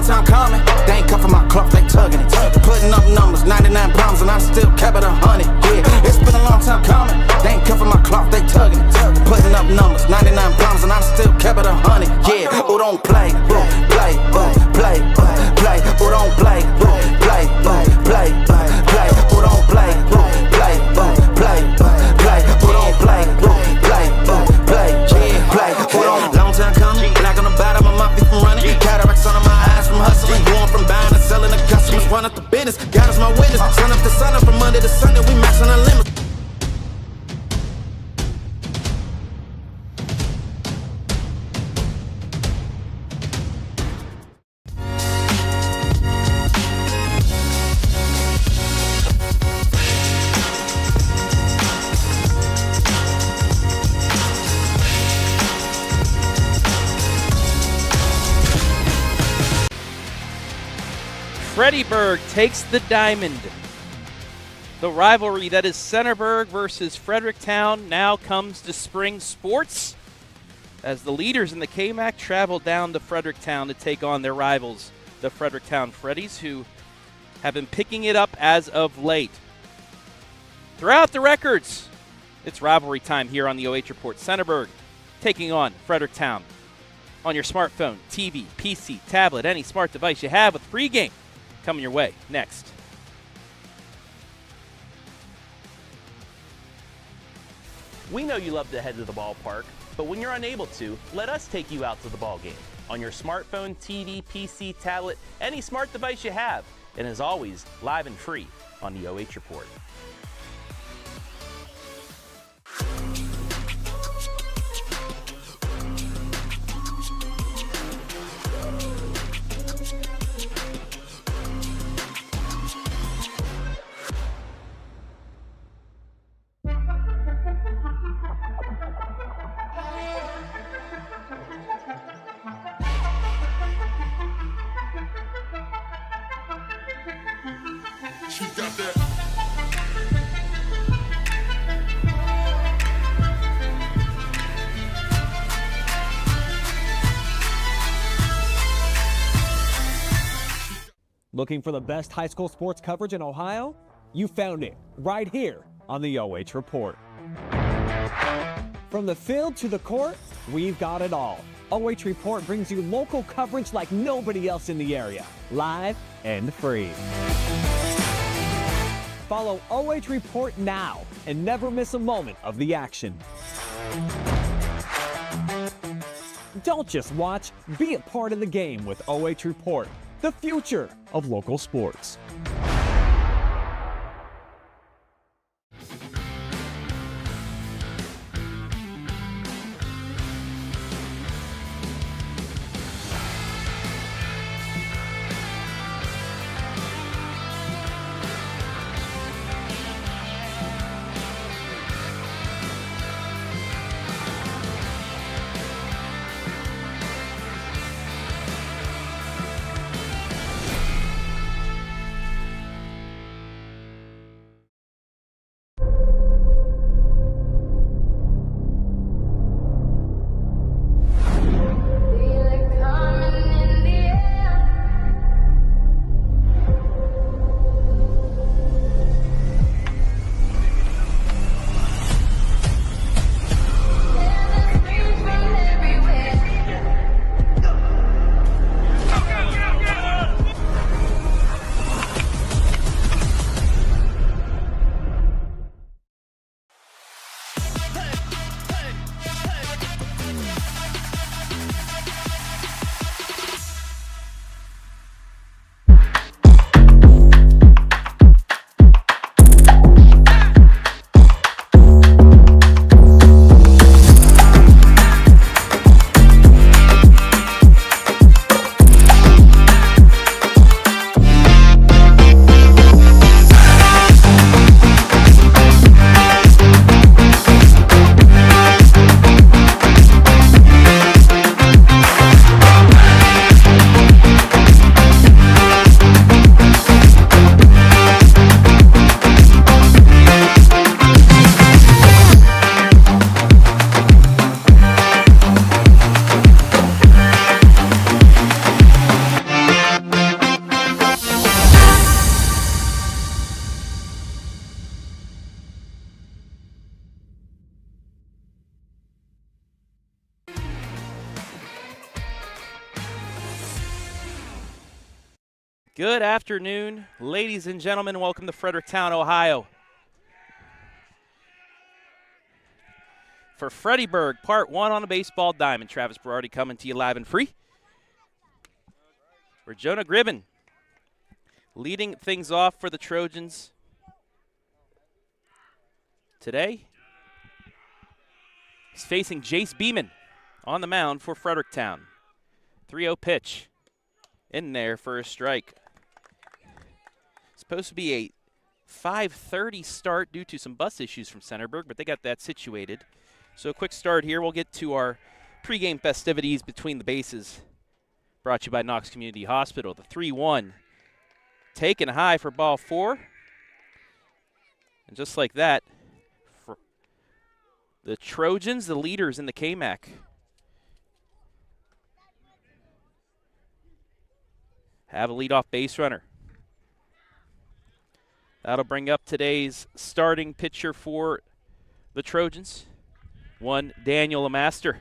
time coming. They ain't cuffing my cloth, they tugging it. Putting up numbers, 99 pounds, and I still kept it 100. Yeah, it's been a long time coming. They ain't cuffing my cloth, they tugging it. Putting up numbers, 99 pounds, and I still kept it 100. Yeah, who don't play, play, play, play. Who don't play, play, play, play. Who don't play, play, play, play. Who don't play, play, play, play. Who don't? Long time coming, black on the bottom of my feet from running. Cataracts under my eyes from hustling. Going from buying and selling to customers. Run up the business, God is my witness. Sun up to sun up from Monday to Sunday. We maxing our limits. FreddieBurg takes the diamond. The rivalry that is Centerburg versus Fredericktown now comes to spring sports as the leaders in the KMAC travel down to Fredericktown to take on their rivals, the Fredericktown Freddies, who have been picking it up as of late. Throughout the records, it's rivalry time here on the OH Report. Centerburg taking on Fredericktown on your smartphone, TV, PC, tablet, any smart device you have with Pregame. Coming your way next. We know you love to head to the ballpark, but when you're unable to, let us take you out to the ball game on your smartphone, TV, PC, tablet, any smart device you have, and as always, live and free on the OH Report. She got that. Looking for the best high school sports coverage in Ohio? You found it right here on the OH Report. From the field to the court, we've got it all. OH Report brings you local coverage like nobody else in the area, live and free. Follow OH Report now and never miss a moment of the action. Don't just watch, be a part of the game with OH Report, the future of local sports. Good afternoon, ladies and gentlemen. Welcome to Fredericktown, Ohio. For FreddieBurg, Part 1 on the baseball diamond. Travis Brode coming to you live and free. For Jonah Gribben, leading things off for the Trojans today. He's facing Jace Beeman on the mound for Fredericktown. 3-0 pitch in there for a strike. Supposed to be a 5:30 start due to some bus issues from Centerburg, but they got that situated. So a quick start here. We'll get to our pregame festivities between the bases. Brought to you by Knox Community Hospital. The 3-1 taken high for ball 4. And just like that, for the Trojans, the leaders in the KMAC, have a leadoff base runner. That'll bring up today's starting pitcher for the Trojans. One Daniel Lemaster.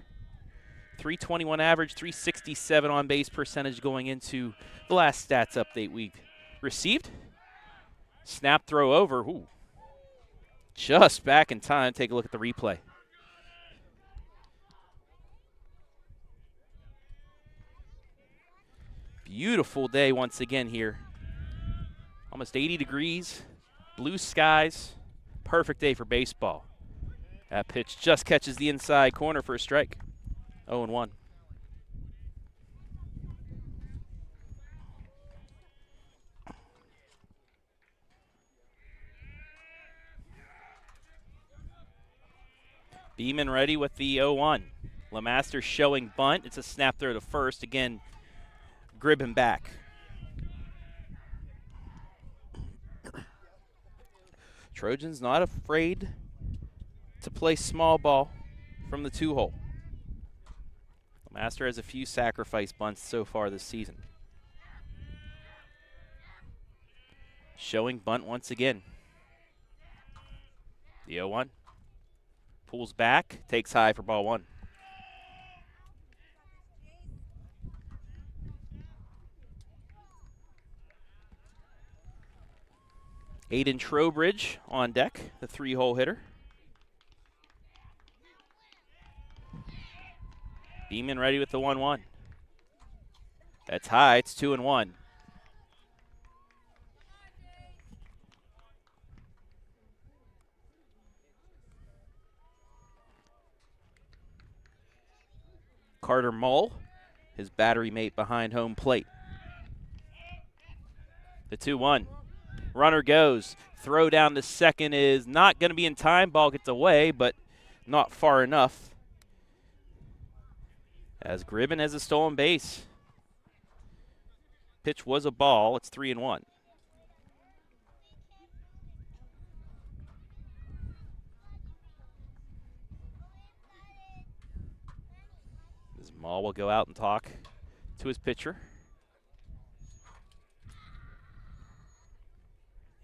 321 average, 367 on base percentage going into the last stats update we received. Snap throw over. Ooh. Just back in time. Take a look at the replay. Beautiful day once again here. Almost 80 degrees, blue skies, perfect day for baseball. That pitch just catches the inside corner for a strike. 0-1. Beeman ready with the 0-1. Lemaster showing bunt. It's a snap throw to first. Again, Gribben back. Trojans not afraid to play small ball from the 2-hole. Lemaster has a few sacrifice bunts so far this season. Showing bunt once again. The 0-1. Pulls back, takes high for ball 1. Aiden Trowbridge on deck, the 3-hole hitter. Beeman ready with the 1-1. That's high, it's 2-1. Carter Mull, his battery mate behind home plate. The 2-1. Runner goes. Throw down to second is not going to be in time. Ball gets away, but not far enough. As Gribben has a stolen base. Pitch was a ball. It's 3-1. As Mull will go out and talk to his pitcher.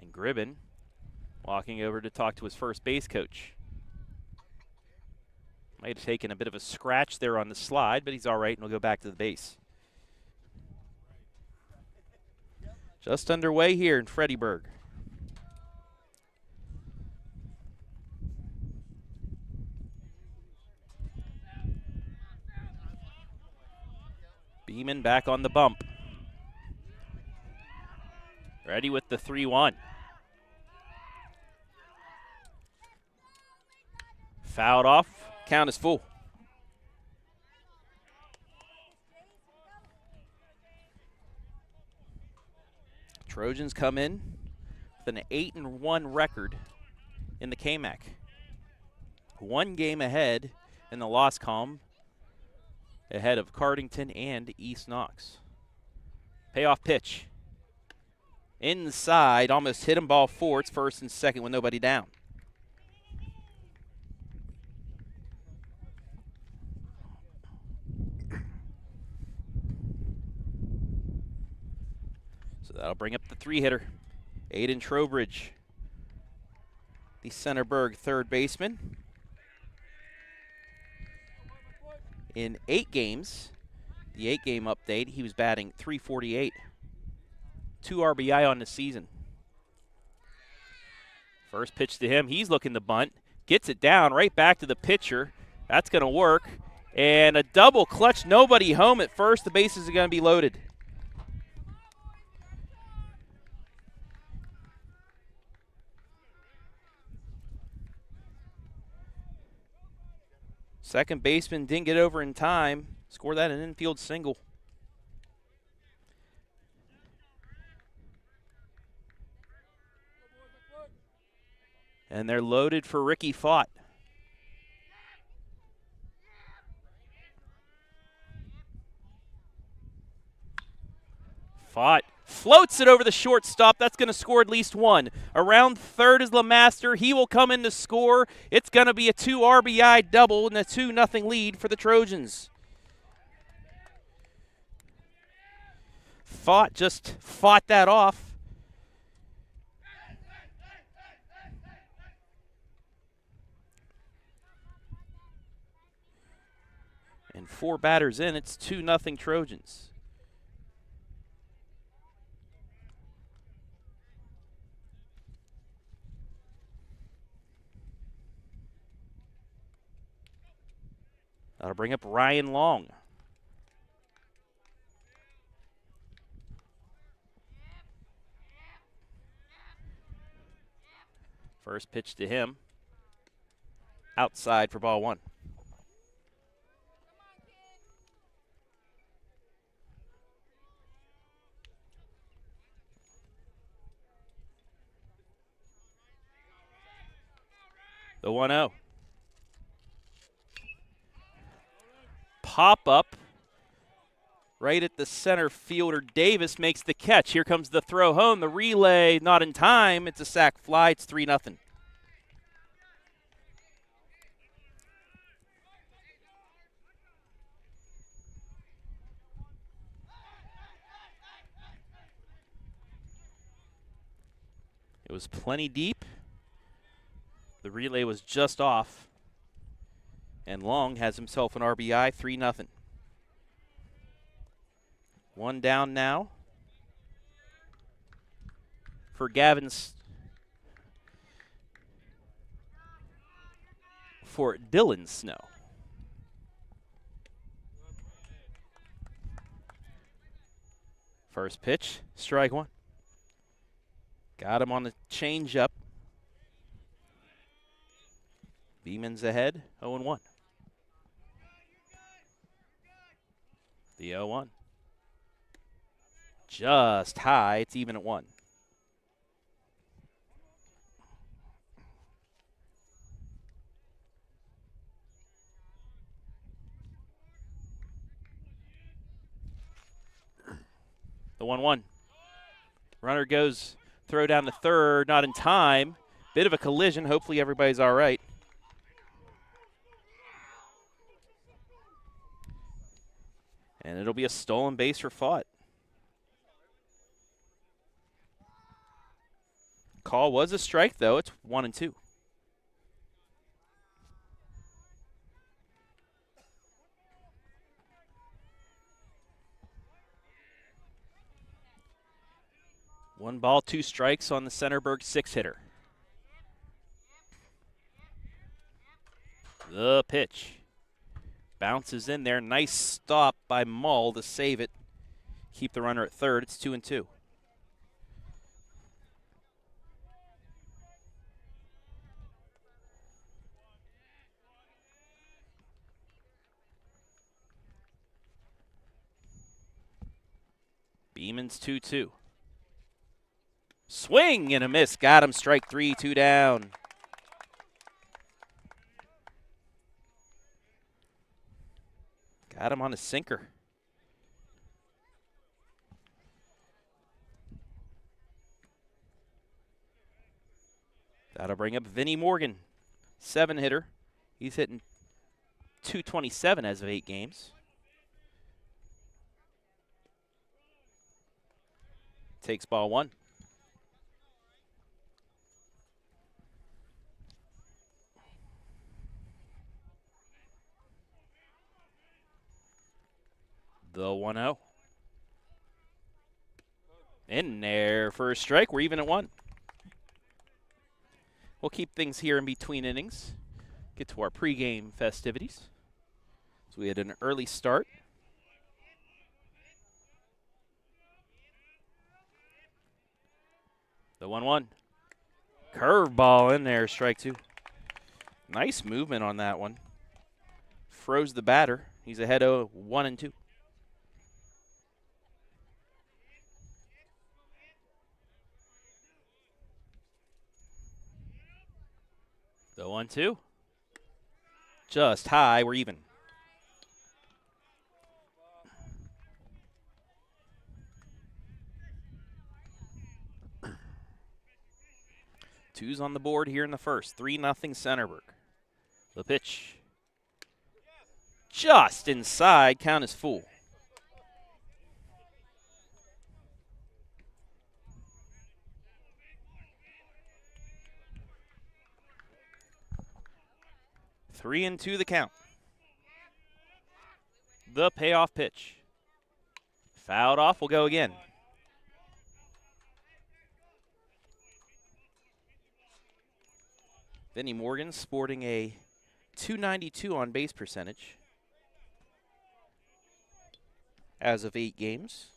And Gribben walking over to talk to his first base coach. Might have taken a bit of a scratch there on the slide, but he's all right and will go back to the base. Just underway here in FreddieBurg. Beeman back on the bump. Ready with the 3-1. Fouled off. Count is full. Trojans come in with an 8-1 record in the KMAC. One game ahead in the loss column, ahead of Cardington and East Knox. Payoff pitch. Inside, almost hit him, ball 4. It's first and second with nobody down. So that'll bring up the 3-hitter, Aiden Trowbridge, the Centerburg third baseman. In 8 games, the 8-game update, he was batting .348. 2 RBI on the season. First pitch to him. He's looking to bunt. Gets it down right back to the pitcher. That's going to work. And a double clutch. Nobody home at first. The bases are going to be loaded. Second baseman didn't get over in time. Score that an infield single. And they're loaded for Ricky Fott. Fott floats it over the shortstop. That's going to score at least one. Around third is LeMaster. He will come in to score. It's going to be a 2 RBI double and a 2-0 lead for the Trojans. Fott just fought that off. And 4 batters in, it's 2-0 Trojans. That'll bring up Ryan Long. First pitch to him. Outside for ball 1. The 1-0. Pop up right at the center fielder. Davis makes the catch. Here comes the throw home. The relay not in time. It's a sac fly. It's 3-0. It was plenty deep. The relay was just off. And Long has himself an RBI, 3-0. 1 down now for Dylan Snow. First pitch, strike 1. Got him on the changeup. Beeman's ahead, 0-1. The 0-1. Just high. It's even at 1. The 1-1. Runner goes, throw down to third, not in time. Bit of a collision. Hopefully everybody's all right. And it'll be a stolen base for Fott. Call was a strike, though. It's 1-2. One ball, 2 strikes on the Centerburg 6-hitter. The pitch. Bounces in there. Nice stop by Mull to save it. Keep the runner at third. It's 2-2. Beeman's 2-2. Swing and a miss. Got him. Strike 3, 2 down. Got him on a sinker. That'll bring up Vinnie Morgan, 7-hitter. He's hitting .227 as of 8 games. Takes ball 1. The 1-0. In there for a strike. We're even at 1. We'll keep things here in between innings. Get to our pregame festivities. So we had an early start. The 1-1. Curveball in there, strike 2. Nice movement on that one. Froze the batter. He's ahead of 1-2. The 1-2. Just high. We're even. Two's on the board here in the first. 3-0 Centerburg. The pitch. Just inside. Count is full. Three and 2 the count. The payoff pitch. Fouled off. We'll go again. Vinny Morgan sporting a .292 on base percentage as of 8 games.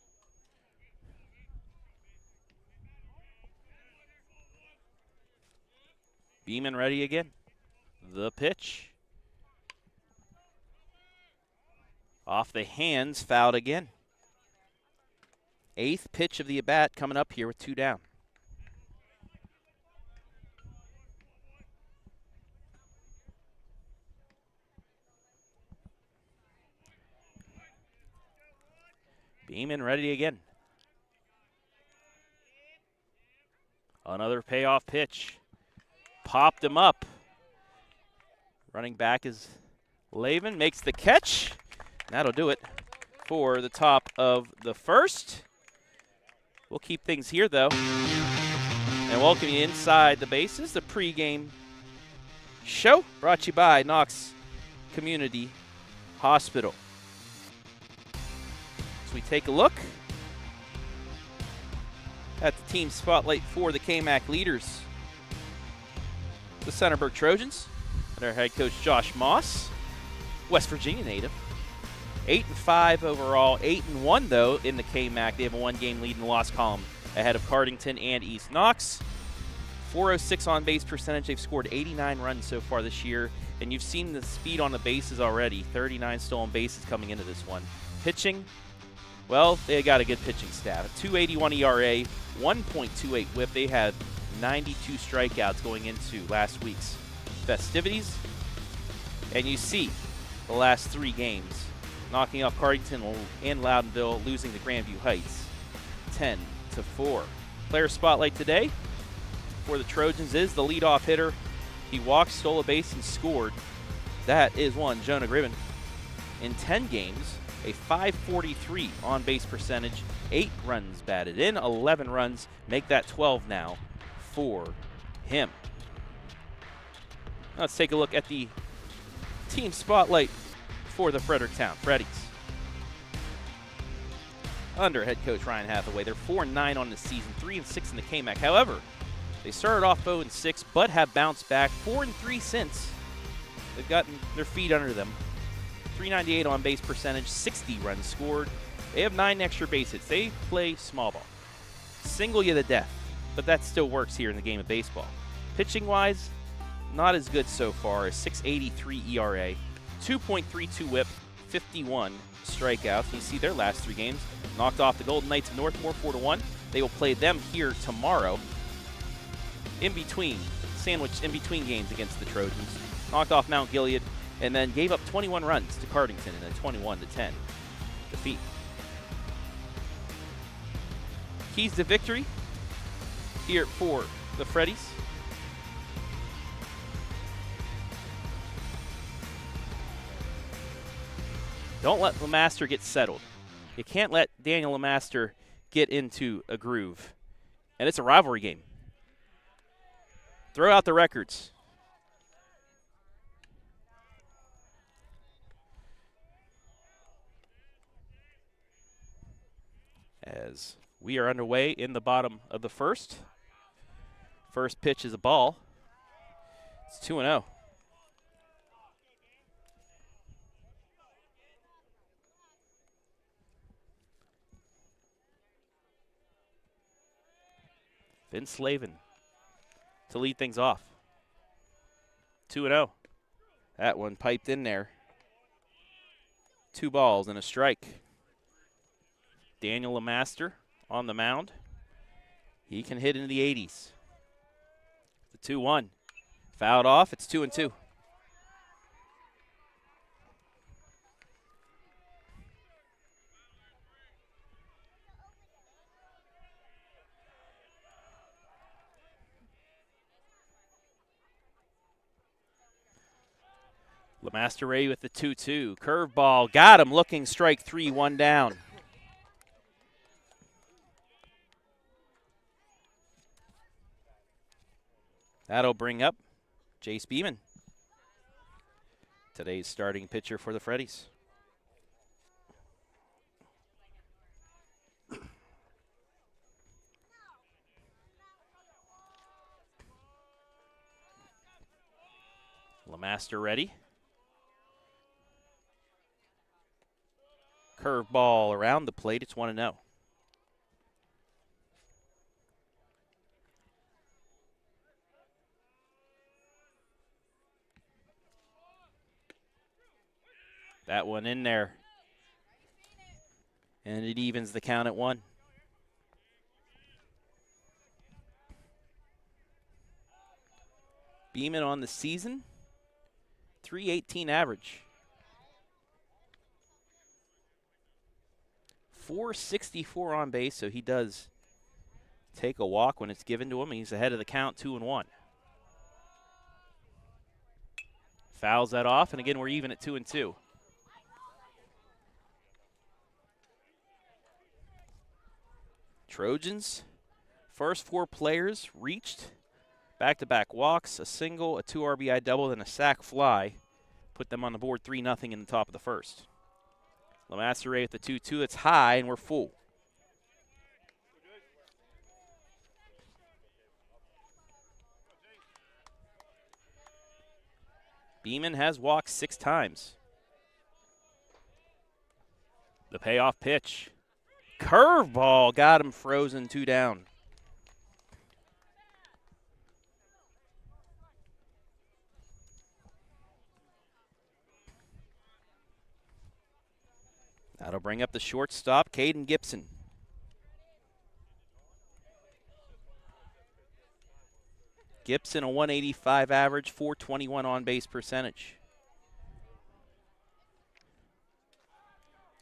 Beeman ready again. The pitch. Off the hands, fouled again. 8th pitch of the at-bat coming up here with 2 down. Beeman ready again. Another payoff pitch. Popped him up. Running back is Lavin, makes the catch. That'll do it for the top of the first. We'll keep things here, though, and welcome you inside the bases, the pregame show brought to you by Knox Community Hospital. As we take a look at the team spotlight for the KMAC leaders, the Centerburg Trojans, and our head coach Josh Moss, West Virginia native. 8-5 overall, 8-1 though in the KMAC. They have a 1-game lead in the loss column ahead of Cardington and East Knox. 406 on base percentage. They've scored 89 runs so far this year, and you've seen the speed on the bases already. 39 stolen bases coming into this one. Pitching, well, they got a good pitching staff. A 2.81 ERA, 1.28 WHIP. They had 92 strikeouts going into last week's festivities, and you see the last 3 games. Knocking off Cardington and Loudonville, losing to Grandview Heights 10-4. Player spotlight today for the Trojans is the leadoff hitter. He walked, stole a base, and scored. That is one Jonah Gribben. In 10 games, a .543 on base percentage, 8 runs batted in, 11 runs, make that 12 now for him. Let's take a look at the team spotlight for the Fredericktown Freddies. Under head coach Ryan Hathaway, they're 4-9 on the season, 3-6 in the KMAC. However, they started off 0-6, but have bounced back 4-3 since. They've gotten their feet under them. 398 on base percentage, 60 runs scored. They have 9 extra base hits. They play small ball. Single you to death, but that still works here in the game of baseball. Pitching-wise, not as good so far. A 6.83 ERA. 2.32 WHIP, 51 strikeouts. You see their last 3 games. Knocked off the Golden Knights of Northmore 4-1. They will play them here tomorrow. Sandwiched in between games against the Trojans. Knocked off Mount Gilead, and then gave up 21 runs to Cardington in a 21-10 defeat. Keys to victory here for the Freddies. Don't let LeMaster get settled. You can't let Daniel LeMaster get into a groove. And it's a rivalry game. Throw out the records. As We are underway in the bottom of the first. First pitch is a ball. It's 2-0. Vince Slavin to lead things off. 2-0. That one piped in there. 2 balls and a strike. Daniel LeMaster on the mound. He can hit into the 80s. The 2-1. Fouled off. It's 2-2. LeMaster Ray with the 2-2. Curveball. Got him looking. Strike 3, 1 down. That'll bring up Jace Beeman, today's starting pitcher for the Freddies. LeMaster ready. Curveball around the plate. It's 1-0. That one in there. And it evens the count at 1. Beeman on the season, .318 average. .464 on base, so he does take a walk when it's given to him. He's ahead of the count, 2-1. Fouls that off, and again, we're even at 2-2. Trojans, first 4 players reached. Back-to-back walks, a single, a 2 RBI double, then a sac fly. Put them on the board 3-0 in the top of the first. LeMaster Ray with the 2-2. That's high, and we're full. Beeman has walked 6 times. The payoff pitch. Curveball got him frozen, 2 down. That'll bring up the shortstop, Caden Gibson. Gibson, a .185 average, .421 on-base percentage.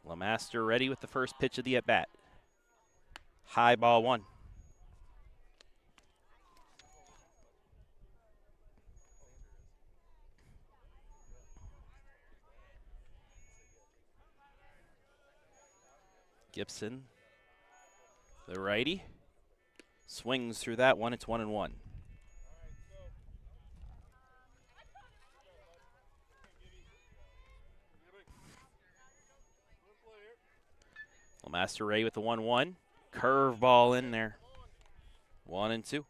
LeMaster ready with the first pitch of the at-bat. High ball 1. Gibson, the righty, swings through that one. It's 1-1. LeMaster Ray with the 1-1. Curveball in there. 1-2.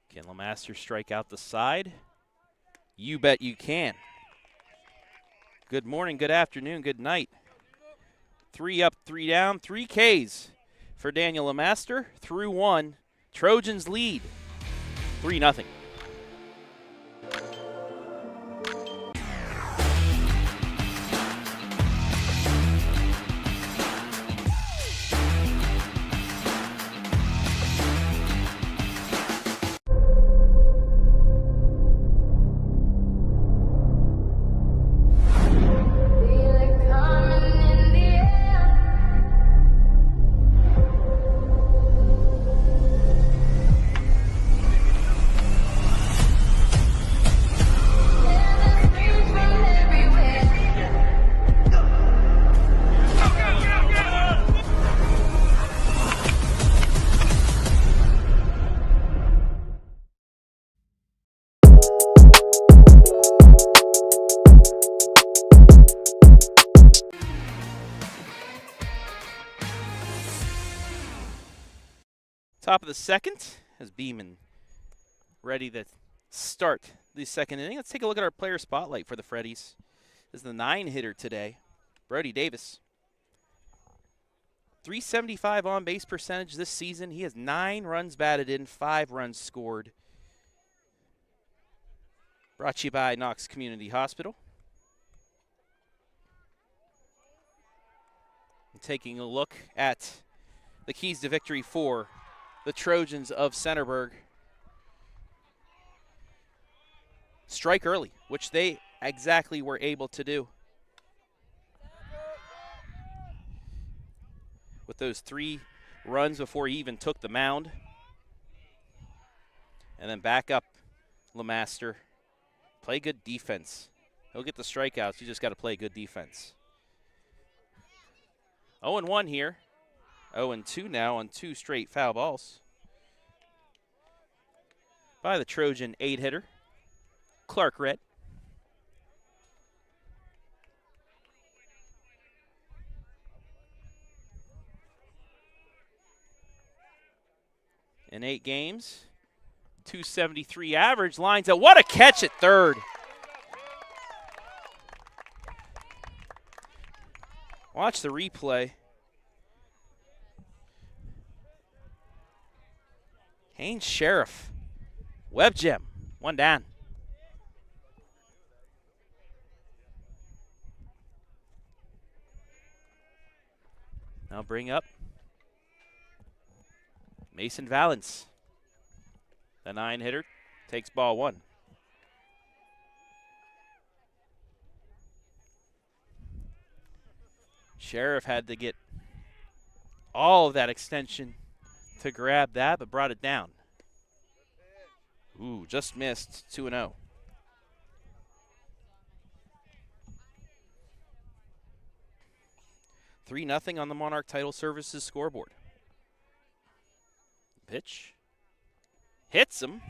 Can LeMaster strike out the side? You bet you can. Good morning, good afternoon, good night. 3 up, 3 down, 3 Ks for Daniel LeMaster. Through 1. Trojans lead 3-0. Top of the second, as Beeman ready to start the second inning. Let's take a look at our player spotlight for the Freddies. This is the 9-hitter today, Brode Davis. 375 on-base percentage this season. He has 9 runs batted in, 5 runs scored. Brought to you by Knox Community Hospital. And taking a look at the keys to victory for the Trojans of Centerburg. Strike early, which they exactly were able to do. With those 3 runs before he even took the mound. And then back up LeMaster. Play good defense. He'll get the strikeouts. You just got to play good defense. 0-1 here. 0-2 now on 2 straight foul balls. By the Trojan 8-hitter, Clark Red. In 8 games, 273 average, lines out. What a catch at third. Watch the replay. Haynes Sheriff. Web gem. 1 down. Now bring up Mason Valance. The 9-hitter takes ball 1. Sheriff had to get all of that extension to grab that, but brought it down. Ooh, just missed. 2-0. Three 0 on the Monarch Title Services scoreboard. Pitch. Hits him.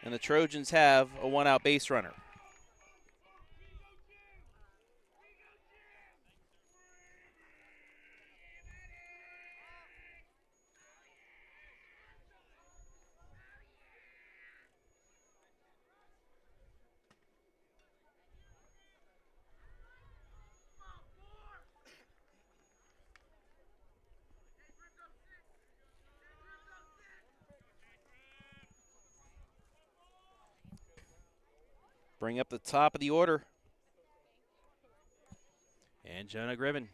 And the Trojans have a 1-out base runner. Bring up the top of the order. And Jonah Gribben.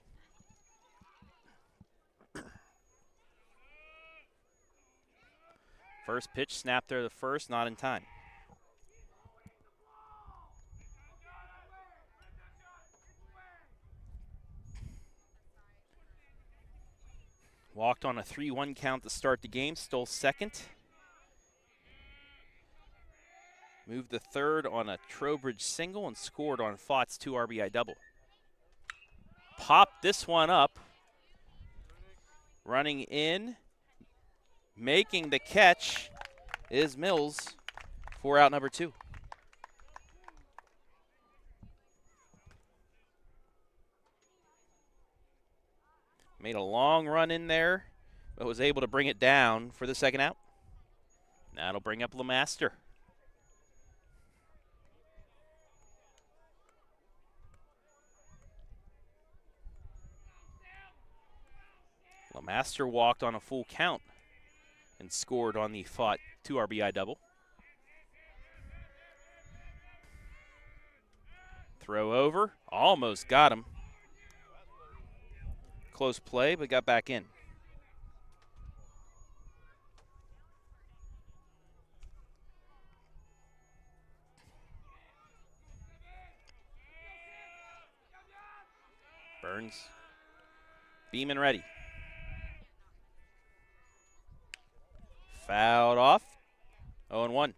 First pitch snapped there the first, not in time. Walked on a 3-1 count to start the game, stole second. Moved to third on a Trowbridge single and scored on Fott's 2 RBI double. Popped this one up. Running in, making the catch is Mills for out number 2. Made a long run in there, but was able to bring it down for the second out. That'll bring up LeMaster. LeMaster walked on a full count and scored on the Fott 2 RBI double. Throw over, almost got him. Close play, but got back in. Burns. Beeman ready. Fouled off. 0-1.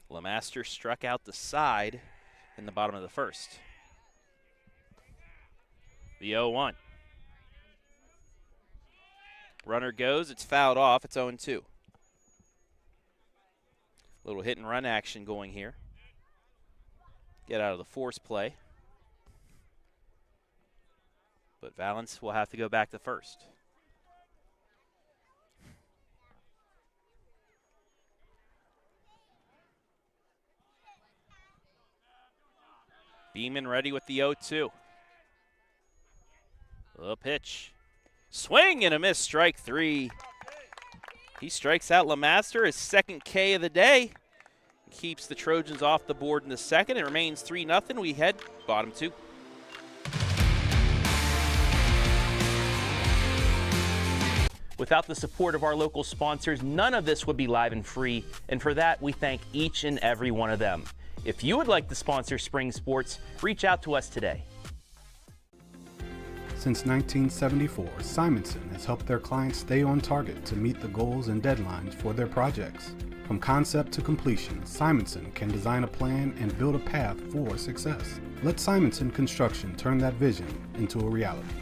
LeMaster struck out the side in the bottom of the first. The 0-1. Runner goes. It's fouled off. It's 0-2. Little hit and run action going here. Get out of the force play. But Valance will have to go back to first. Beeman ready with the 0-2. The pitch. Swing and a miss, strike 3. He strikes out LeMaster, his second K of the day. Keeps the Trojans off the board in the second. It remains 3-0. We head bottom 2. Without the support of our local sponsors, none of this would be live and free, and for that, we thank each and every one of them. If you would like to sponsor spring sports, reach out to us today. Since 1974, Simonson has helped their clients stay on target to meet the goals and deadlines for their projects. From concept to completion, Simonson can design a plan and build a path for success. Let Simonson Construction turn that vision into a reality.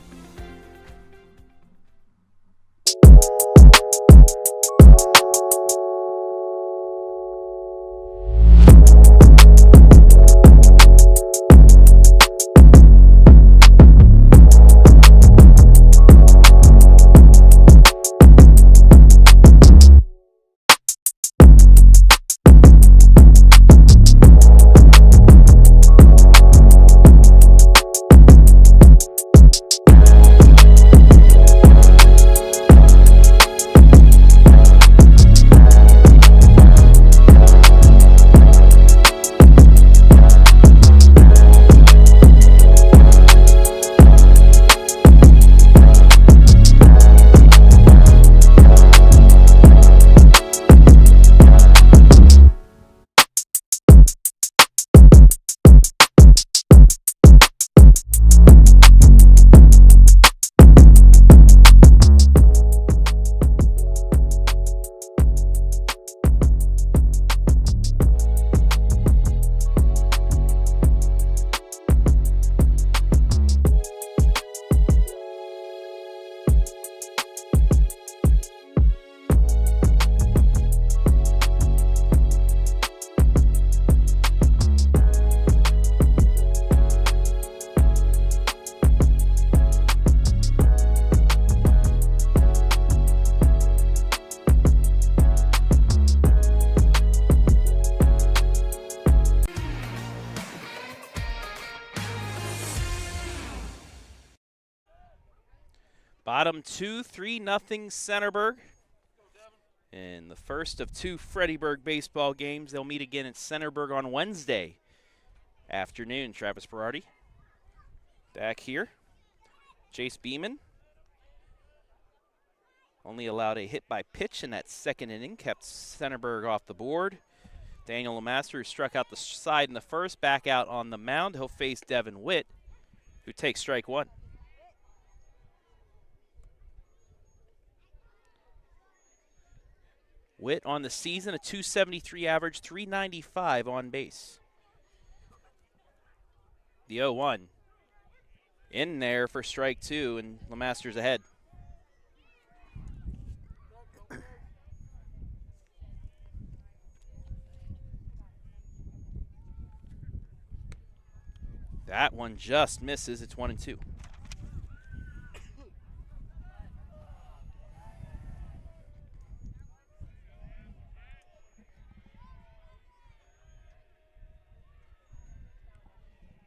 Bottom 2, 3-0 Centerburg. In the first of 2 FreddieBurg baseball games, they'll meet again at Centerburg on Wednesday afternoon. Travis Berardi back here. Jace Beeman only allowed a hit by pitch in that second inning, kept Centerburg off the board. Daniel LeMaster, who struck out the side in the first, back out on the mound. He'll face Devin Witt, who takes strike 1. Witt on the season, a .273 average, .395 on base. The 0-1 in there for strike 2, and LeMaster's ahead. That one just misses. It's 1-2.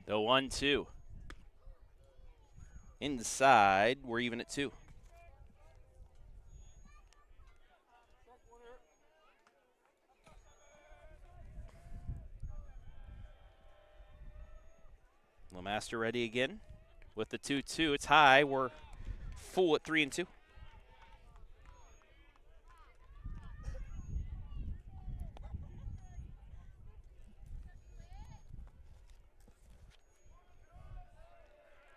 The 1-2. Inside, we're even at 2. LeMaster ready again with the 2-2. It's high. We're full at 3-2.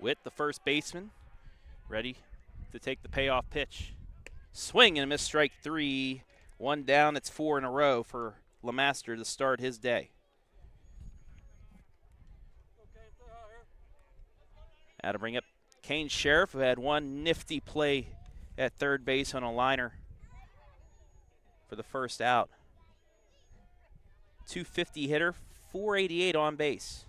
Witt, the first baseman, ready to take the payoff pitch. Swing and a miss, strike 3. 1 down. It's 4 in a row for LeMaster to start his day. Now to bring up Kane Sheriff, who had one nifty play at third base on a liner for the first out. .250 hitter, .488 on base.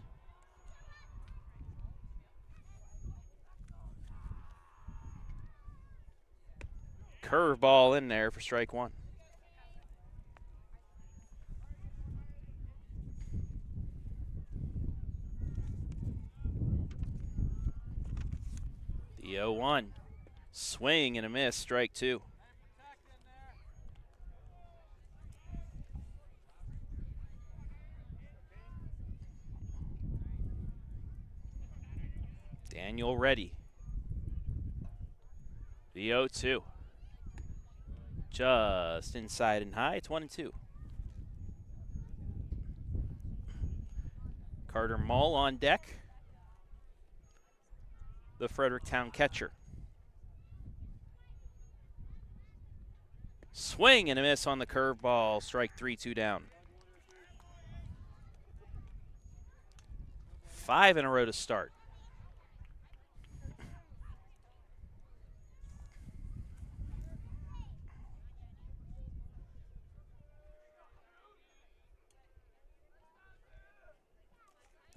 Curveball in there for strike one. The 0-1. Swing and a miss, strike two. Daniel ready. The 0-2. Just inside and high. It's 1-2. Carter Mull on deck. The Fredericktown catcher. Swing and a miss on the curveball. Strike three, 2 down. 5 in a row to start.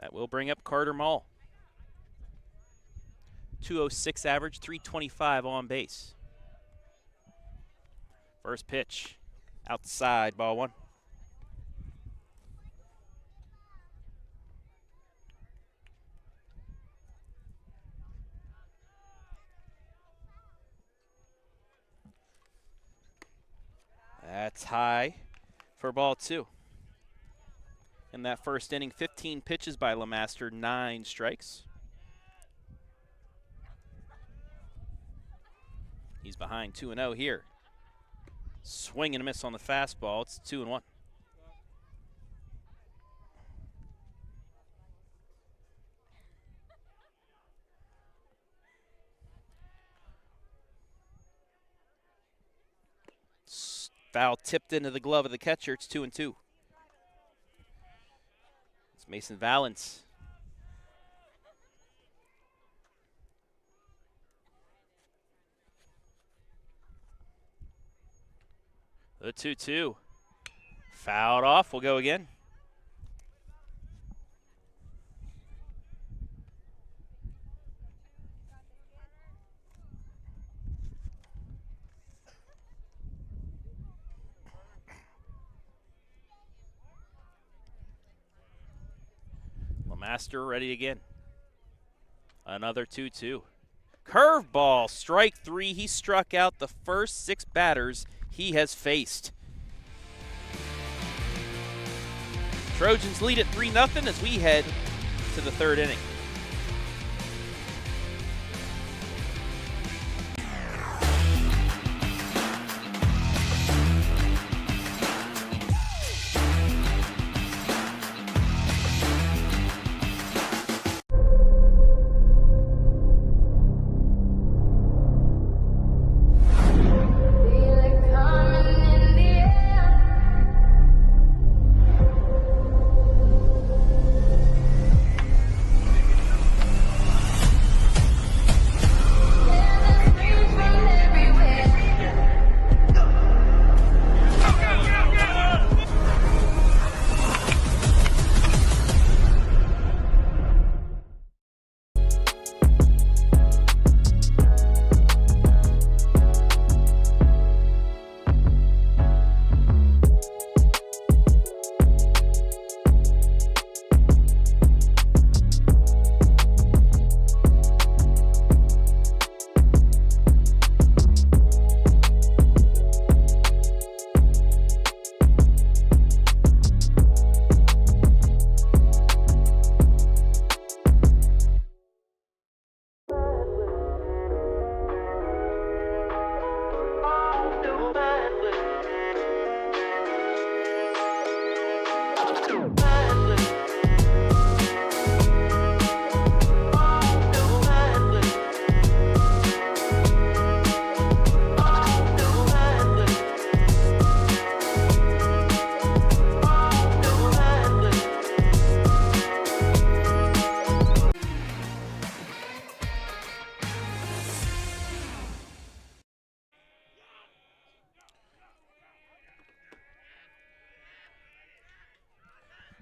That will bring up Carter Mull. .206 average, .325 on base. First pitch, outside, ball one. That's high for ball two. In that first inning, 15 pitches by LeMaster, 9 strikes. He's behind 2-0 here. Swing and a miss on the fastball. It's 2-1. Foul tipped into the glove of the catcher. It's 2-2. It's Mason Valance. The 2-2. Fouled off. We'll go again. LeMaster ready again. Another 2-2. Curveball, strike three. He struck out the first 6 batters he has faced. Trojans lead at 3-0 as we head to the third inning.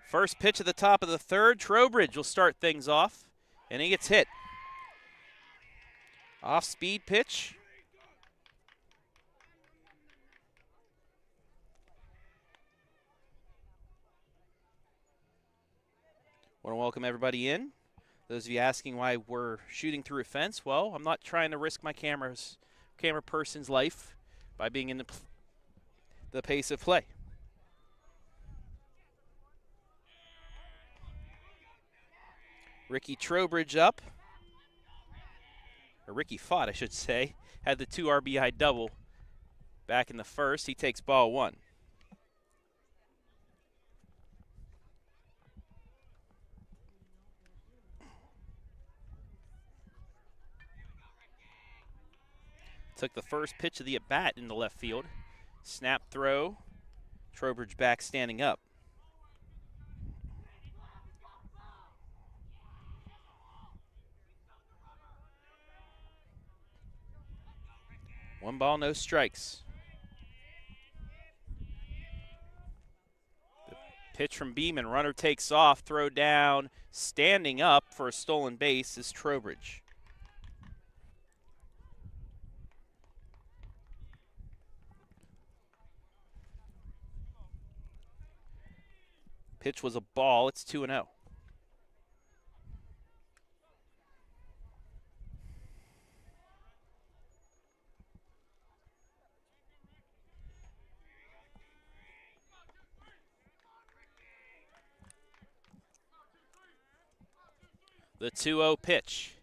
First pitch at the top of the third. Trowbridge will start things off, and he gets hit. Off-speed pitch. Want to welcome everybody in. Those of you asking why we're shooting through a fence, well, I'm not trying to risk my camera person's life by being in the pace of play. Ricky Trowbridge up. Or Ricky Fott, I should say. Had the 2 RBI double back in the first. He takes ball 1. Took the first pitch of the at-bat into left field. Snap throw. Trowbridge back standing up. One ball, no strikes. The pitch from Beeman. Runner takes off. Throw down. Standing up for a stolen base is Trowbridge. Pitch was a ball. It's 2-0. The 2-0 pitch.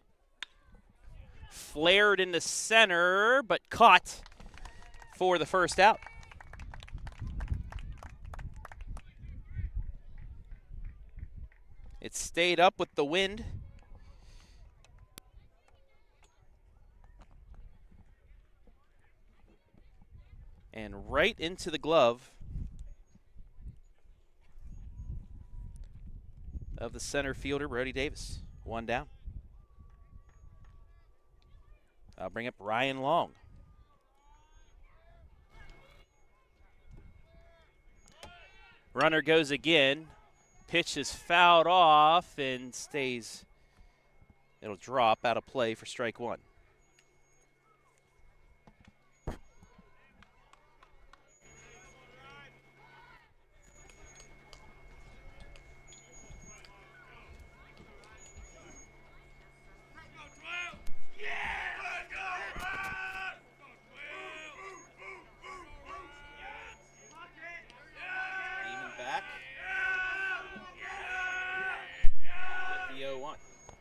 Flared into center, but caught for the first out. It stayed up with the wind. And right into the glove of the center fielder, Brode Davis. 1 down. I'll bring up Ryan Long. Runner goes again. Pitch is fouled off and stays. It'll drop out of play for strike 1.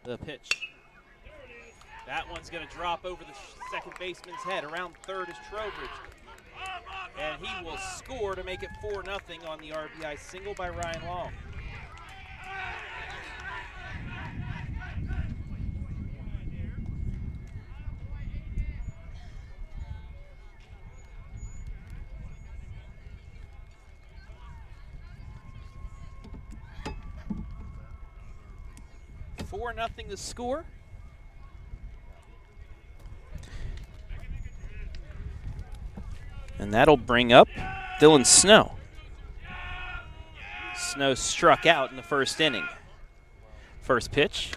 The pitch. That one's going to drop over the second baseman's head. Around third is Trowbridge. And he will score to make it 4-0 on the RBI single by Ryan Long. Nothing to score. And that'll bring up Dylan Snow. Snow struck out in the first inning. First pitch.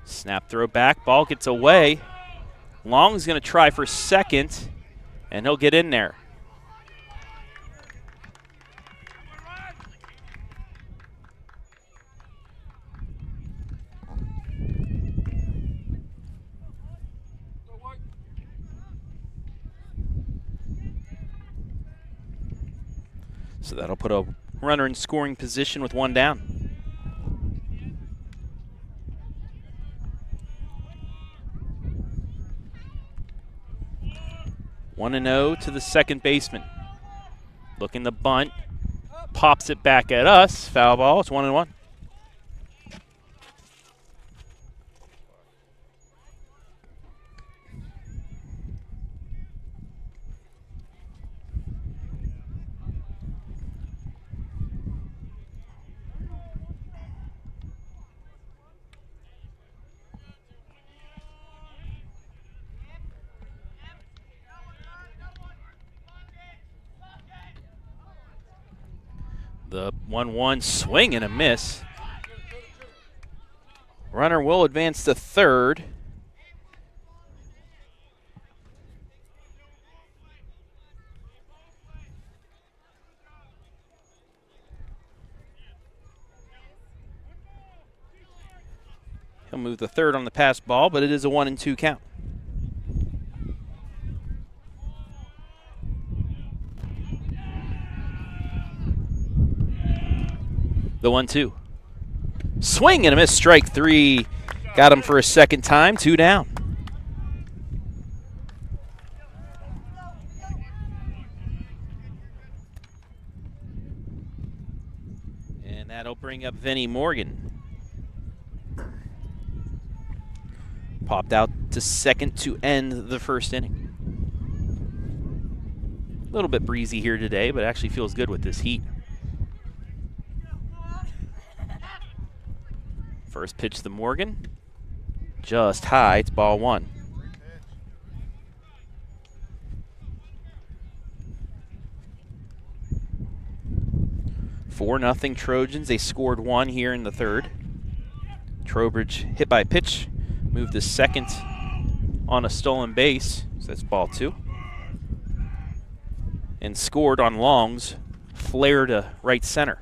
Snap throw back, ball gets away. Long's going to try for second, and he'll get in there. So that'll put a runner in scoring position with 1 down. 1-0 to the second baseman. Looking to bunt. Pops it back at us. Foul ball. It's 1-1. The 1-1 swing and a miss. Runner will advance to third. He'll move the third on the pass ball, but it is a 1-2 count. The 1-2. Swing and a miss, strike three. Got him for a second time, 2 down. And that'll bring up Vinnie Morgan. Popped out to second to end the first inning. A little bit breezy here today, but actually feels good with this heat. First pitch to Morgan. Just high, it's ball 1. Four nothing Trojans. They scored 1 here in the third. Trowbridge hit by a pitch. Moved to second on a stolen base, so that's ball 2. And scored on Long's flare to right center.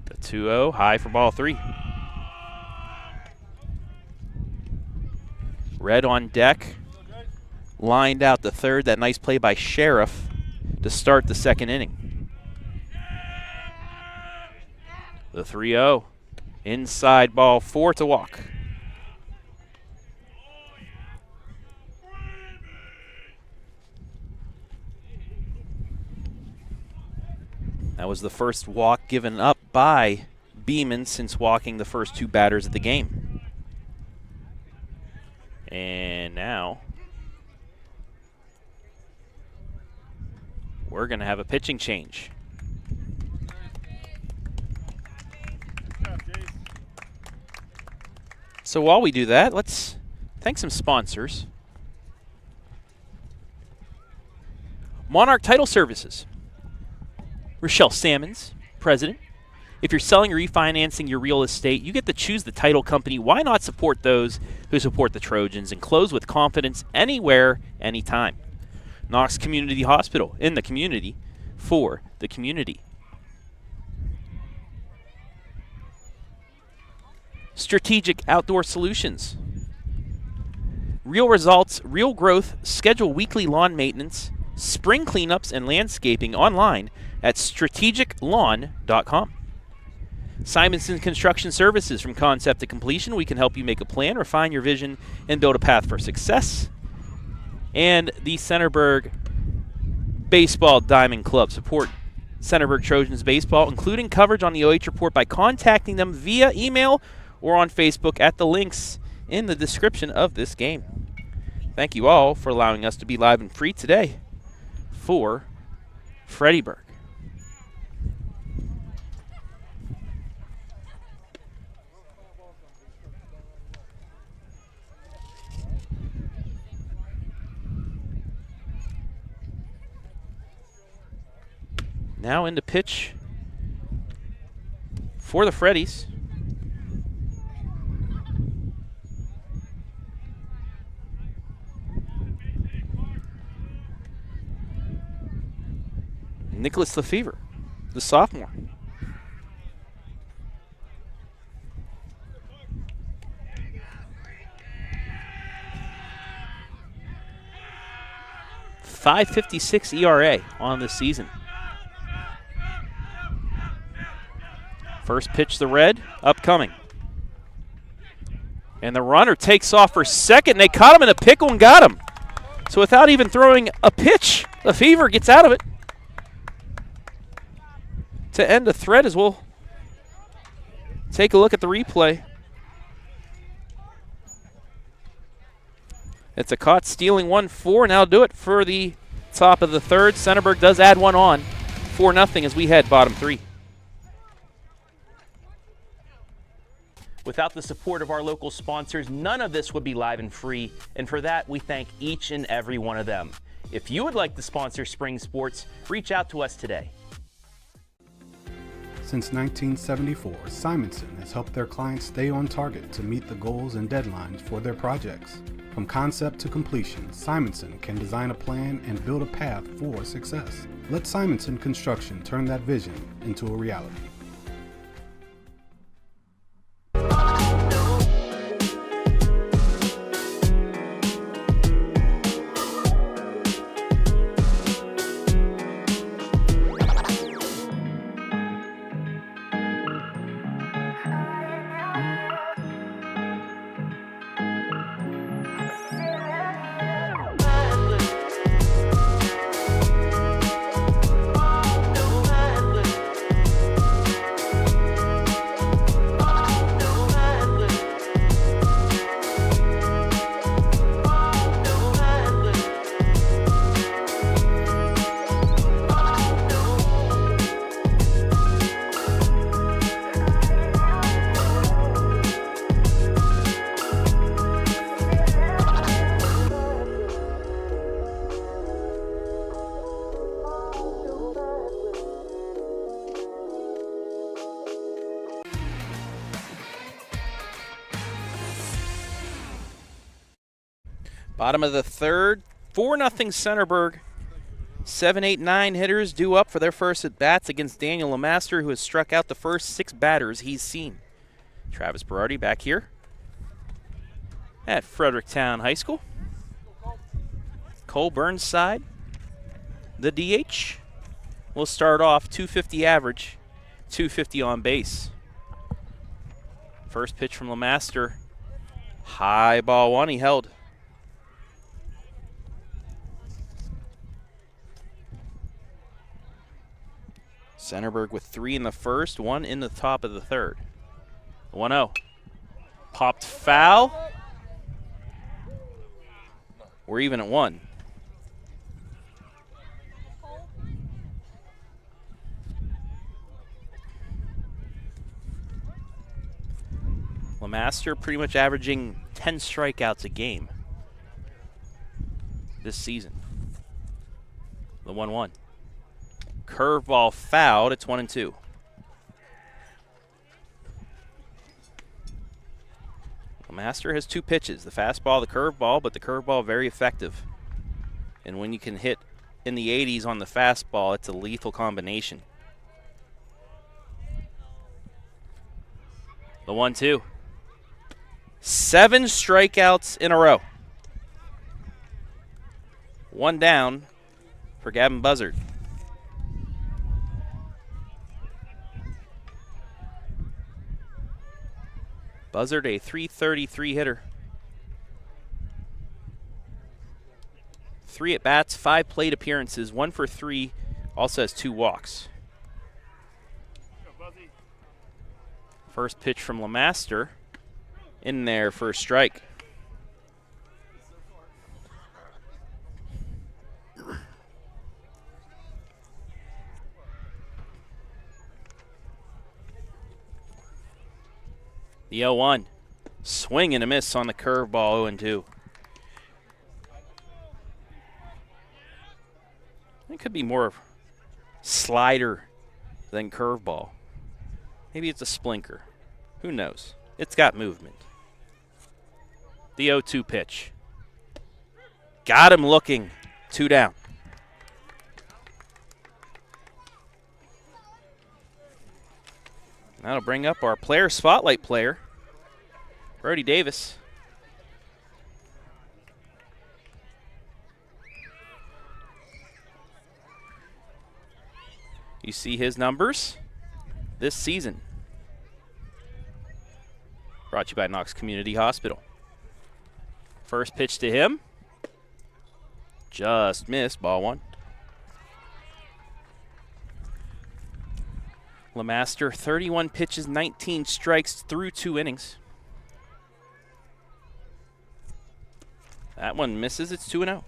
The 2-0, high for ball 3. Red on deck, lined out the third. That nice play by Sheriff to start the second inning. The 3-0, inside ball 4 to walk. That was the first walk given up by Beeman since walking the first 2 batters of the game. And now we're going to have a pitching change. So while we do that, let's thank some sponsors. Monarch Title Services. Rochelle Sammons, president. If you're selling or refinancing your real estate, you get to choose the title company. Why not support those who support the Trojans and close with confidence anywhere, anytime? Knox Community Hospital, in the community, for the community. Strategic Outdoor Solutions. Real results, real growth. Schedule weekly lawn maintenance, spring cleanups, and landscaping online at strategiclawn.com. Simonson Construction Services. From concept to completion, we can help you make a plan, refine your vision, and build a path for success. And the Centerburg Baseball Diamond Club. Support Centerburg Trojans baseball, including coverage on the OH Report, by contacting them via email or on Facebook at the links in the description of this game. Thank you all for allowing us to be live and free today for FreddieBurg. Now into pitch for the Freddies. Nicholas Lefevre, the sophomore. .556 ERA on the season. First pitch, the red, upcoming. And the runner takes off for second. They caught him in a pickle and got him. So without even throwing a pitch, Lefevre gets out of it. To end the threat, as we'll take a look at the replay. It's a caught stealing 1-4. Now do it for the top of the third. Centerburg does add one on. 4-0 as we head bottom 3. Without the support of our local sponsors, none of this would be live and free, and for that, we thank each and every one of them. If you would like to sponsor spring sports, reach out to us today. Since 1974, Simonson has helped their clients stay on target to meet the goals and deadlines for their projects. From concept to completion, Simonson can design a plan and build a path for success. Let Simonson Construction turn that vision into a reality. Bottom of the third, 4-0 Centerburg. 7, 8, 9 hitters due up for their first at-bats against Daniel Lemaster, who has struck out the first 6 batters he's seen. Travis Berardi back here at Fredericktown High School. Cole Burnside, the DH. We'll start off 250 average, 250 on base. First pitch from Lemaster. High ball one, he held. Centerburg with 3 in the first, 1 in the top of the third. 1-0. Popped foul. We're even at 1. Lemaster pretty much averaging 10 strikeouts a game this season. The 1-1. Curveball fouled. It's 1-2. Lemaster has 2 pitches, the fastball, the curveball, but the curveball very effective. And when you can hit in the 80s on the fastball, it's a lethal combination. The 1-2. 7 strikeouts in a row. 1 down for Gavin Buzzard. Buzzard, a .333 hitter. 3 at-bats, 5 plate appearances, 1 for 3, also has 2 walks. First pitch from Lemaster, in there for a strike. The 0-1. Swing and a miss on the curveball, 0-2. It could be more slider than curveball. Maybe it's a splinker. Who knows? It's got movement. The 0-2 pitch. Got him looking. 2 down. That'll bring up our player spotlight player, Brode Davis. You see his numbers this season. Brought to you by Knox Community Hospital. First pitch to him. Just missed, ball 1. Lemaster, 31 pitches, 19 strikes through 2 innings. That one misses. It's 2-0.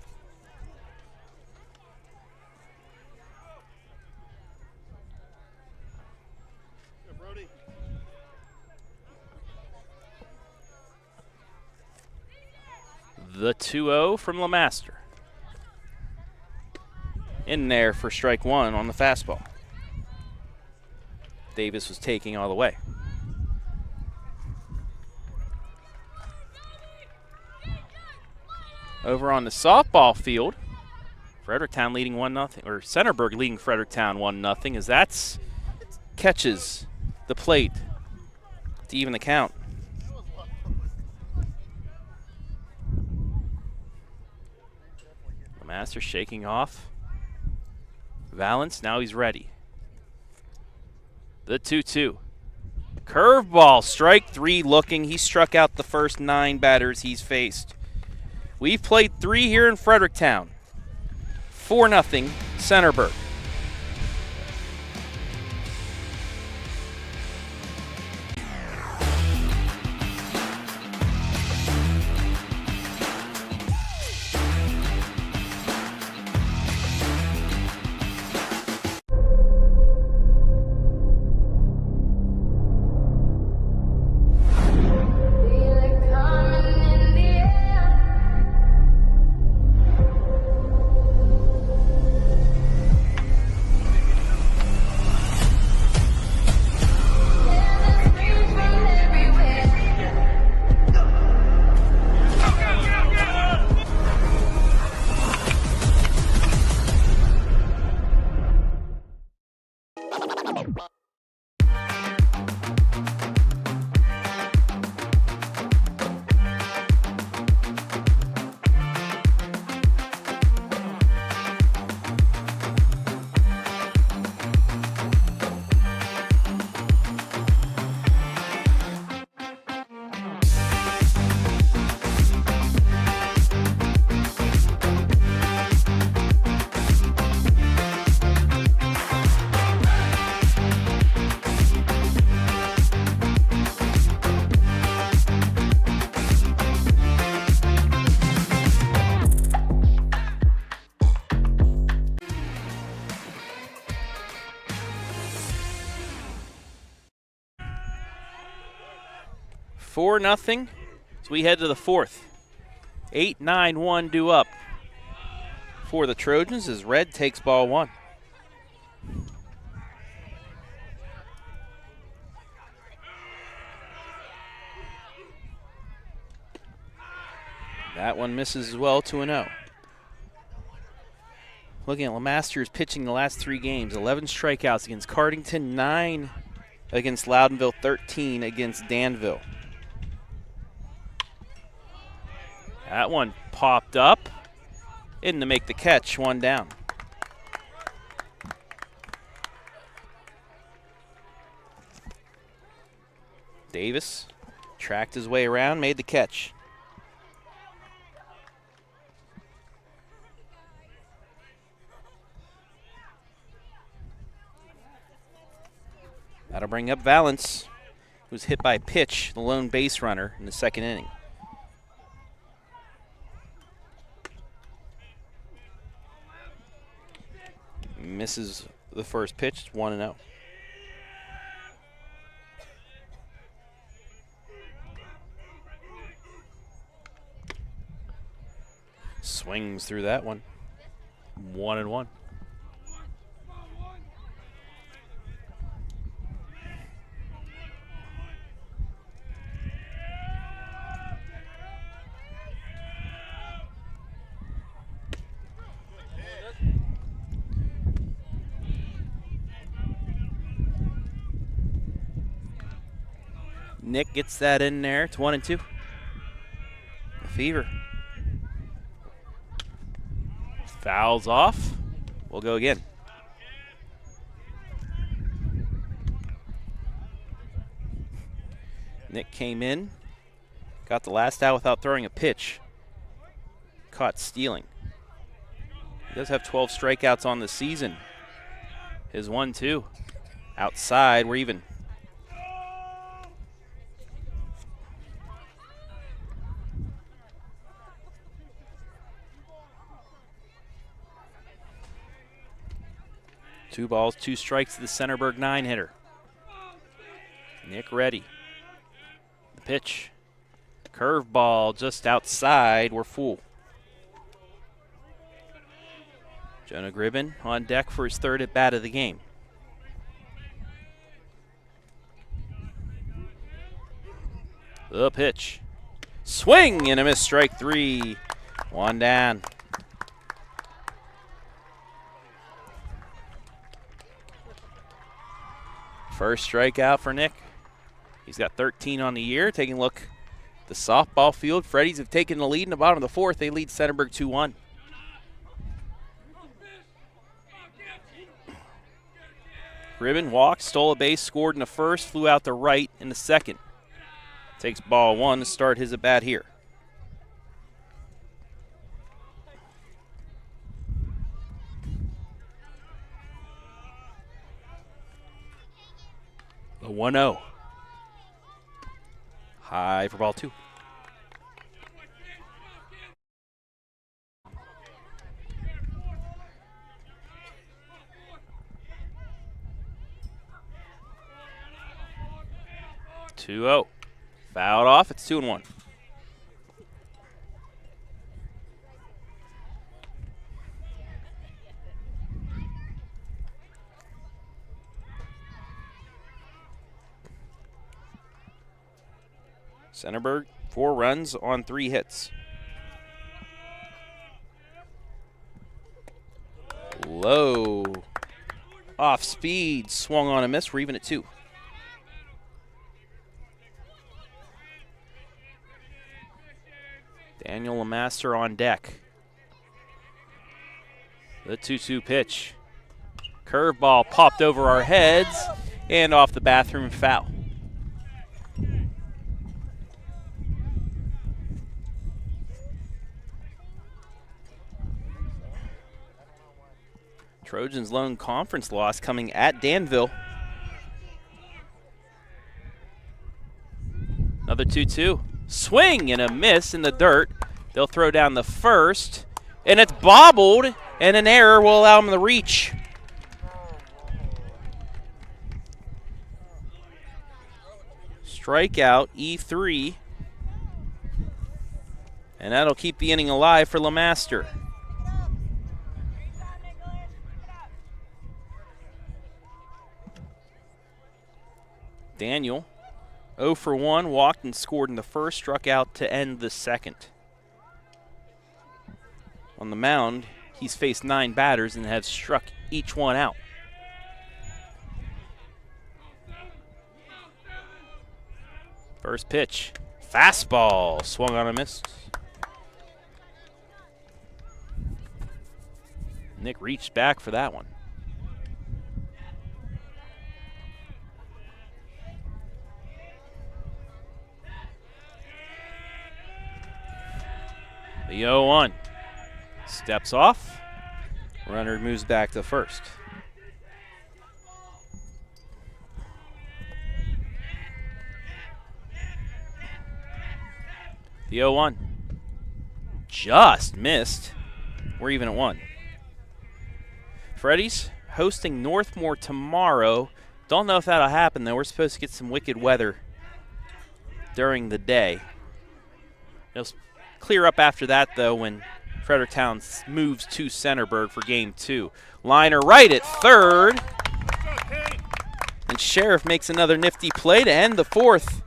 The 2-0 from Lemaster. In there for strike one on the fastball. Davis was taking all the way. Over on the softball field, Fredericktown leading 1-0, or Centerburg leading Fredericktown 1-0, as that's catches the plate to even the count. The Master shaking off Valance, now he's ready. The 2-2. Curveball, strike three looking. He struck out the first 9 batters he's faced. We've played 3 here in Fredericktown. 4-0 Centerburg. Four nothing. So we head to the fourth. 8-9-1 due up for the Trojans as Red takes ball one. That one misses as well, 2-0. Looking at Lemaster's pitching the last 3 games, 11 strikeouts against Cardington, 9 against Loudonville, 13 against Danville. That one popped up, in to make the catch, 1 down. Davis tracked his way around, made the catch. That'll bring up Valance, who was hit by a pitch, the lone base runner in the 2nd inning. Misses the first pitch, 1-0. Swings through that one, 1-1. Nick gets that in there. It's 1-2. The Fever. Fouls off. We'll go again. Nick came in, got the last out without throwing a pitch. Caught stealing. He does have 12 strikeouts on the season. His 1-2. Outside, we're even. Two balls, 2 strikes to the Centerburg 9 hitter. Nick ready. The pitch. Curveball just outside. We're full. Jonah Gribben on deck for his third at bat of the game. The pitch. Swing and a miss, strike 3. 1 down. First strikeout for Nick. He's got 13 on the year. Taking a look at the softball field. Freddies have taken the lead in the bottom of the fourth. They lead Centerburg 2-1. Gribben walked, stole a base, scored in the first, flew out to right in the second. Takes ball 1 to start his at bat here. The 1-0. High for ball 2. Two-0. Fouled off. It's 2-1. Centerburg, 4 runs on 3 hits. Low. Off speed. Swung on a miss. We're even at 2. Daniel Lemaster on deck. The 2-2 pitch. Curveball popped over our heads and off the bathroom foul. Trojans' lone conference loss coming at Danville. Another 2-2. Swing and a miss in the dirt. They'll throw down the first, and it's bobbled, and an error will allow them to reach. Strikeout, E3, and that'll keep the inning alive for Lemaster. Daniel, 0 for 1, walked and scored in the first, struck out to end the second. On the mound, he's faced 9 batters and has struck each one out. First pitch, fastball, swung on a miss. Nick reached back for that one. The 0-1 steps off. Runner moves back to first. The 0-1 just missed. We're even at 1. Freddies hosting Northmore tomorrow. Don't know if that'll happen though. We're supposed to get some wicked weather during the day. It'll clear up after that though when Fredericktown moves to Centerburg for game 2. Liner right at third. And Sheriff makes another nifty play to end the fourth.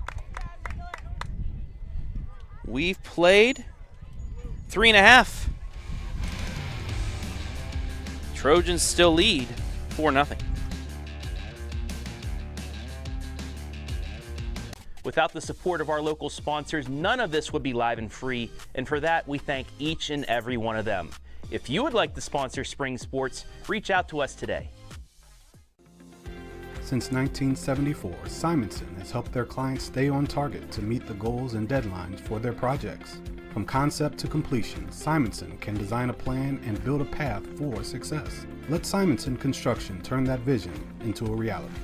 We've played 3.5. Trojans still lead 4-0. Without the support of our local sponsors, none of this would be live and free, and for that, we thank each and every one of them. If you would like to sponsor spring sports, reach out to us today. Since 1974, Simonson has helped their clients stay on target to meet the goals and deadlines for their projects. From concept to completion, Simonson can design a plan and build a path for success. Let Simonson Construction turn that vision into a reality.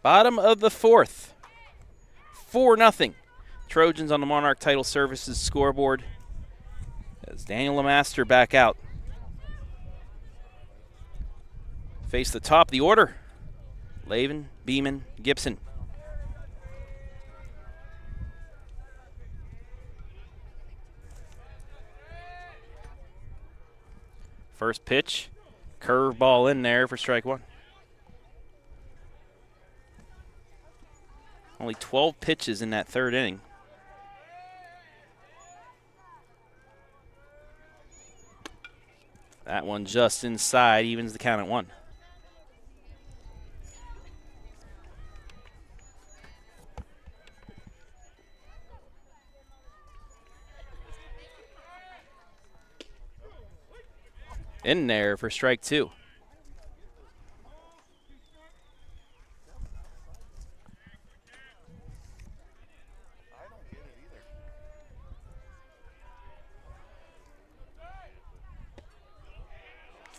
Bottom of the fourth. 4-0. Trojans on the Monarch Title Services scoreboard. As Daniel Lemaster back out. Face the top of the order. Lavin, Beeman, Gibson. First pitch, curveball in there for strike one. Only 12 pitches in that third inning. That one just inside, evens the count at 1. In there for strike 2.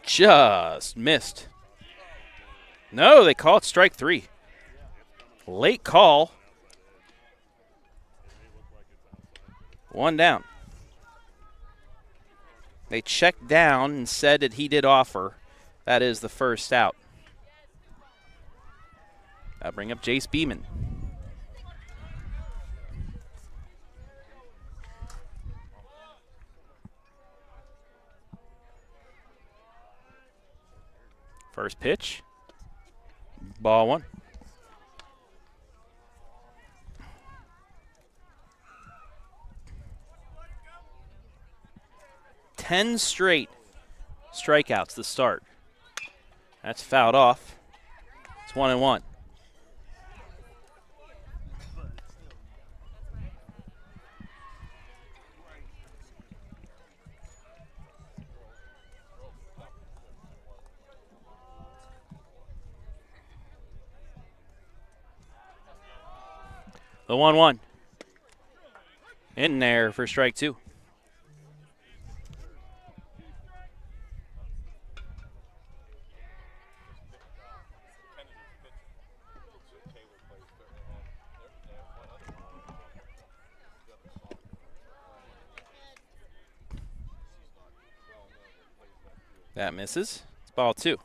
Just missed. No, they call it strike 3. Late call. 1 down. They checked down and said that he did offer. That is the first out. I'll bring up Jace Beeman. First pitch. Ball 1. Ten straight strikeouts to start. That's fouled off. It's 1-1. The 1-1. In there for strike 2. That misses. It's ball 2.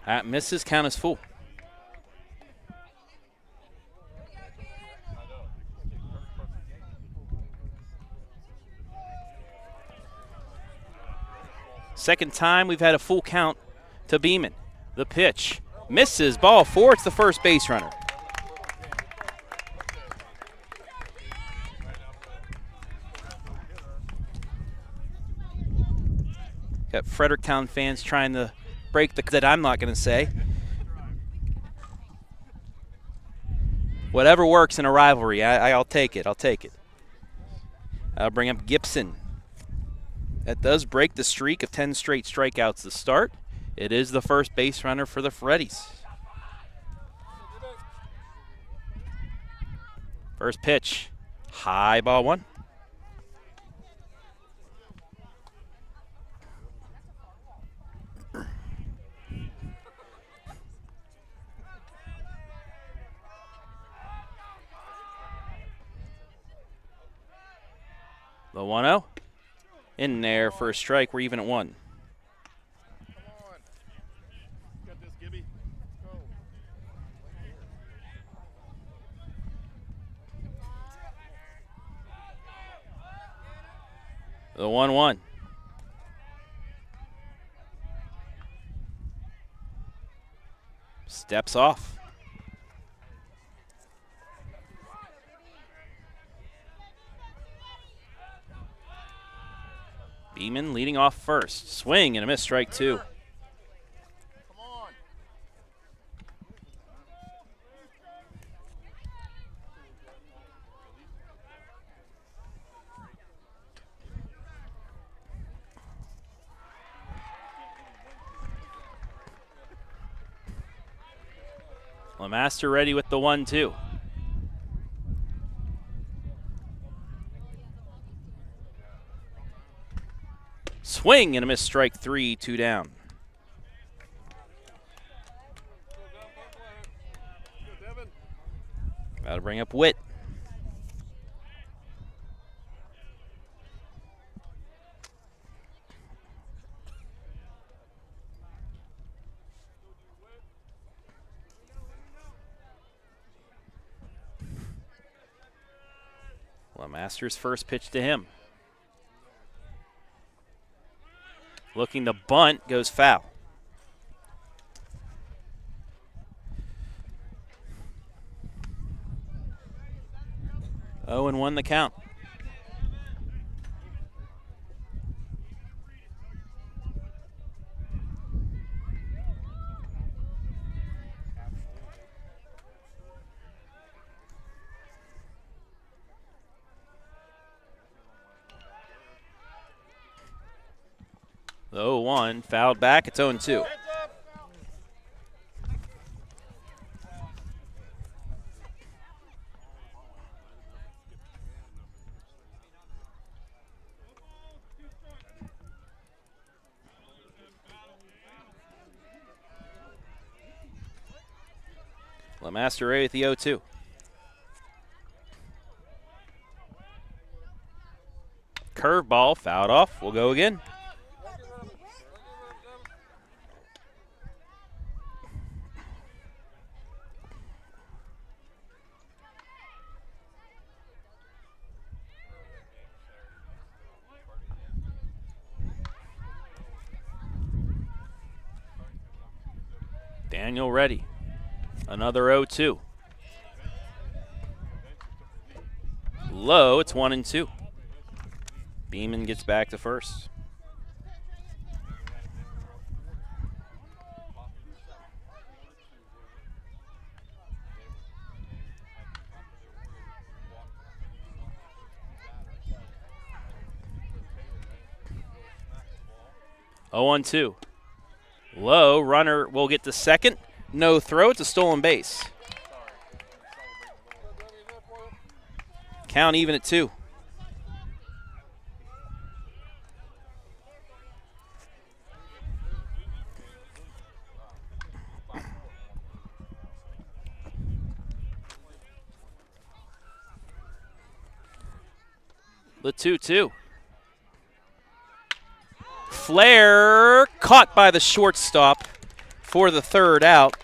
That misses. Count is full. Second time we've had a full count to Beeman. The pitch misses. Ball 4. It's the first base runner. Got Fredericktown fans trying to break the that I'm not going to say. Whatever works in a rivalry, I'll take it. I'll take it. I'll bring up Gibson. That does break the streak of 10 straight strikeouts to start. It is the first base runner for the Freddies. First pitch, high, ball 1. The 1-0. In there for a strike. We're even at 1. The 1-1. Steps off. Beeman leading off first. Swing and a miss, strike 2. Lemaster ready with the 1-2. Swing and a miss, strike 3, 2 down. Got to bring up Witt. Masters' first pitch to him. Looking to bunt, goes foul. Oh, and 1 the count. The 0-1, fouled back, it's 0-2. LeMaster ready with the 0-2. Curveball, fouled off, we'll go again. Daniel ready. Another 0-2. Low, it's 1-2. Beeman gets back to first. Oh, 1-2. Low, runner will get to second. No throw, it's a stolen base. Count even at 2. The 2-2. Flare caught by the shortstop for the third out.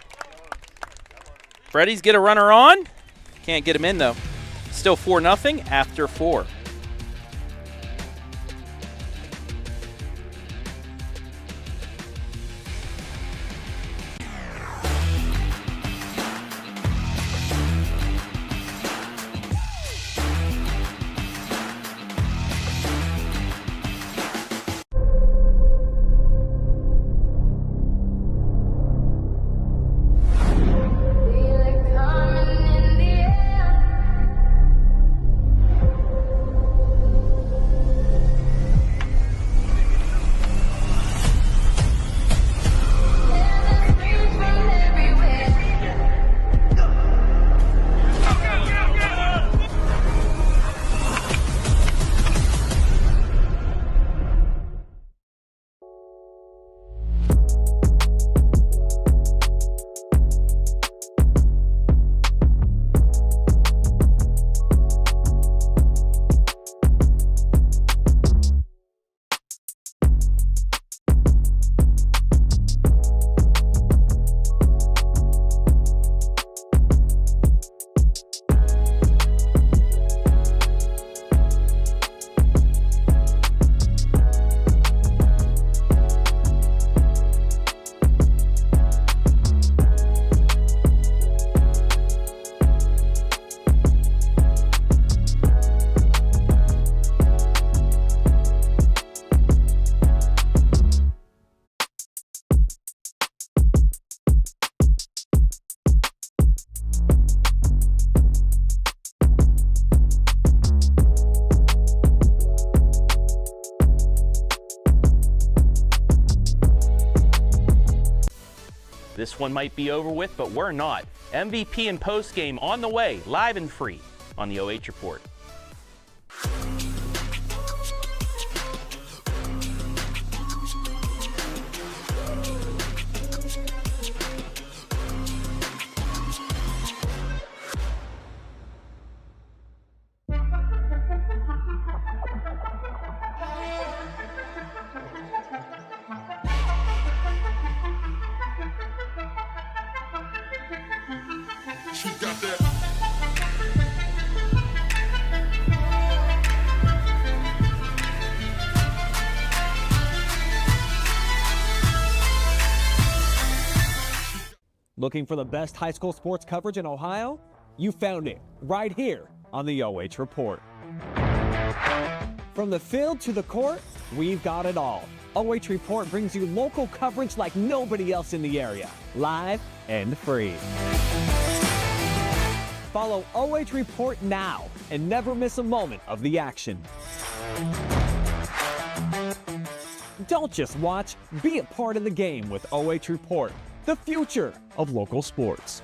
Freddies get a runner on. Can't get him in though. Still 4-0 after 4. This one might be over with, but we're not. MVP and postgame on the way, live and free on the OH Report. Looking for the best high school sports coverage in Ohio? You found it right here on the OH Report. From the field to the court, we've got it all. OH Report brings you local coverage like nobody else in the area, live and free. Follow OH Report now and never miss a moment of the action. Don't just watch, be a part of the game with OH Report, the future of local sports.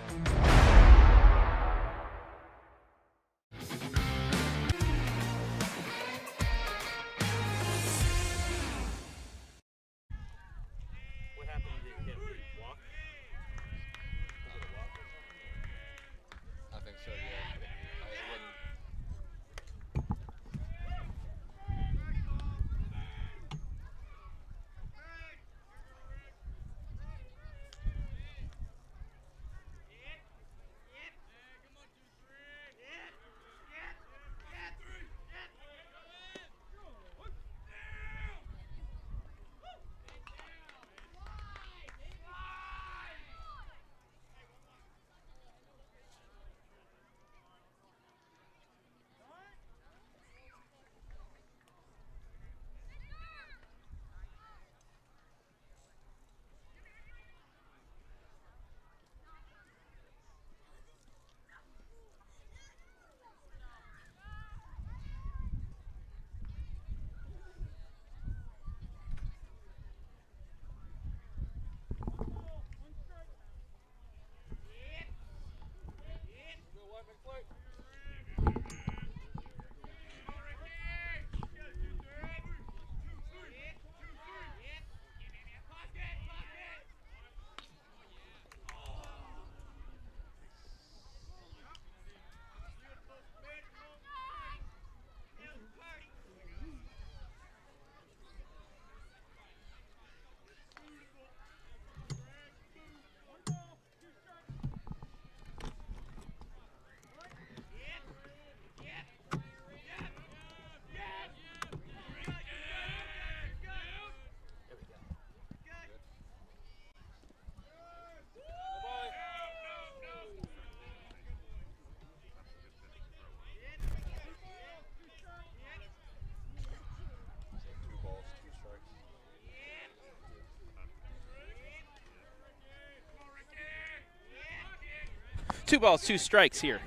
Two balls, two strikes here.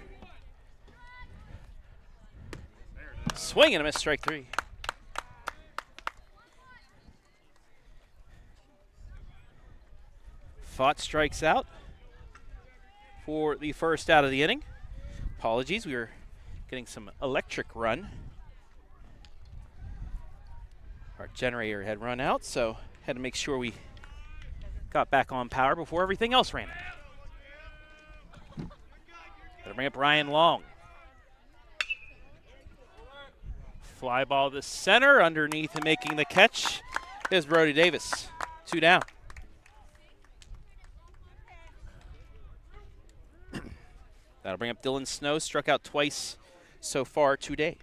Swing and a miss, strike three. Fought strikes out for the first out of the inning. Apologies, we were getting some electric run. Our generator had run out, so had to make sure we got back on power before everything else ran out. Gotta bring up Ryan Long. Fly ball to center, underneath and making the catch is Brode Davis. 2 down. That'll bring up Dylan Snow, struck out twice so far today.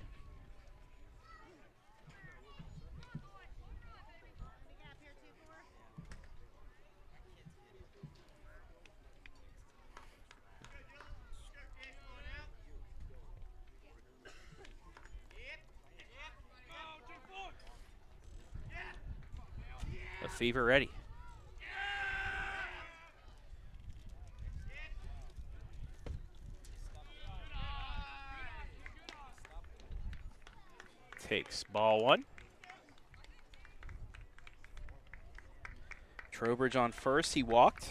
Fever ready. Takes ball one. Trowbridge on first. He walked.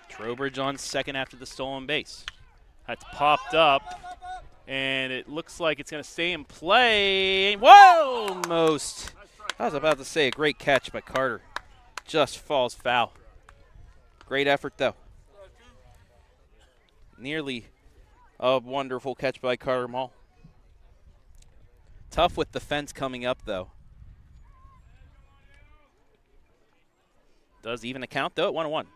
Trowbridge on second after the stolen base. That's popped up, and it looks like it's going to stay in play. Whoa! Almost. I was about to say a great catch by Carter. Just falls foul. Great effort, though. Nearly a wonderful catch by Carter Mall. Tough with the fence coming up, though. Does even the count, though, at 1-1.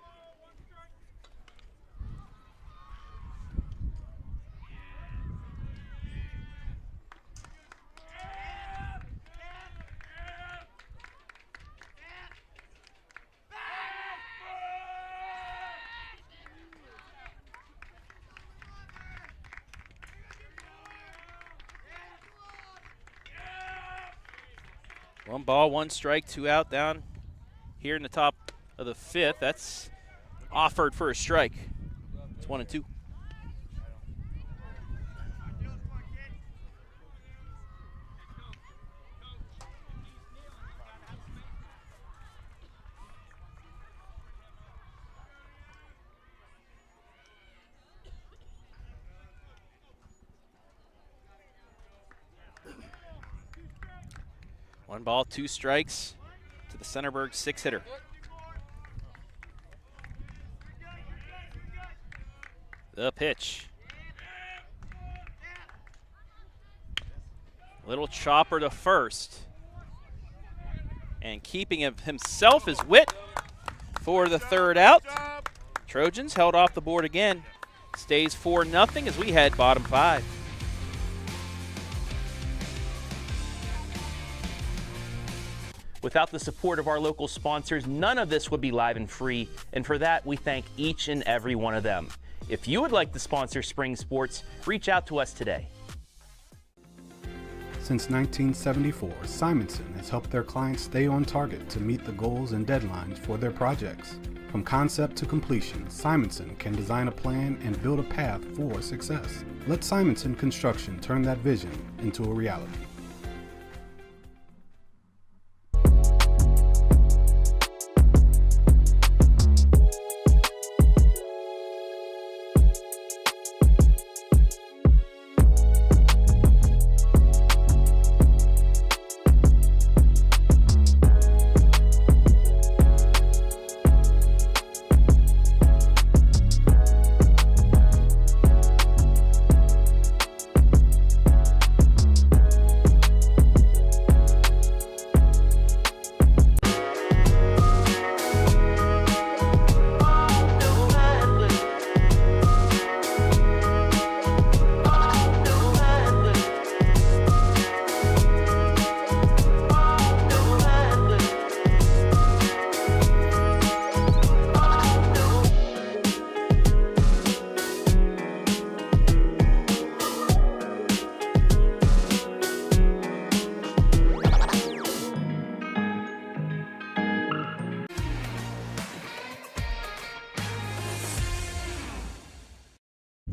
One ball, one strike, two out down here in the top of the fifth. That's offered for a strike. It's 1-2. One ball, two strikes to the Centerburg 6-hitter. The pitch. Little chopper to first. And keeping himself is Witt for the third out. Trojans held off the board again. Stays 4-0 as we head bottom 5. Without the support of our local sponsors, none of this would be live and free, and for that, we thank each and every one of them. If you would like to sponsor spring sports, reach out to us today. Since 1974, Simonson has helped their clients stay on target to meet the goals and deadlines for their projects. From concept to completion, Simonson can design a plan and build a path for success. Let Simonson Construction turn that vision into a reality.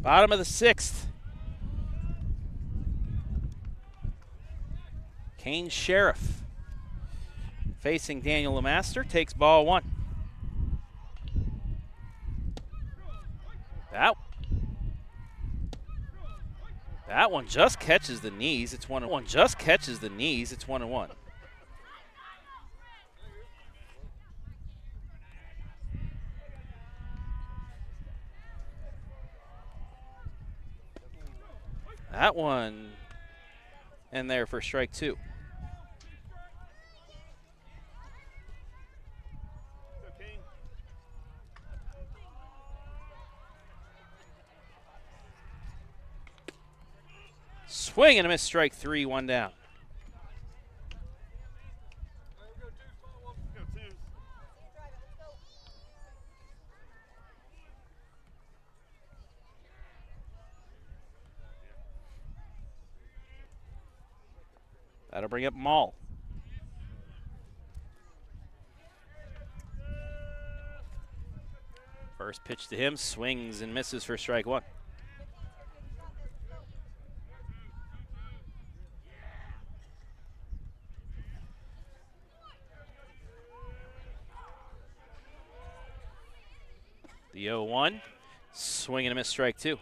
Bottom of the 6th. Kane Sheriff facing Daniel Lemaster, takes ball 1. That one just catches the knees. It's 1-1. Just catches the knees. It's 1-1. That one in there for strike 2. Swing and a miss, strike 3, 1 down. That'll bring up Maul. First pitch to him, swings and misses for strike 1. The 0-1, swing and a miss, strike 2.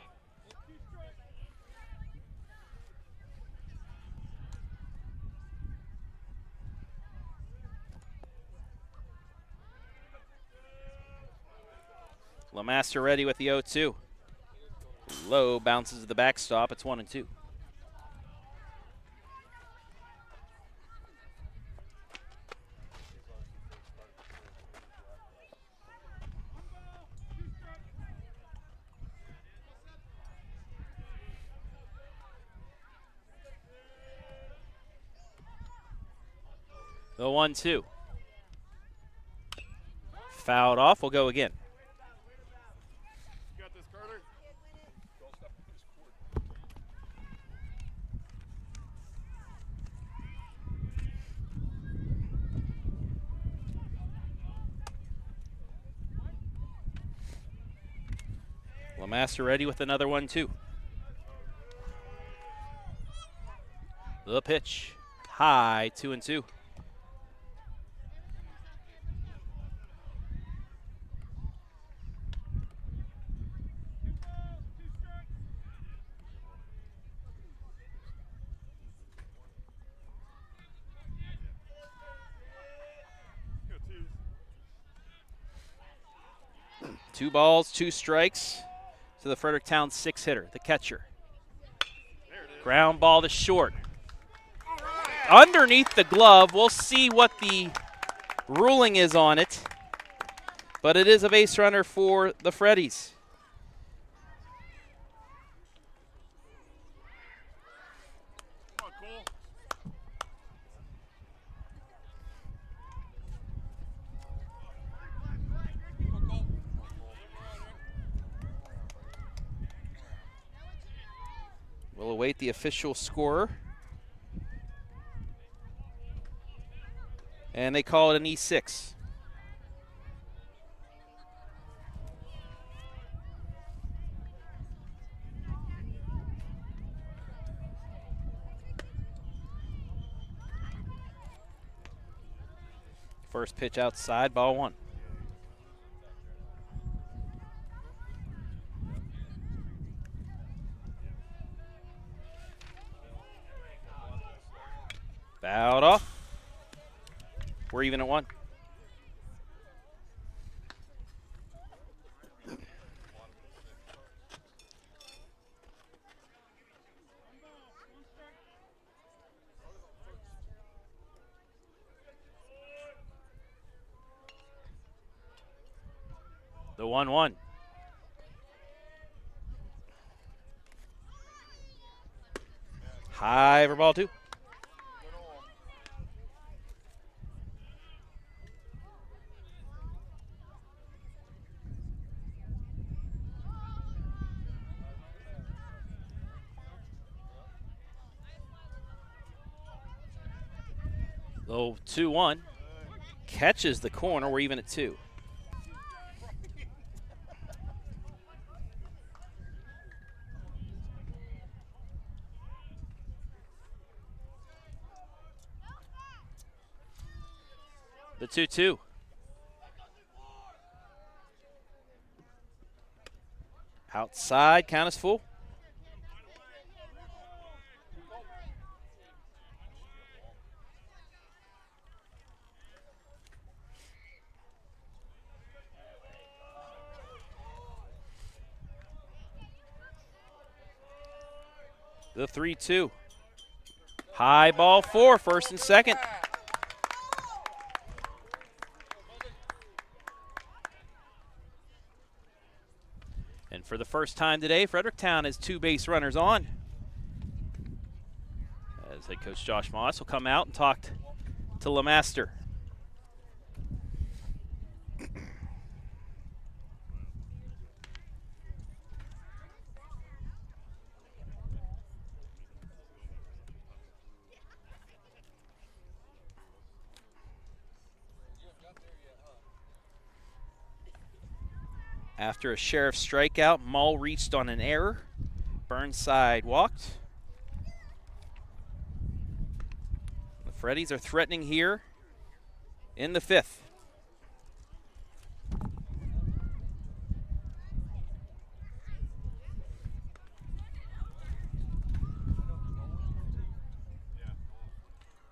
Lemaster ready with the 0-2. Low, bounces to the backstop. It's 1-2. The 1-2. Fouled off. We'll go again. LeMaster ready with another 1-2. The pitch. High, 2-2. Two balls, 2 strikes to the Fredericktown 6-hitter, the catcher. Ground ball to short. Underneath the glove, we'll see what the ruling is on it, but it is a base runner for the Freddies. We'll await the official scorer. And they call it an E6. First pitch outside, ball 1. Fouled off. We're even at 1. The 1-1. High for ball 2. Low 2-1. Catches the corner. We're even at 2. The 2-2. Outside, count is full. The 3-2. High ball 4, first and second. And for the first time today, Fredericktown has 2 base runners on. As head coach Josh Moss will come out and talk to LeMaster. After a sheriff strikeout, Mull reached on an error. Burnside walked. The Freddies are threatening here in the 5th.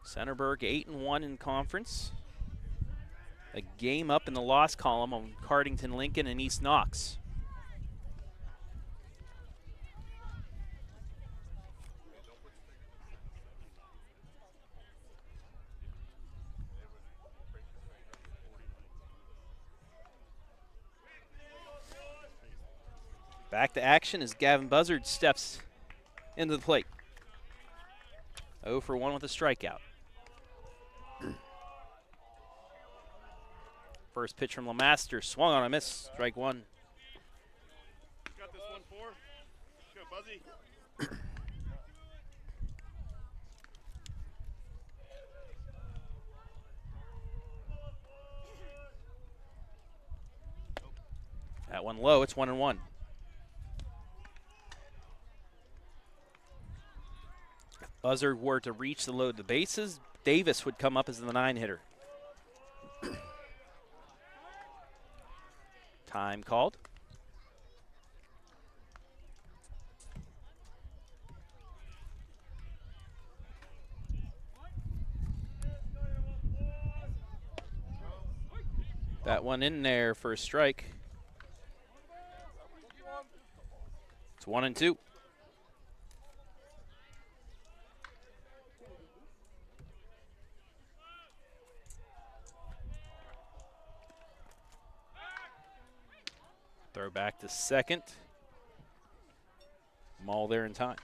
Centerburg 8-1 in conference. A game up in the loss column on Cardington, Lincoln, and East Knox. Back to action as Gavin Buzzard steps into the plate. 0 for 1 with a strikeout. First pitch from LeMaster, swung on a miss, strike one. Got this one for. Go, Buzzy. That one low, it's 1-1. If Buzzard were to reach the load of the bases, Davis would come up as the 9-hitter. Time called. That one in there for a strike. It's 1-2. Throw back to second. Maul there in time.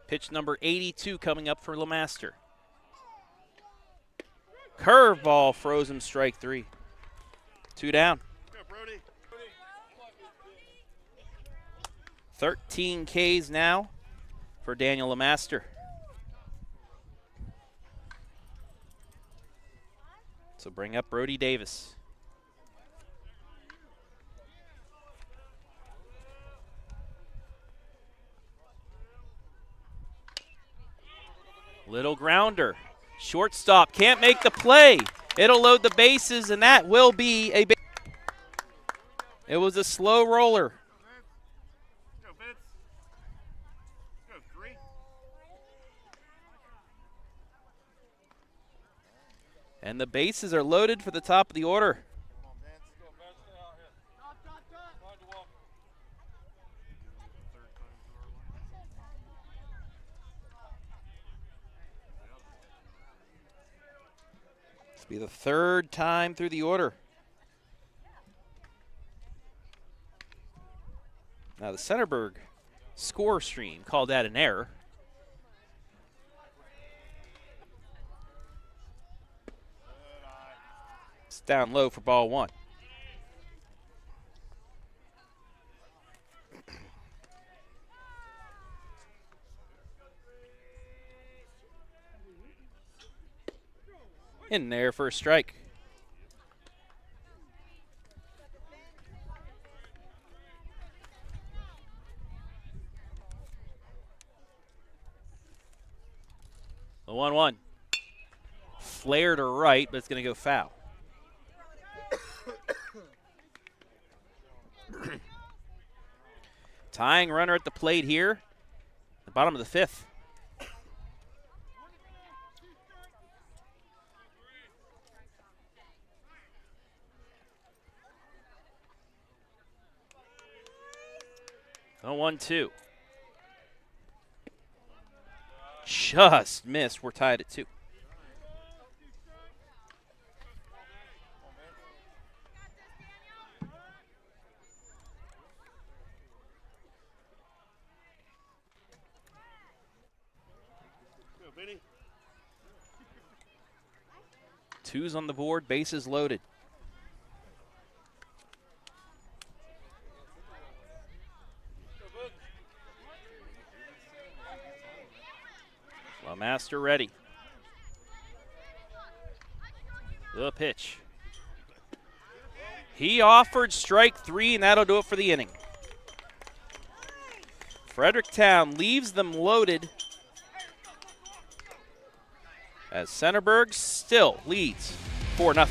Pitch number 82 coming up for LeMaster. Curveball froze him, strike three. 2 down. Go, Brody. 13 Ks now for Daniel LeMaster. So bring up Brode Davis. Little grounder. Shortstop can't make the play. It'll load the bases, and that will be a base. It was a slow roller. Go, Vince. Go, 3. And the bases are loaded for the top of the order. Come on, Vince. Go, Vince. Stay out here. Find the walk. This will be the third time through the order. Now the Centerburg score stream called that an error. It's down low for ball one. In there for a strike. The 1-1. Flare to right, but it's going to go foul. Tying runner at the plate here. The bottom of the fifth. The 1-2. Just missed. We're tied at 2. Go, Vinny. 2's on the board, bases loaded. LeMaster ready. The pitch. He offered strike 3, and that'll do it for the inning. Fredericktown leaves them loaded as Centerburg still leads 4-0.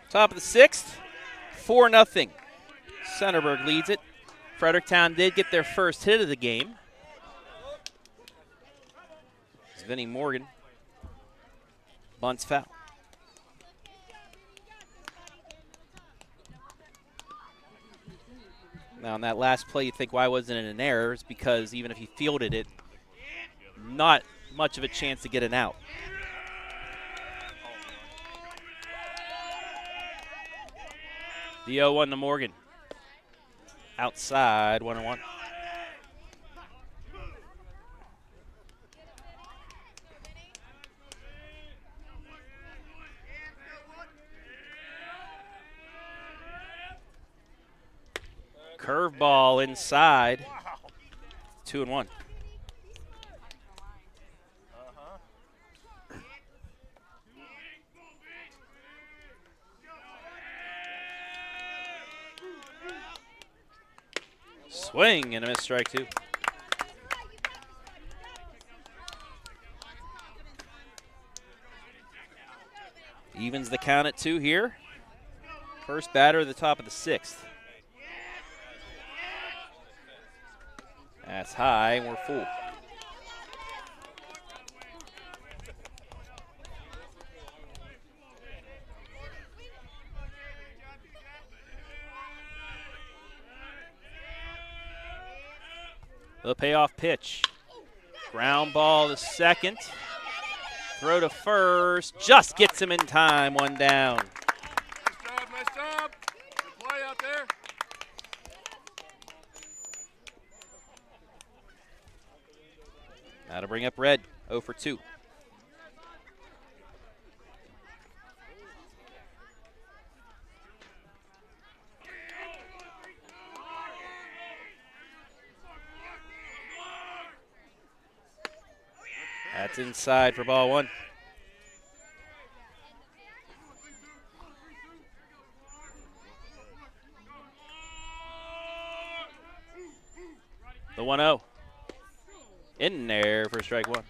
Top of the sixth, 4-0. Centerburg leads it. Fredericktown did get their first hit of the game. It's Vinnie Morgan. Bunts foul. Now, on that last play, you think, why wasn't it an error? It's because even if he fielded it, not much of a chance to get an out. The 0-1 to Morgan. Outside, 1-1. Curveball inside. 2-1. Swing and a miss, strike two. Evens the count at 2 here. First batter at the top of the sixth. That's high, and we're full. The payoff pitch. Ground ball to second. Throw to first. Just gets him in time. One down. Nice job. Good play out there. That'll bring up Red. 0 for 2. That's inside for ball one. The 1-0. In there for strike one.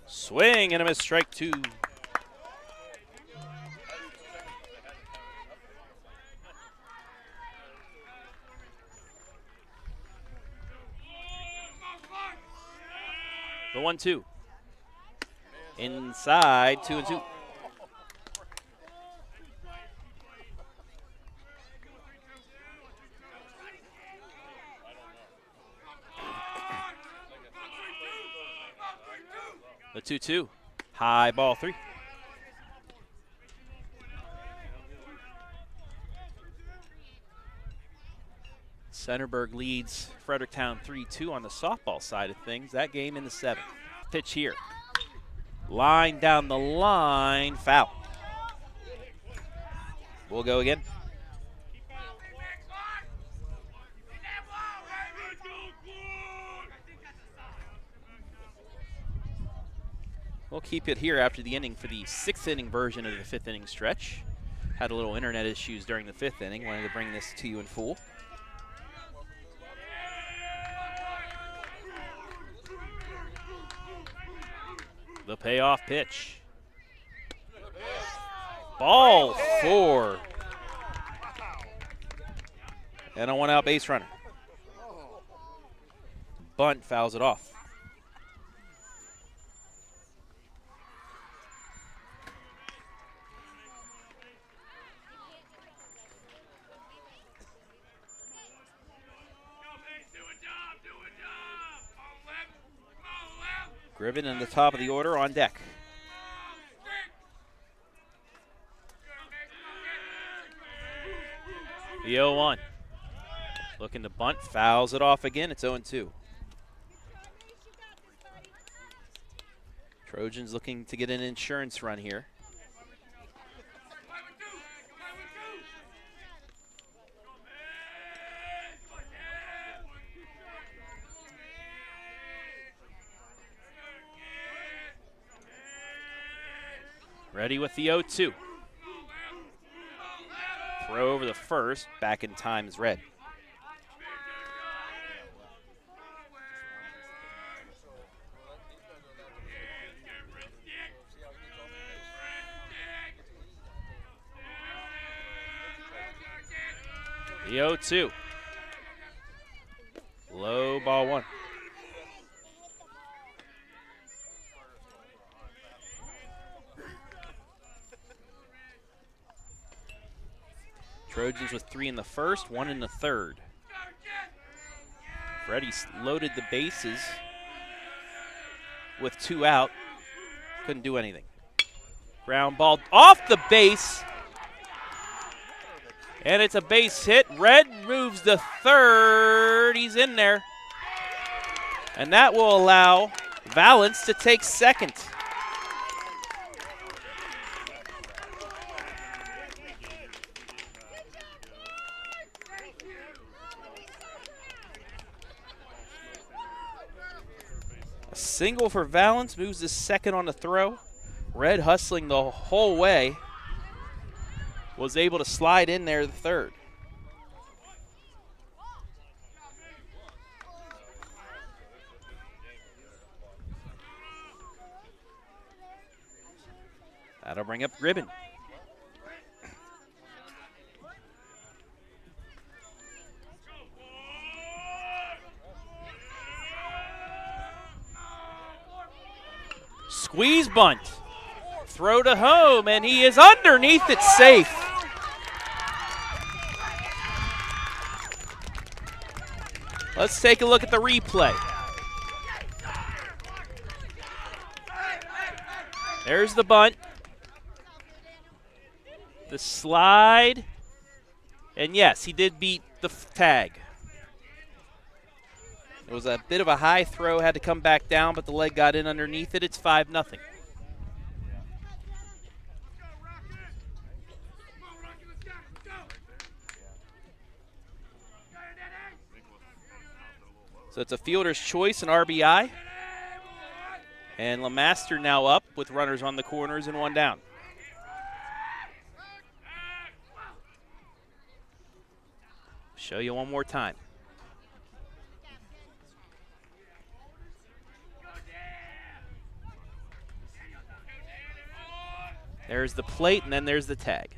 Swing and a miss, strike two. The 1-2. Inside, 2-2. The 2-2. High ball 3. Centerburg leads Fredericktown 3-2 on the softball side of things. That game in the 7th. Pitch here. Line down the line. Foul. We'll go again. We'll keep it here after the inning for the 6th inning version of the 5th inning stretch. Had a little internet issues during the 5th inning. Wanted to bring this to you in full. The payoff pitch. Ball 4. And a 1-out base runner. Bunt fouls it off. Gribben in the top of the order on deck. The 0-1. Looking to bunt, fouls it off again. It's 0-2. Trojans looking to get an insurance run here. Ready with the 0-2. Throw over the first. Back in time is Red. The 0-2. Low, ball one. Trojans with 3 in the first, 1 in the third. Freddies loaded the bases with 2 out. Couldn't do anything. Ground ball off the base. And it's a base hit. Red moves to third. He's in there. And that will allow Valance to take second. A single for Valance, moves to second on the throw. Red hustling the whole way. Was able to slide in there the third. That'll bring up Gribben. Squeeze bunt. Throw to home, and he is underneath it, safe. Let's take a look at the replay. There's the bunt. The slide. And yes, he did beat the tag. It was a bit of a high throw, had to come back down, but the leg got in underneath it. It's 5-0. So it's a fielder's choice, an RBI. And LeMaster now up with runners on the corners and 1 down. Show you one more time. There's the plate, and then there's the tag.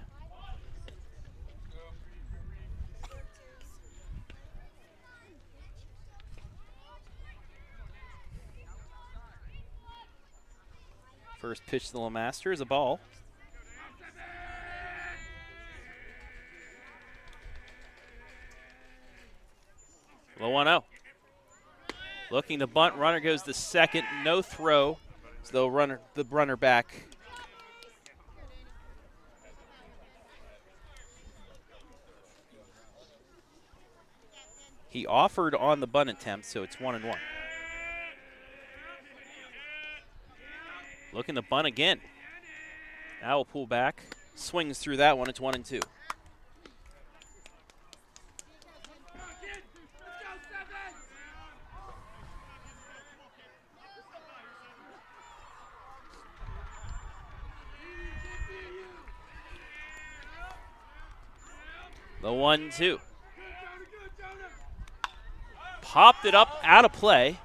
First pitch to the LeMaster is a ball. Low 1-0. Looking to bunt, runner goes to second, no throw. So the runner back. He offered on the bunt attempt, so it's 1-1. Looking to bunt again. Now we'll pull back. Swings through that one. It's 1-2. The 1-2. Popped it up, out of play.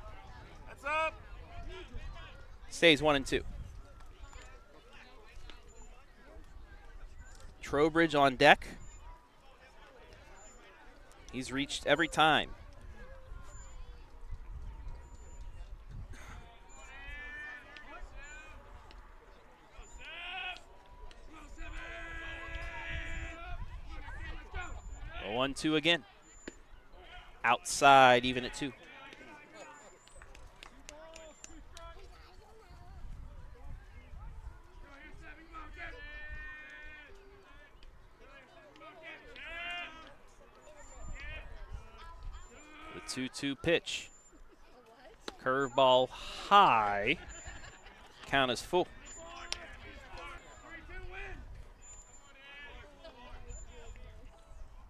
Stays 1-2. Trowbridge on deck. He's reached every time. A 1-2 again. Outside, even at 2. The 2-2 pitch. Curveball high. Count is full.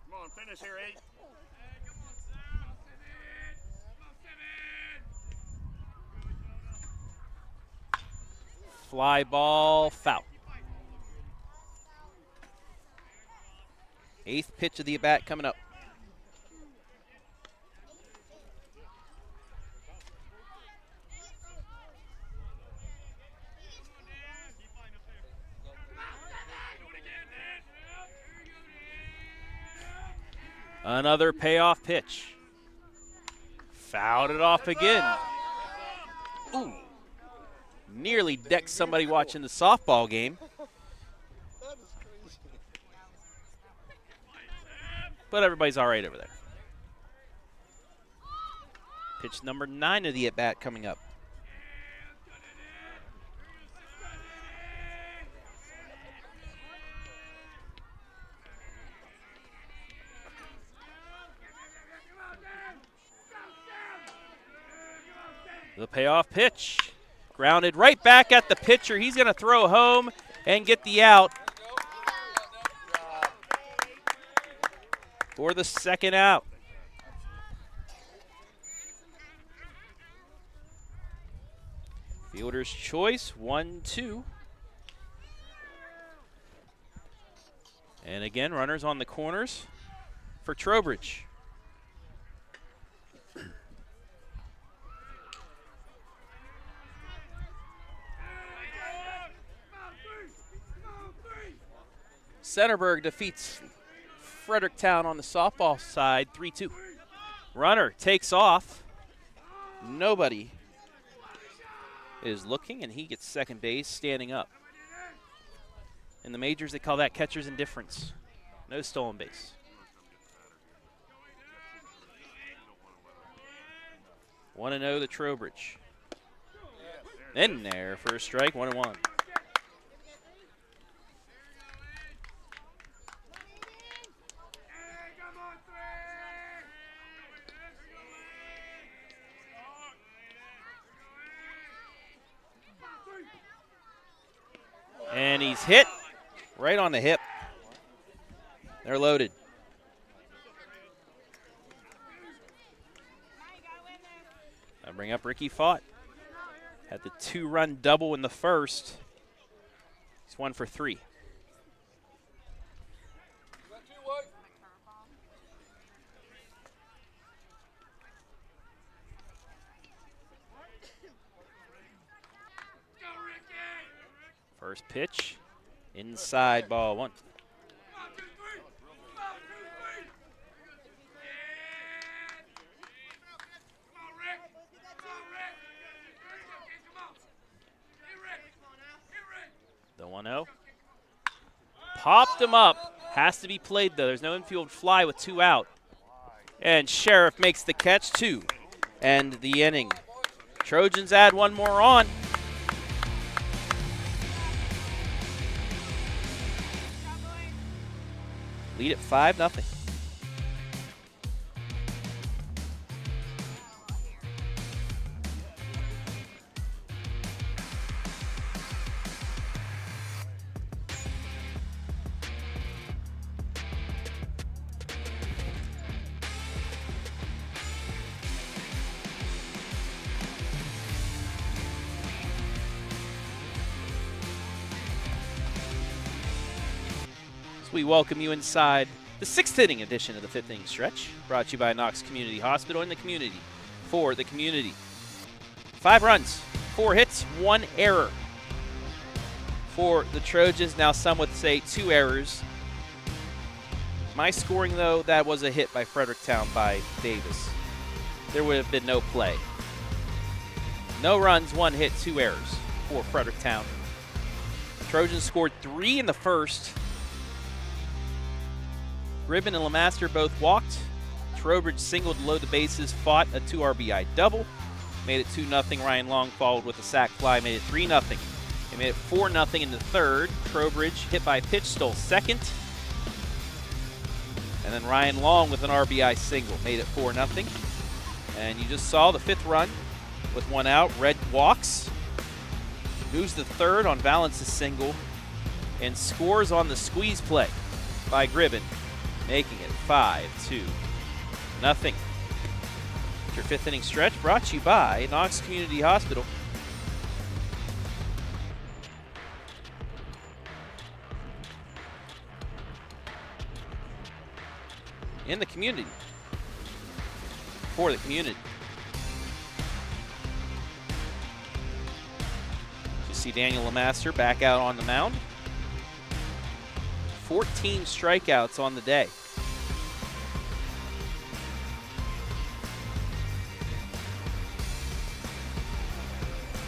Come on, finish here, 8. Fly ball, foul. 8th pitch of the at-bat coming up. Another payoff pitch. Fouled it off again. Ooh. Nearly decked somebody watching the softball game. But everybody's all right over there. Pitch number 9 of the at-bat coming up. The payoff pitch. Grounded right back at the pitcher. He's going to throw home and get the out for the second out. Fielder's choice, 1-2. And again, runners on the corners for Trowbridge. Centerburg defeats Fredericktown on the softball side, 3-2. Runner takes off. Nobody is looking, and he gets second base standing up. In the majors, they call that catcher's indifference. No stolen base. One and 0 to Trowbridge. In there for a strike, 1-1. And he's hit right on the hip. They're loaded. I bring up Ricky Fott. Had the 2-run double in the first. He's 1 for 3. First pitch, inside, ball 1. The 1-0. Popped him up. Has to be played, though. There's no infield fly with 2 out. And Sheriff makes the catch, 2. And the inning. Trojans add 1 more on. Lead at 5-0. We welcome you inside the 6th inning edition of the 5th inning stretch, brought to you by Knox Community Hospital in the community, for the community. 5 runs, 4 hits, 1 error for the Trojans. Now some would say 2 errors. My scoring, though, that was a hit by Fredericktown by Davis. There would have been no play. No runs, 1 hit, 2 errors for Fredericktown. Trojans scored 3 in the first. Gribben and LeMaster both walked. Trowbridge singled to load the bases, fought a 2 RBI double. Made it 2-0. Ryan Long followed with a sac fly, made it 3-0. They made it 4-0 in the third. Trowbridge hit by a pitch, stole second. And then Ryan Long with an RBI single, made it 4-0. And you just saw the 5th run with 1 out. Red walks. Moves to third on Valence's single and scores on the squeeze play by Gribben, making it 5-2. Your fifth inning stretch brought to you by Knox Community Hospital. In the community. For the community. You see Daniel Lemaster back out on the mound. 14 strikeouts on the day.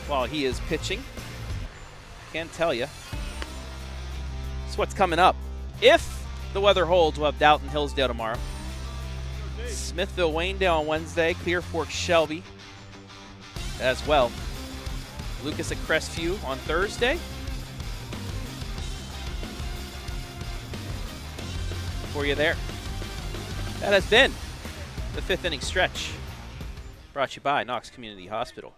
While he is pitching, can't tell you. That's what's coming up. If the weather holds, we'll have Dalton Hillsdale tomorrow. Smithville Waynedale on Wednesday. Clear Fork Shelby as well. Lucas at Crestview on Thursday. For you there. That has been the fifth inning stretch. Brought to you by Knox Community Hospital.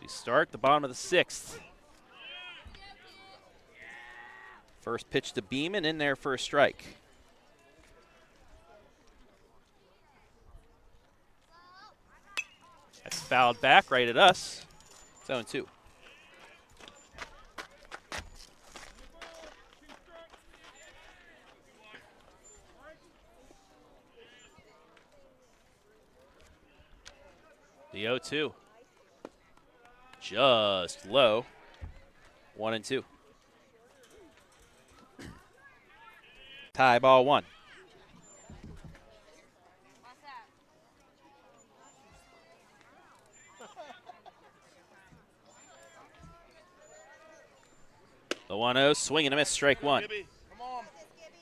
We start the bottom of the sixth. First pitch to Beeman, in there for a strike. That's fouled back right at us. It's 0-2. The 0-2. Just low. 1-2. Tie ball 1. The 1-0, swing and a miss, strike 1. Gibby, come on.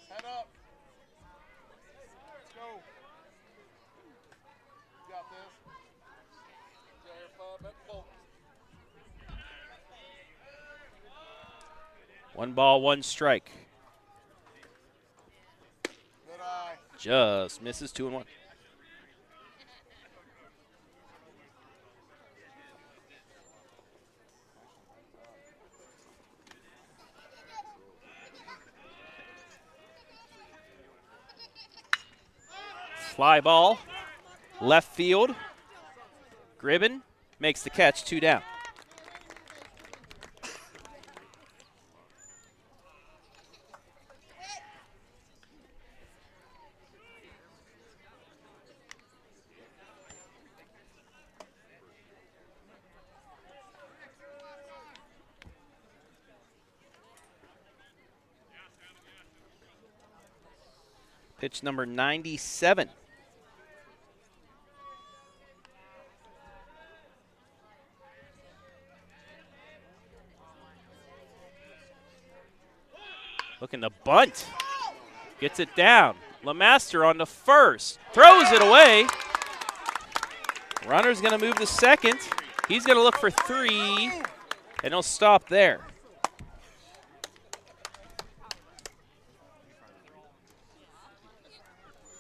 Head up. Let's go. You got this. One ball, one strike. Good eye. Just misses, 2-1. Fly ball, left field. Gribben makes the catch, 2 down. Pitch number 97. Looking to bunt. Gets it down. Lemaster on the first. Throws it away. Runner's going to move to second. He's going to look for 3, and he'll stop there.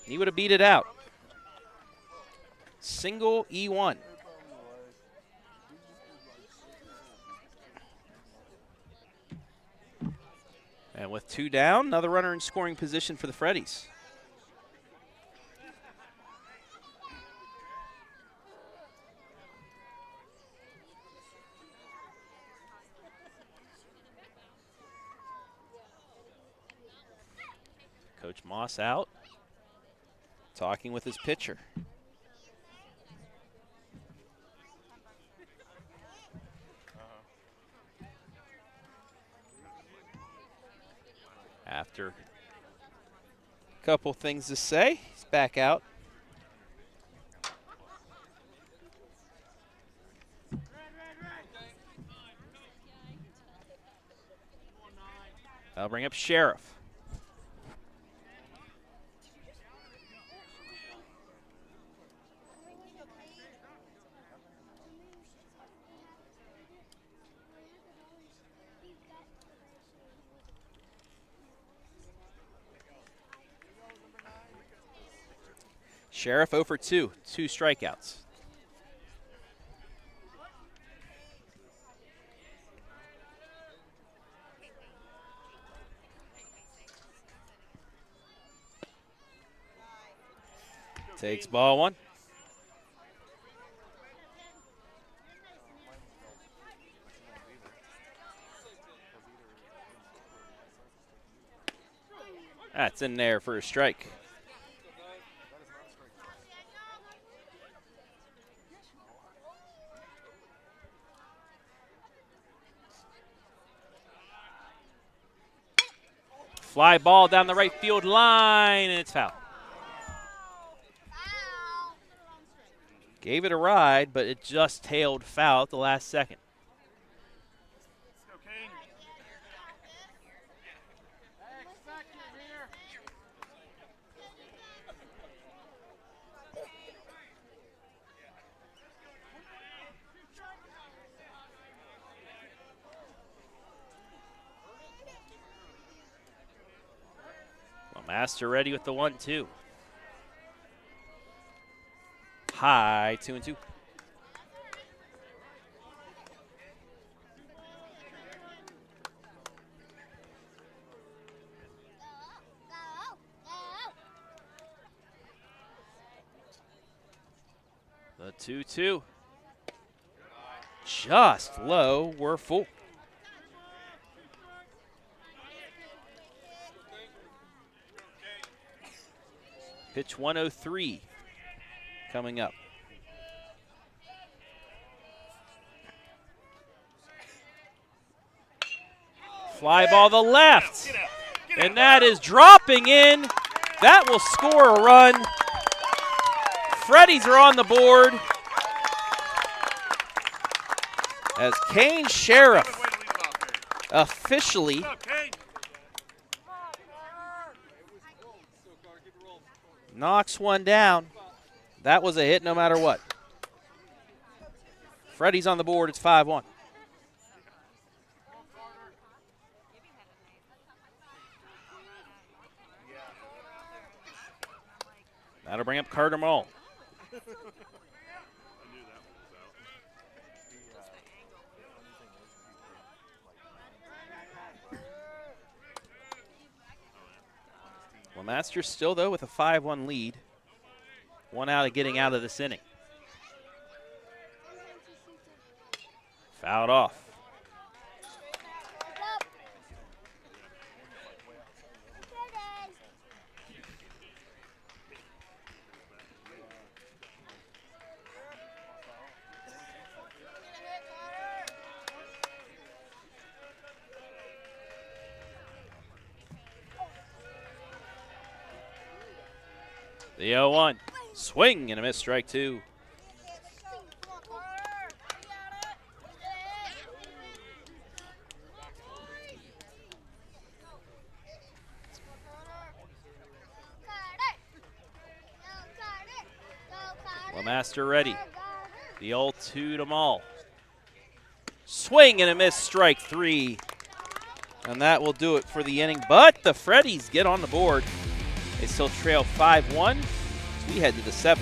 He would have beat it out. Single E1. And with 2 down, another runner in scoring position for the Freddies. Coach Moss out, talking with his pitcher. After a couple things to say, he's back out. That'll bring up Sheriff. Sheriff 0 for 2, 2 strikeouts. Takes ball 1. That's in there for a strike. Fly ball down the right field line, and it's foul. Gave it a ride, but it just tailed foul at the last second. Master ready with the 1-2. High, 2-2. The 2-2. Just low, we're full. Pitch 103 coming up. Fly ball the left, and that is dropping in. That will score a run. Freddies are on the board as Kane Sheriff officially knocks one down. That was a hit no matter what. Freddy's on the board. It's 5-1. That'll bring up Carter Mull. Master still, though, with a 5-1 lead. 1 out of getting out of this inning. Fouled off. The 0-1. Swing and a miss, strike 2. LeMaster ready. The 0-2 to Mull. Swing and a miss, strike 3. And that will do it for the inning. But the Freddies get on the board. They still trail 5-1 as we head to the 7th.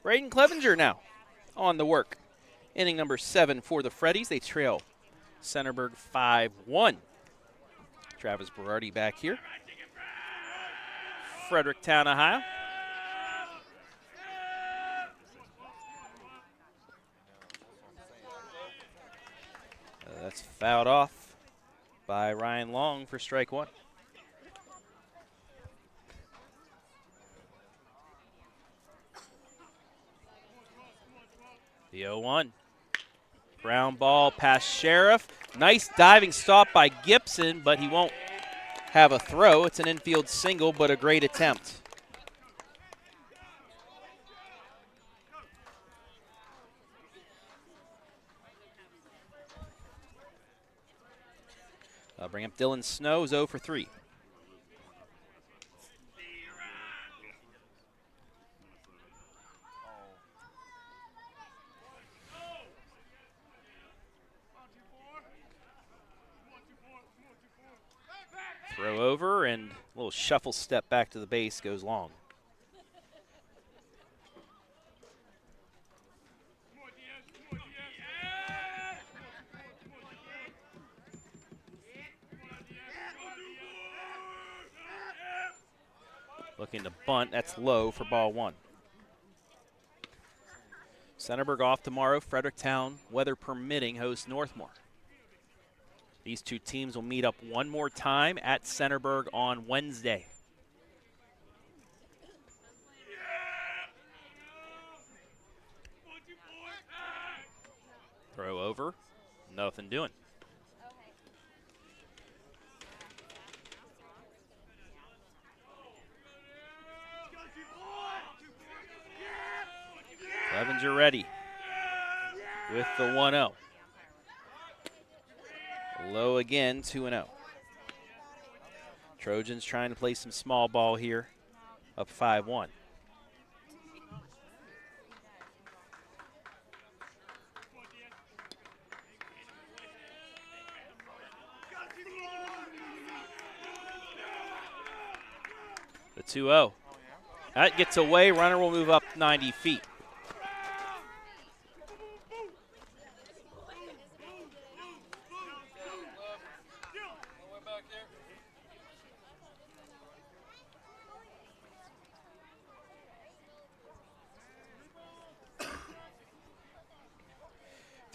Braden Clevenger now on the work. Inning number 7 for the Freddies. They trail Centerburg 5-1. Travis Berardi back here. Fredericktown, Ohio. That's fouled off by Ryan Long for strike 1. The 0-1. Ground ball past Sheriff. Nice diving stop by Gibson, but he won't have a throw. It's an infield single, but a great attempt. I'll bring up Dylan Snow, 0 for 3. Throw over and a little shuffle step back to the base goes long. Looking to bunt, that's low for ball 1. Centerburg off tomorrow. Fredericktown, weather permitting, hosts Northmore. These two teams will meet up one more time at Centerburg on Wednesday. Throw over, nothing doing. Clevenger ready with the 1-0. Low again, 2-0. Trojans trying to play some small ball here, up 5-1. The 2-0. That gets away, runner will move up 90 feet.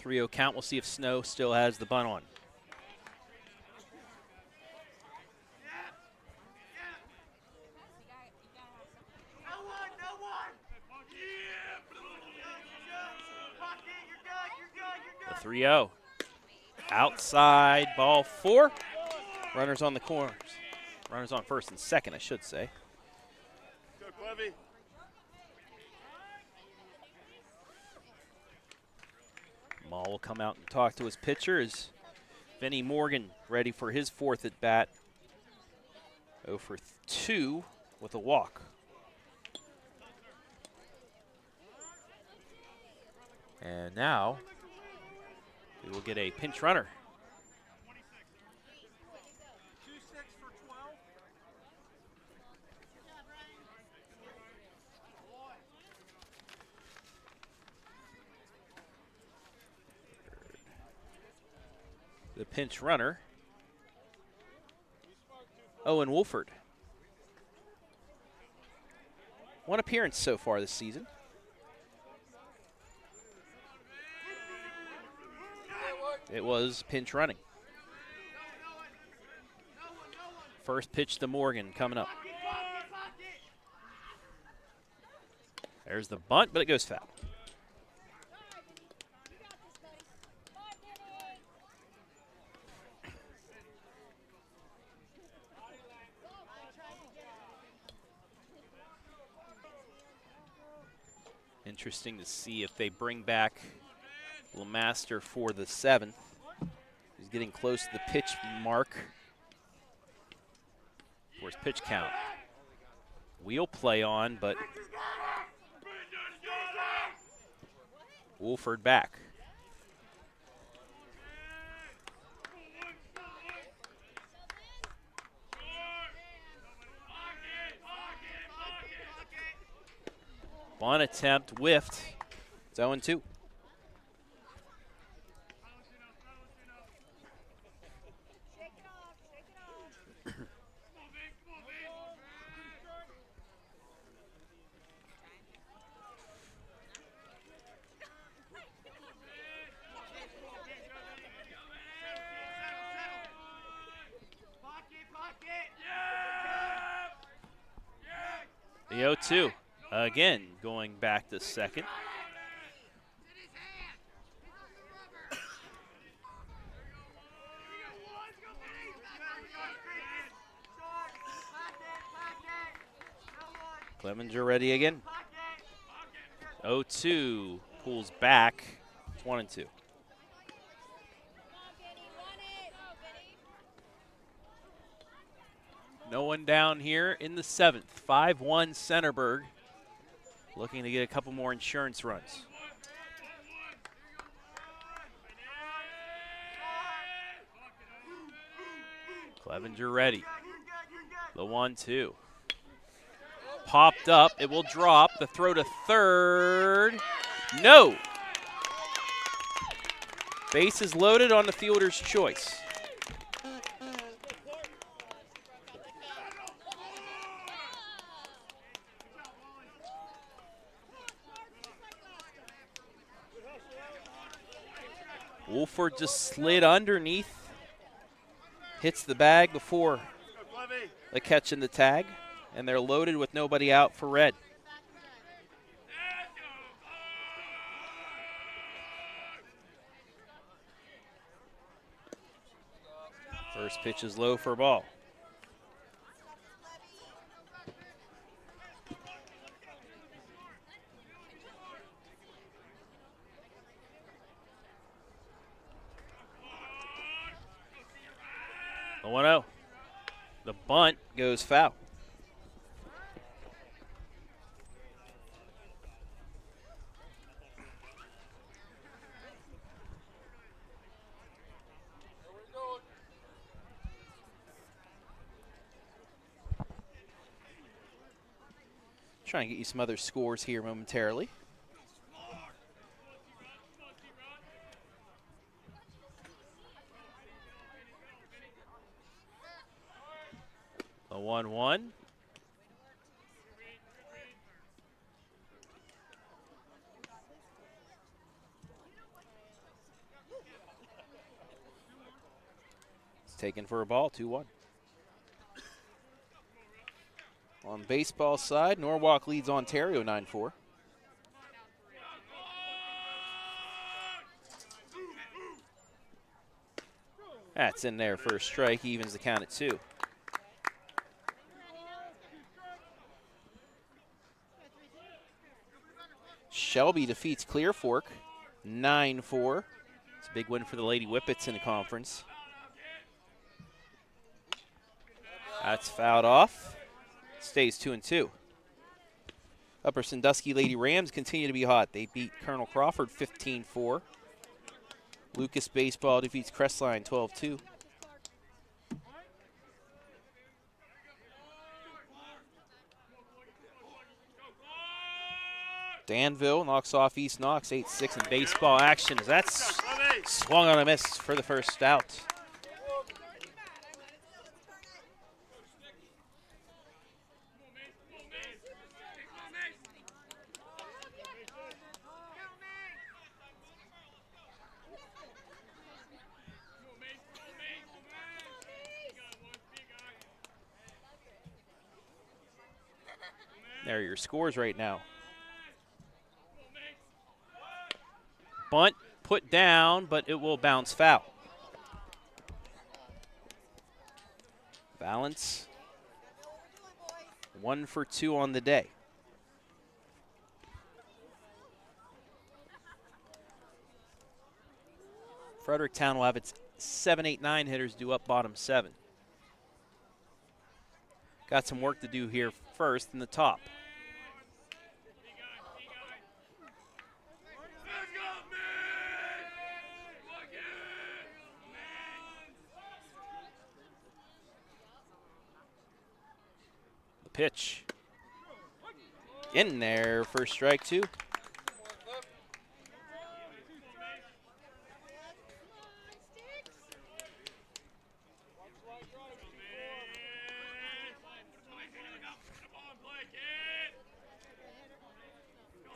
.30 count. We'll see if Snow still has the bunt on. The 3-0. Outside, ball 4. Runners on the corners. Runners on first and second, I should say. Go, Clevy. Maul will come out and talk to his pitcher as Vinnie Morgan ready for his 4th at bat. 0 for 2 with a walk. And now we will get a pinch runner. The pinch runner, Owen Wolford. 1 appearance so far this season. It was pinch running. First pitch to Morgan coming up. There's the bunt, but it goes foul. Interesting to see if they bring back LeMaster for the 7th. He's getting close to the pitch mark for his pitch count. Wheel play on, but Wolford back. Bunt attempt whiffed. It's 0-2. The 0-2. Again, going back to second. Clevenger ready again. 0-2. Pulls back. It's 1-2. No one down here in the 7th. 5-1 Centerburg. Looking to get a couple more insurance runs. Clevenger ready. The 1-2. Popped up. It will drop. The throw to third. No. Bases loaded on the fielder's choice. Wolford just slid underneath, hits the bag before the catch in the tag, and they're loaded with nobody out for red. First pitch is low for a ball. The 1-0. The bunt goes foul. Trying to get you some other scores here momentarily. A 1-1. It's taken for a ball, 2-1. On the baseball side, Norwalk leads Ontario 9-4. That's in there for a strike, evens the count at 2. Shelby defeats Clear Fork 9-4. It's a big win for the Lady Whippets in the conference. That's fouled off. Stays 2-2. Upper Sandusky Lady Rams continue to be hot. They beat Colonel Crawford 15-4. Lucas Baseball defeats Crestline 12-2. Danville knocks off East Knox 8-6 in baseball action. That's swung on a miss for the first out. There are your scores right now. Bunt put down, but it will bounce foul. Balance 1 for 2 on the day. Fredericktown will have its 7, 8, 9 hitters due up bottom 7. Got some work to do here first in the top. The pitch. In there for strike 2.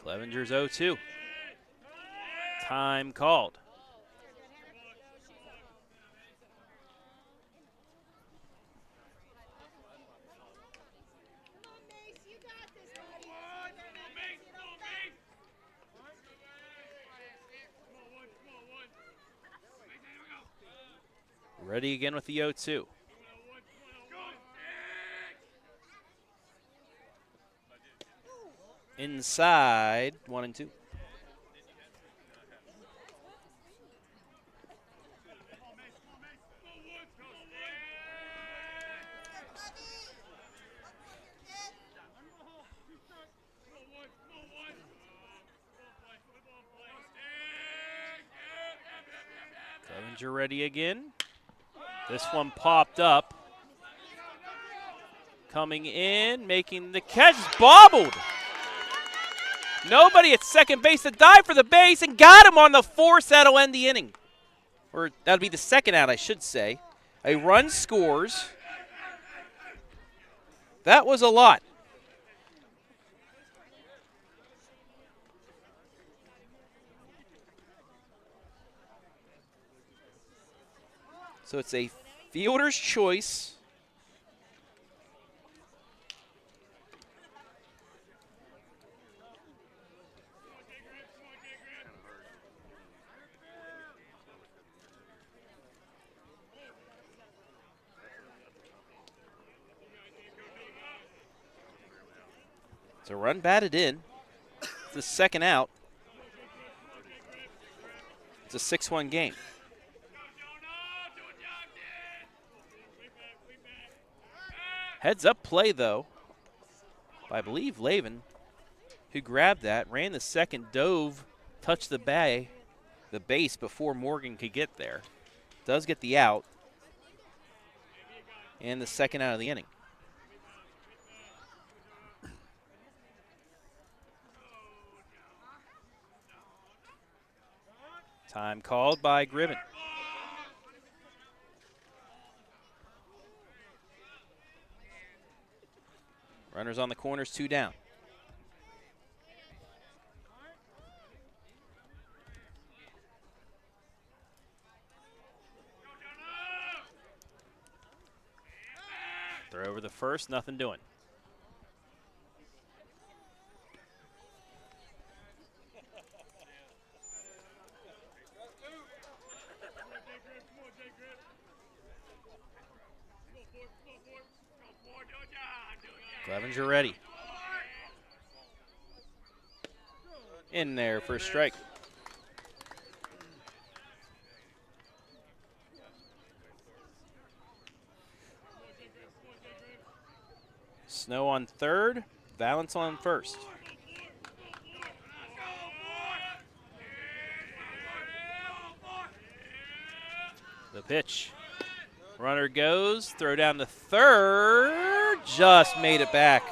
Clevenger's 0-2. Time called. Ready again with the 0-2. Inside, 1-2. Clevenger ready again. This one popped up. Coming in, making the catch, bobbled. Nobody at second base to dive for the base and got him on the force. That'll end the inning. Or that'll be the second out, I should say. A run scores. That was a lot. So it's a fielder's choice. It's a run batted in. It's the second out. It's a 6-1 game. Heads up play, though, by, I believe, Lavin, who grabbed that, ran the second, dove, touched the base before Morgan could get there. Does get the out. And the second out of the inning. Time called by Gribben. Runners on the corners, 2 down. Throw over the first, nothing doing. Clevenger ready. In there for a strike. Snow on third, Valance on first. The pitch. Runner goes, throw down to third, just made it back.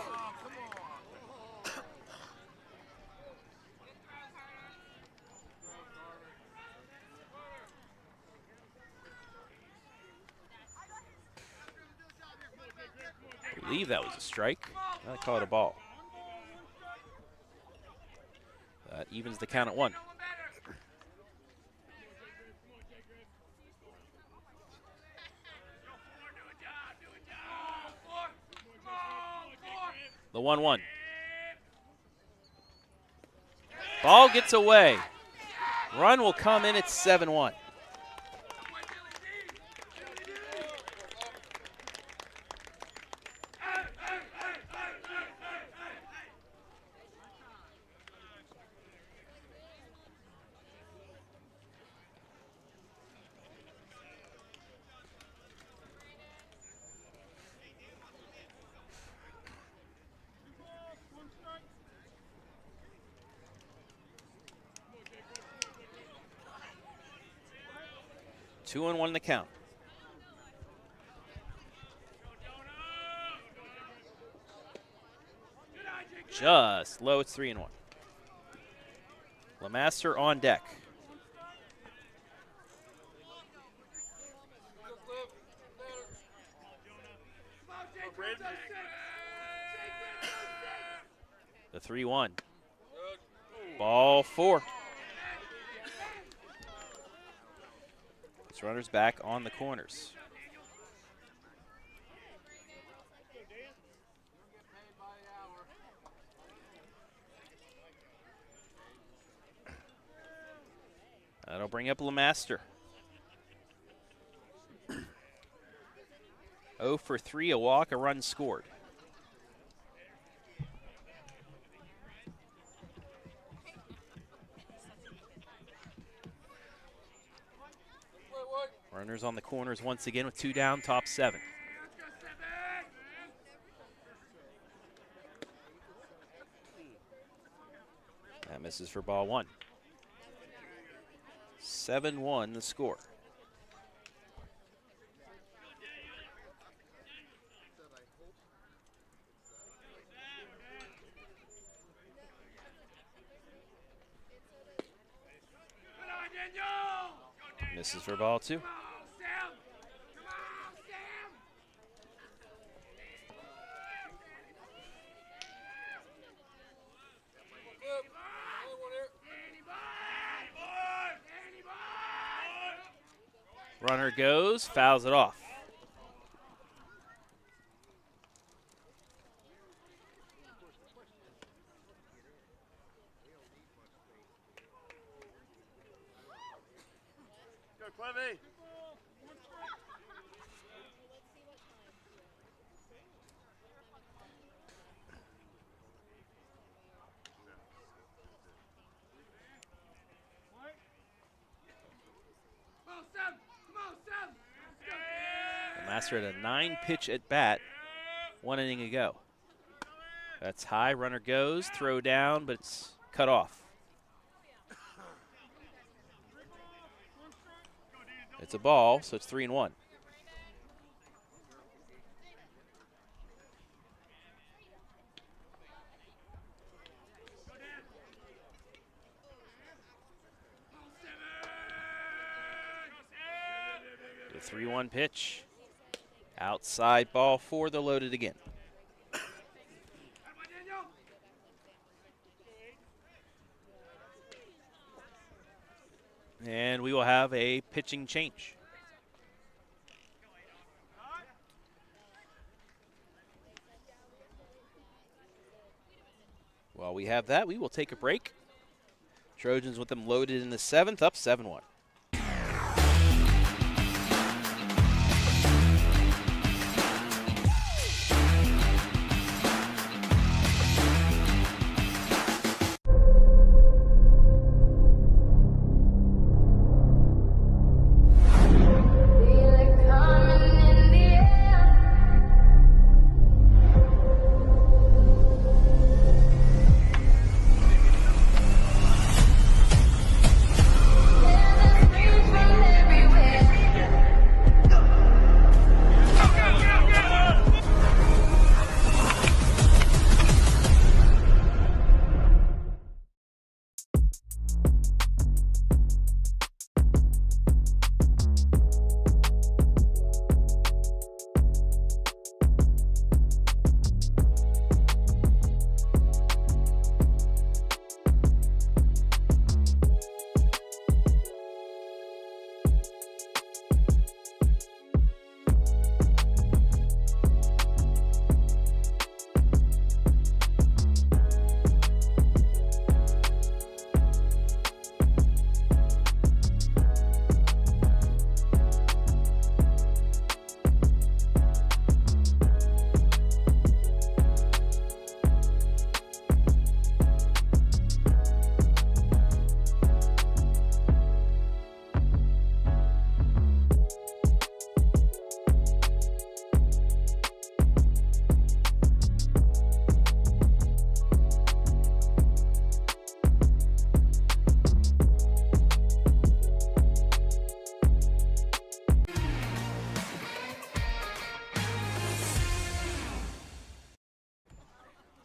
I believe that was a strike. I call it a ball. That evens the count at 1. The 1-1. Ball gets away. Run will come in at 7-1. Two and 1 the count. just low. It's 3-1. LeMaster on deck. The 3-1. Ball 4. This runner's back on the corners. That'll bring up LeMaster. 0 for 3, a walk, a run scored. Runners on the corners once again with 2 down, top 7. That misses for ball 1. 7-1 the score. Misses for ball 2. Runner goes, fouls it off. Go, Clevy. Master had a 9-pitch at bat, 1 inning ago. That's high, runner goes, throw down, but it's cut off. It's a ball, so it's 3-1. The 3-1 pitch. Outside ball 4, they'll load it again. And we will have a pitching change. While we have that, we will take a break. Trojans with them loaded in the 7th, up 7-1. Yeah.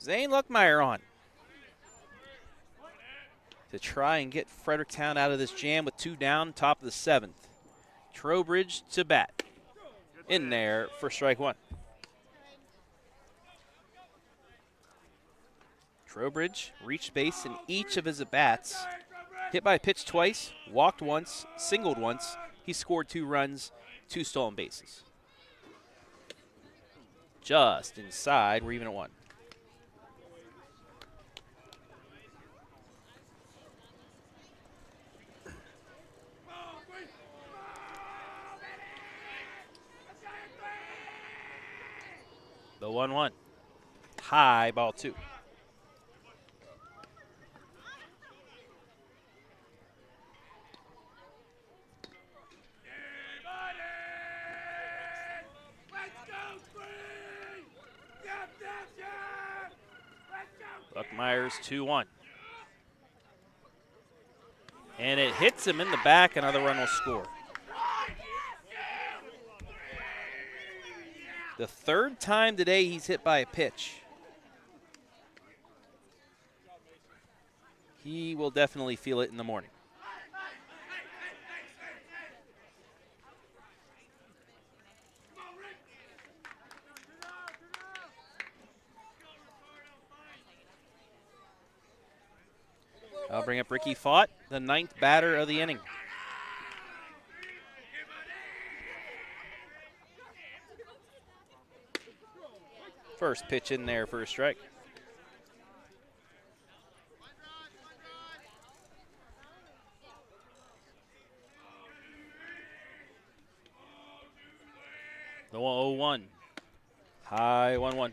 Zane Luckmeyer on to try and get Fredericktown out of this jam with 2 down, top of the 7th. Trowbridge to bat. In there for strike 1. Trowbridge reached base in each of his at-bats. Hit by a pitch twice, walked once, singled once. He scored 2 runs, 2 stolen bases. Just inside, we're even at 1. The 1-1. High, ball 2. Luckmeyer's 2-1. And it hits him in the back. Another run will score. The 3rd time today he's hit by a pitch. He will definitely feel it in the morning. I'll bring up Ricky Fott, the 9th batter of the inning. First pitch in there for a strike. The 0-1. High 1-1.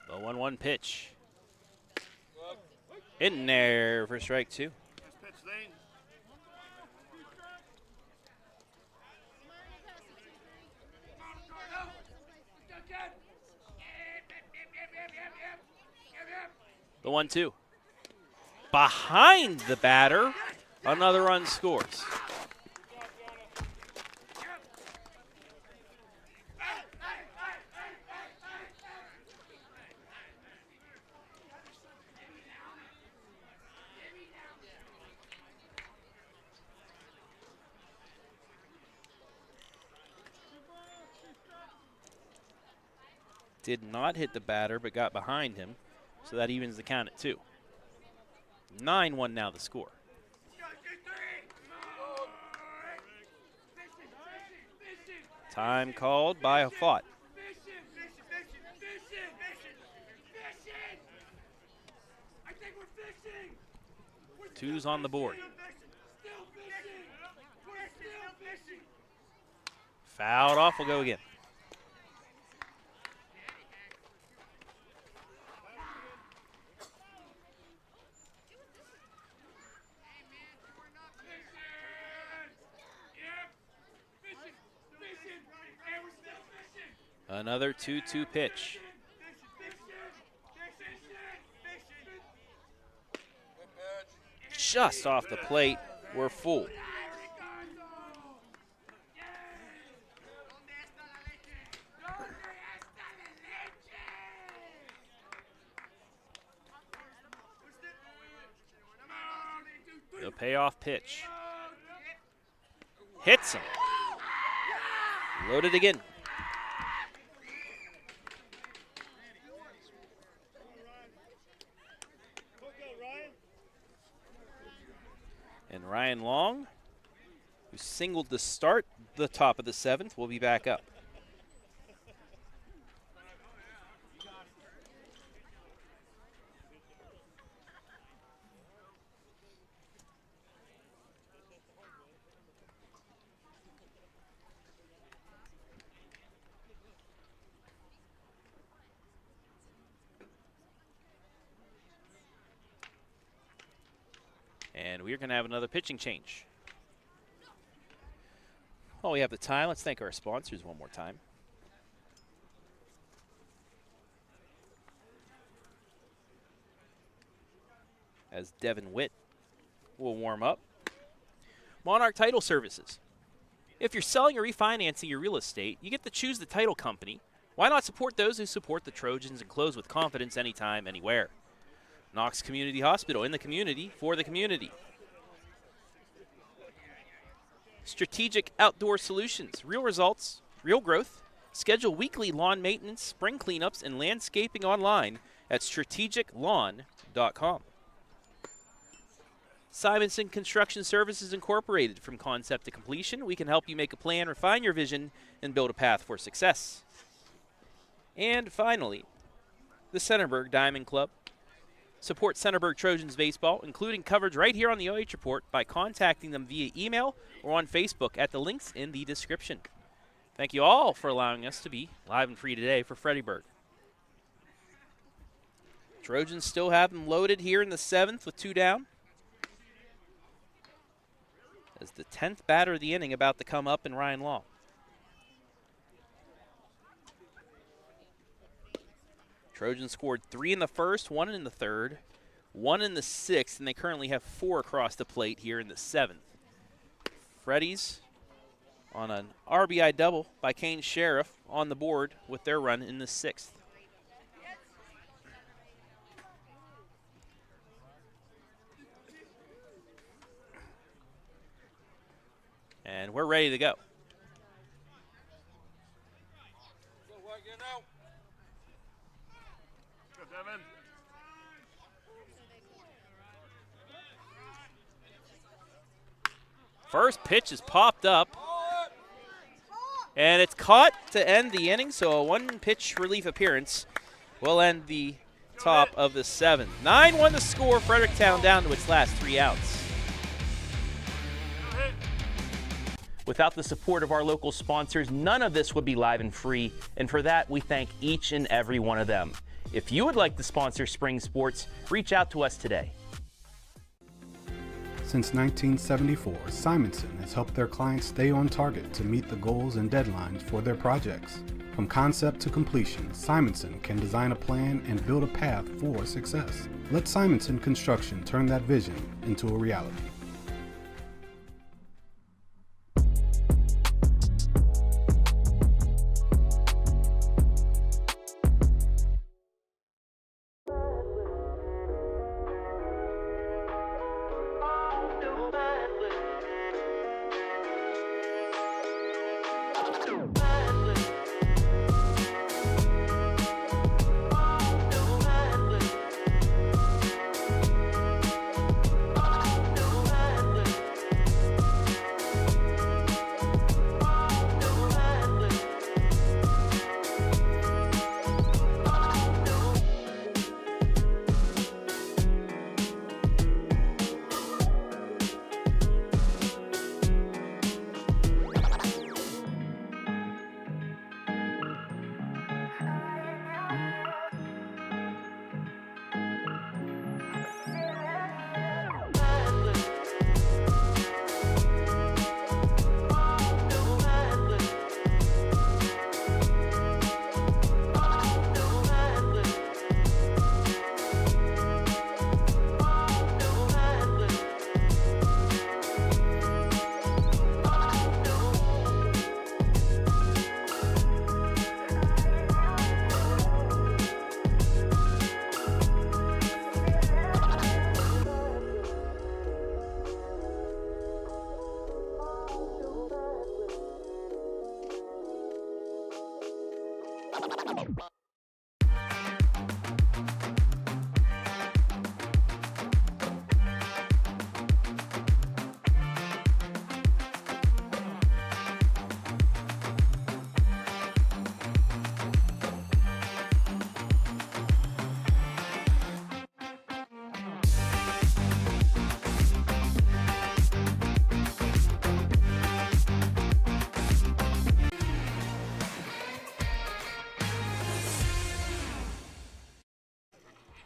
The 1-1 pitch. In there for strike 2. The 1-2. Behind the batter, another run scores. Did not hit the batter, but got behind him, so that evens the count at 2. 9-1 now the score. Time called by Fott. Two's on the board. Fouled off, will go again. Another 2-2 pitch. Just off the plate, we're full. The payoff pitch. Hits him. Loaded again. And Ryan Long, who singled to start the top of the 7th, will be back up. And we're going to have another pitching change. While we have the time, let's thank our sponsors one more time. As Devin Witt will warm up. Monarch Title Services. If you're selling or refinancing your real estate, you get to choose the title company. Why not support those who support the Trojans and close with confidence anytime, anywhere? Knox Community Hospital, in the community, for the community. Strategic Outdoor Solutions, real results, real growth. Schedule weekly lawn maintenance, spring cleanups, and landscaping online at strategiclawn.com. Simonson Construction Services Incorporated. From concept to completion, we can help you make a plan, refine your vision, and build a path for success. And finally, the Centerburg Diamond Club. Support Centerburg Trojans baseball, including coverage right here on the OH Report, by contacting them via email or on Facebook at the links in the description. Thank you all for allowing us to be live and free today for FreddieBurg. Trojans still have them loaded here in the 7th with 2 down. As the 10th batter of the inning about to come up in Ryan Long. Trojans scored 3 in the first, 1 in the third, 1 in the 6th, and they currently have 4 across the plate here in the 7th. Freddies on an RBI double by Kane Sheriff on the board with their run in the 6th. And we're ready to go. First pitch is popped up. And it's caught to end the inning, so a 1-pitch relief appearance will end the top of the 7th. 9-1 the score, Fredericktown down to its last 3 outs. Without the support of our local sponsors, none of this would be live and free, and for that, we thank each and every one of them. If you would like to sponsor spring sports, reach out to us today. Since 1974, Simonson has helped their clients stay on target to meet the goals and deadlines for their projects. From concept to completion, Simonson can design a plan and build a path for success. Let Simonson Construction turn that vision into a reality.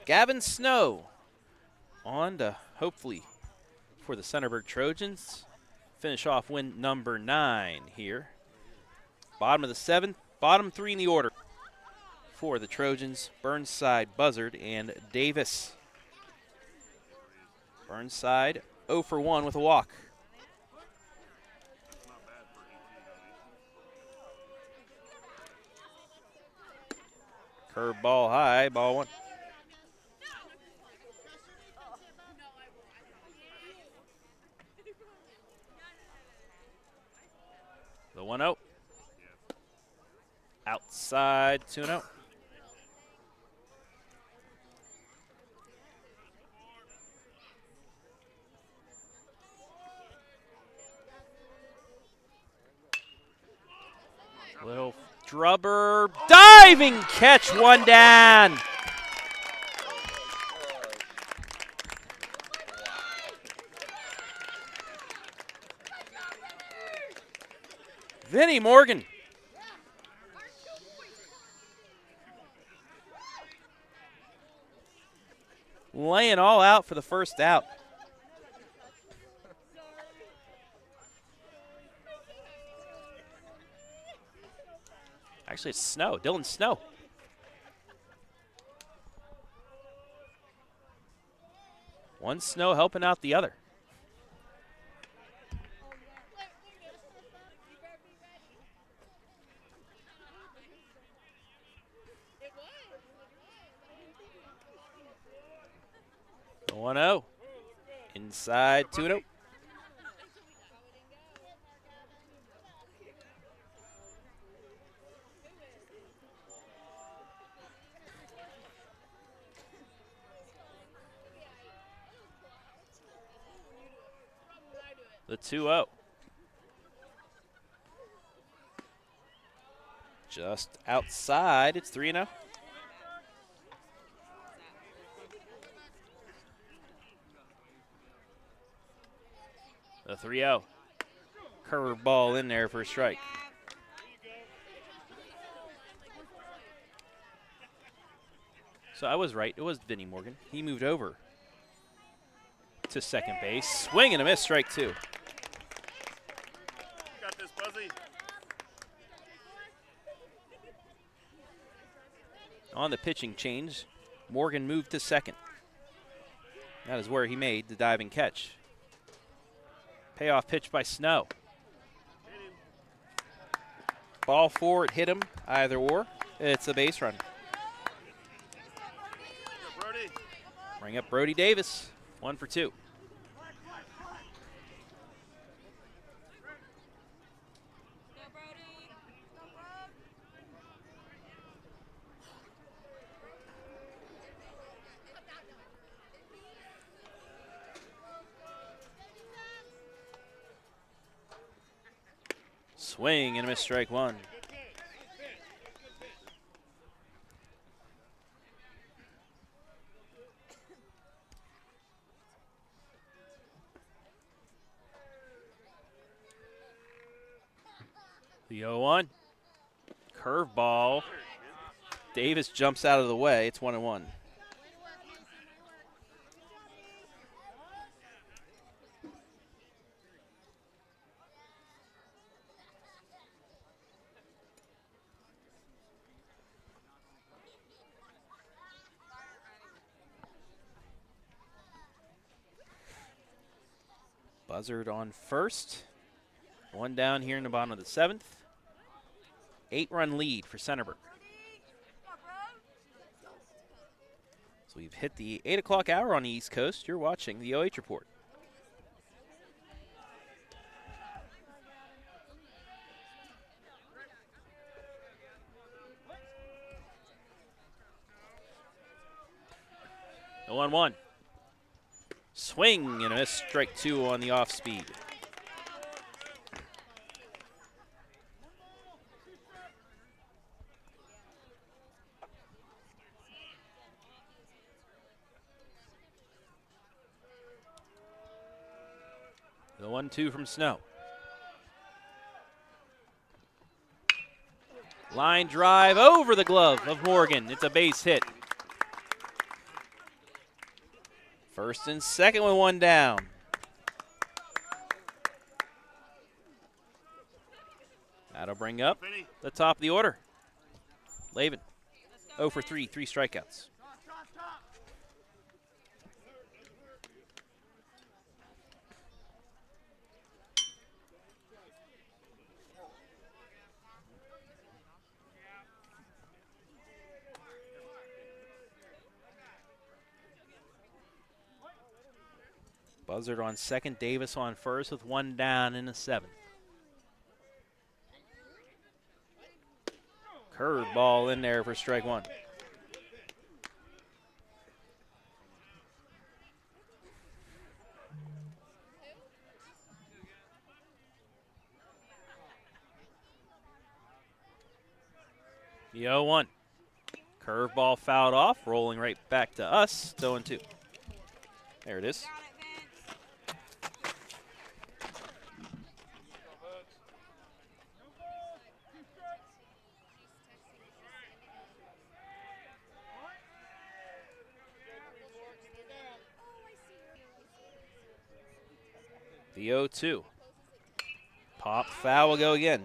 Gavin Snow on to, hopefully, for the Centerburg Trojans. Finish off win number 9 here. Bottom of the 7th, bottom 3 in the order for the Trojans. Burnside, Buzzard, and Davis. Burnside 0 for 1 with a walk. Curve ball high, ball 1. The 1-0. Outside, 2-0. Little Drubber, diving catch, 1 down. Vinnie Morgan. Laying all out for the first out. Actually, it's Snow, Dylan Snow. One Snow helping out the other. The 1-0. Inside, 2-0. The 2-0. Just outside, it's 3-0. The 3-0. Curve ball in there for a strike. So I was right. It was Vinnie Morgan. He moved over to second base. Swing and a miss, strike 2. Got this, Buzzy. On the pitching change, Morgan moved to second. That is where he made the diving catch. Payoff pitch by Snow. Ball 4, it hit him, either or. It's a base run. Brody. Bring up Brode Davis, 1 for 2. Swing and a miss, strike 1. The 0-1. Curveball. Davis jumps out of the way. It's 1-1. Buzzard on first. 1 down here in the bottom of the 7th. 8-run lead for Centerburg. So we've hit the 8 o'clock hour on the East Coast. You're watching the OH Report. The 1-1. Swing and a miss, strike 2 on the off speed. The 1-2 from Snow. Line drive over the glove of Morgan. It's a base hit. First and second with 1 down. That'll bring up the top of the order. Lavin, 0 for 3, 3 strikeouts. Buzzard on second, Davis on first with one down in the seventh. Curve ball in there for strike one. The 0-1. Curveball fouled off, rolling right back to us. 0-2. There it is. The 0-2. Pop foul will go again.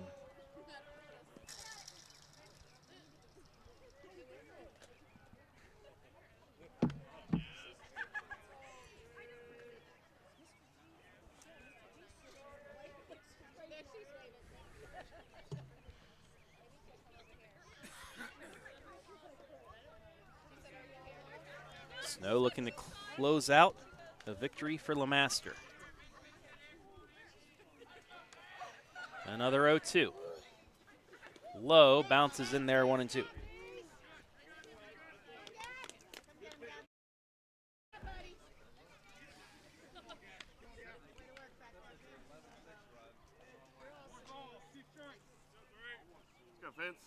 Snow looking to close out a victory for LeMaster. Another 0-2. Low bounces in there, 1-2. Let's go, Vince.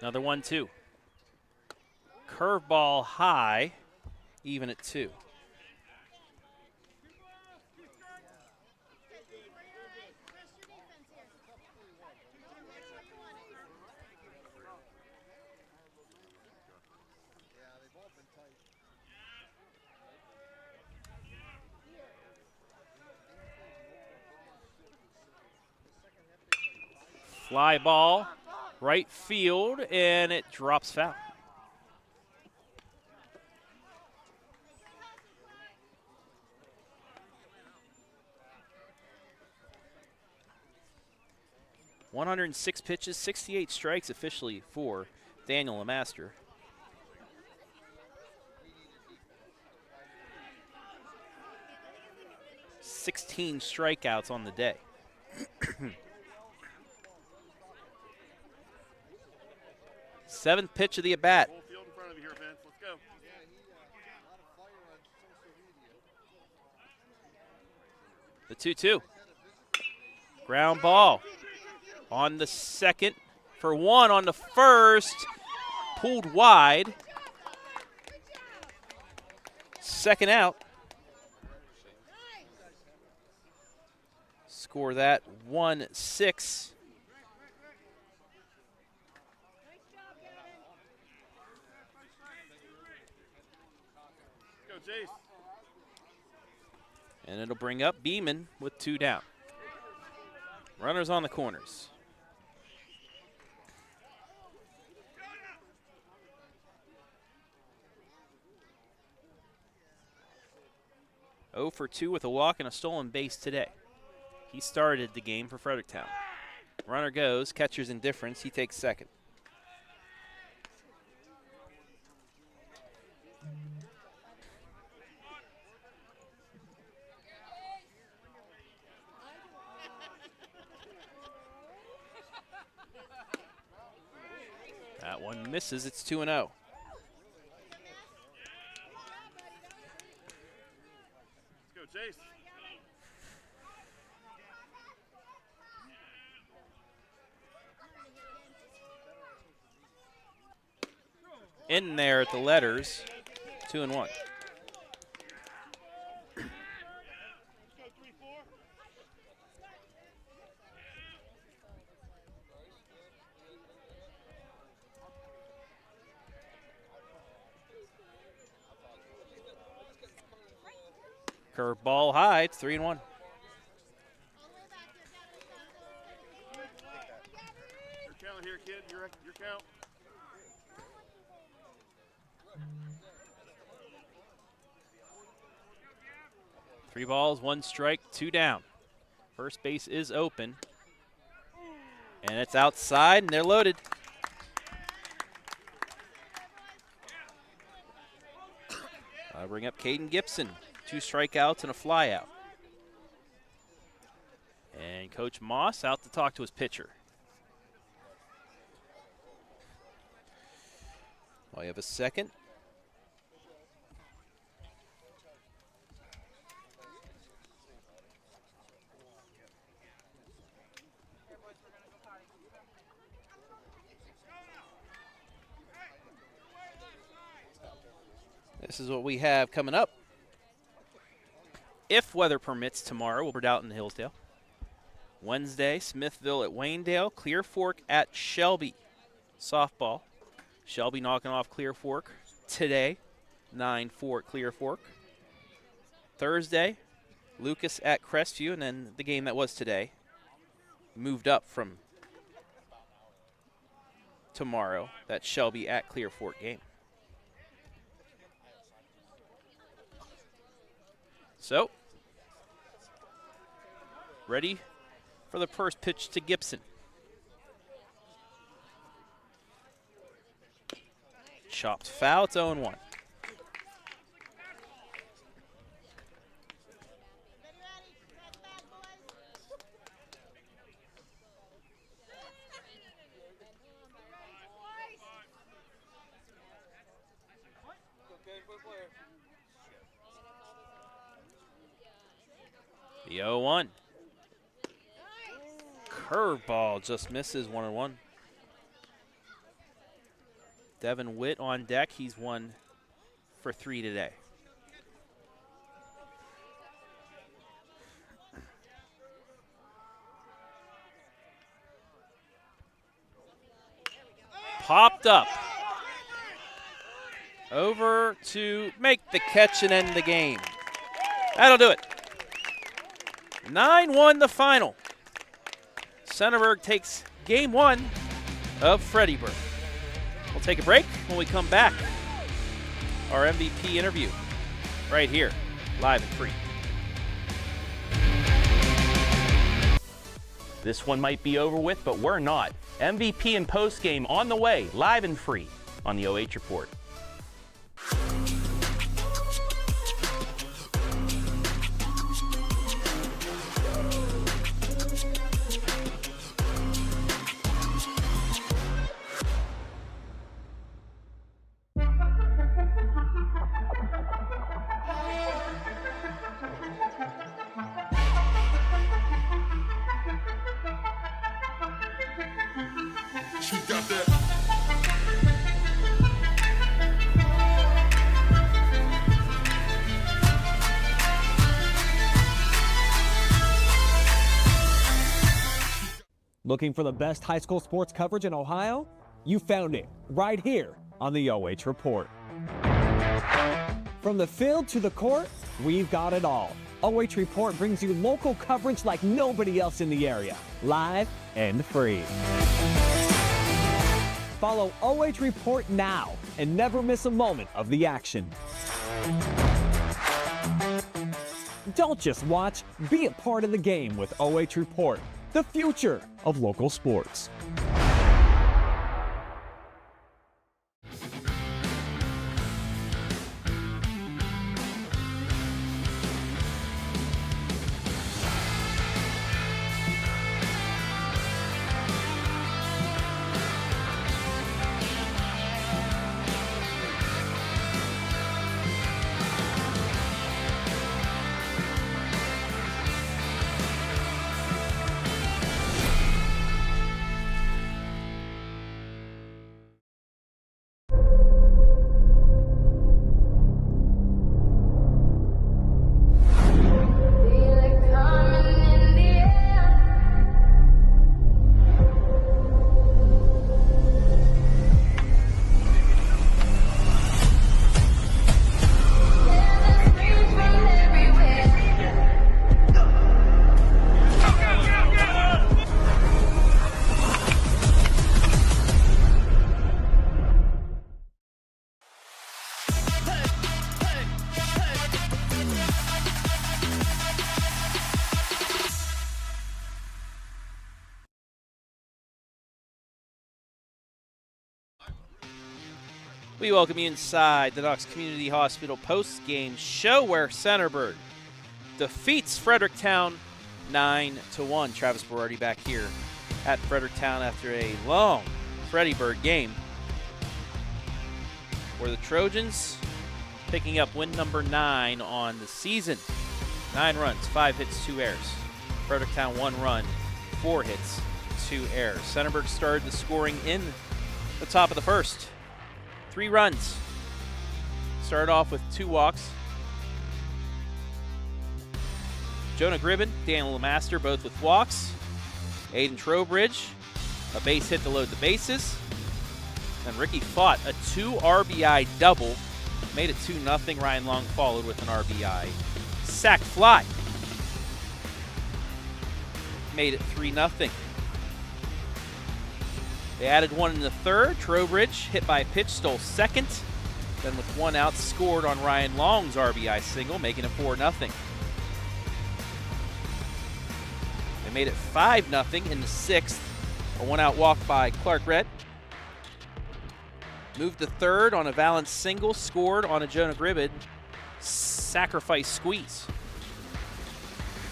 Another 1-2. Curveball high, even at 2. Fly ball, right field, and it drops foul. .106 pitches, 68 strikes officially for Daniel LeMaster. .16 strikeouts on the day. Seventh pitch of the at-bat. Whole field in front of you here, Vince. Let's go. The 2-2. Ground ball. On the second, for one on the first, pulled wide. Second out. Score that 1-6. Go, Jace. And it'll bring up Beeman with 2 down. Runners on the corners. Oh for 2 with a walk and a stolen base today. He started the game for Fredericktown. Runner goes, catcher's indifference, he takes second. That one misses, it's 2-0. Let's go, Jace. In there at the letters, 2-1. Let's go, 3-4. Curveball high, it's 3-1. Your count here, kid. Your count. Three balls, 1 strike, 2 down. First base is open. And it's outside, and they're loaded. I'll bring up Caden Gibson. 2 strikeouts and a flyout. And Coach Moss out to talk to his pitcher. We have a second. This is what we have coming up. If weather permits, tomorrow we'll be out in Hillsdale. Wednesday, Smithville at Waynedale. Clear Fork at Shelby. Softball. Shelby knocking off Clear Fork today. 9-4 Clear Fork. Thursday, Lucas at Crestview, and then the game that was today moved up from tomorrow. That Shelby at Clear Fork game. So, ready for the first pitch to Gibson. Chopped foul, it's 0-1. The 0-1. Curveball just misses, 1-1. Devin Witt on deck. He's 1 for 3 today. Popped up. Over to make the catch and end the game. That'll do it. 9-1 the final. Centerburg takes game 1 of FreddieBurg. We'll take a break. When we come back, our MVP interview right here, live and free. This one might be over with, but we're not. MVP and postgame on the way, live and free on the OH Report. Looking for the best high school sports coverage in Ohio? You found it right here on the OH Report. From the field to the court, we've got it all. OH Report brings you local coverage like nobody else in the area, live and free. Follow OH Report now and never miss a moment of the action. Don't just watch, be a part of the game with OH Report, the future of local sports. We welcome you inside the Knox Community Hospital post-game show where Centerburg defeats Fredericktown 9-1. Travis Berardi back here at Fredericktown after a long FreddieBurg game, where the Trojans picking up win number 9 on the season. 9 runs, 5 hits, 2 errors. Fredericktown 1 run, 4 hits, 2 errors. Centerburg started the scoring in the top of the first. 3 runs. Started off with 2 walks. Jonah Gribben, Daniel Lemaster, both with walks. Aiden Trowbridge, a base hit to load the bases. And Ricky Fott, a 2 RBI double. Made it 2-0. Ryan Long followed with an RBI sac fly. Made it 3-0. They added 1 in the third. Trowbridge hit by a pitch, stole second. Then with 1 out, scored on Ryan Long's RBI single, making it 4-0. They made it 5-0 in the 6th. A 1-out walk by Clark Redd. Moved to third on a Valance single, scored on a Jonah Gribben sacrifice squeeze.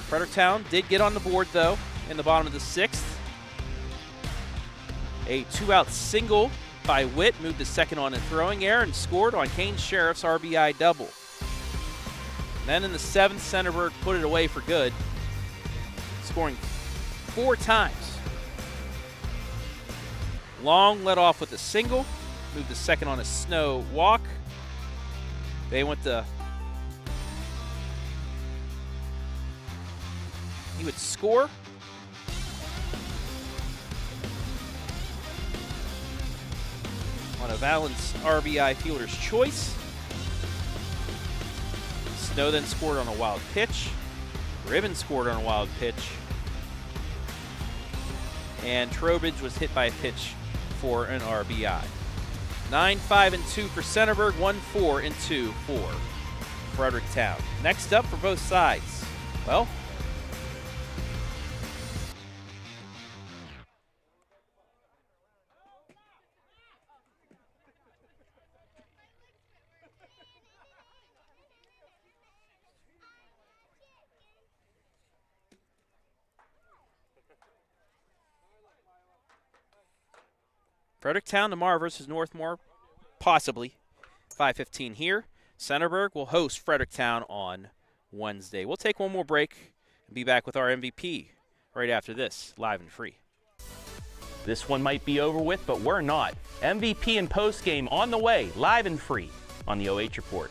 Fredericktown did get on the board, though, in the bottom of the 6th. A 2-out single by Witt moved to second on a throwing error and scored on Kane Sheriff's RBI double. Then in the 7th, Centerburg put it away for good, scoring 4 times. Long led off with a single, moved to second on a snow walk. They went to... He would score. On a Valance RBI fielder's choice. Snow then scored on a wild pitch. Gribben scored on a wild pitch. And Trowbridge was hit by a pitch for an RBI. 9-5-2 for Centerburg, 1-4-2 for Fredericktown. Next up for both sides, well, Fredericktown tomorrow versus Northmore, possibly. 5:15 here. Centerburg will host Fredericktown on Wednesday. We'll take one more break and be back with our MVP right after this, live and free. This one might be over with, but we're not. MVP and postgame on the way, live and free on the OH Report.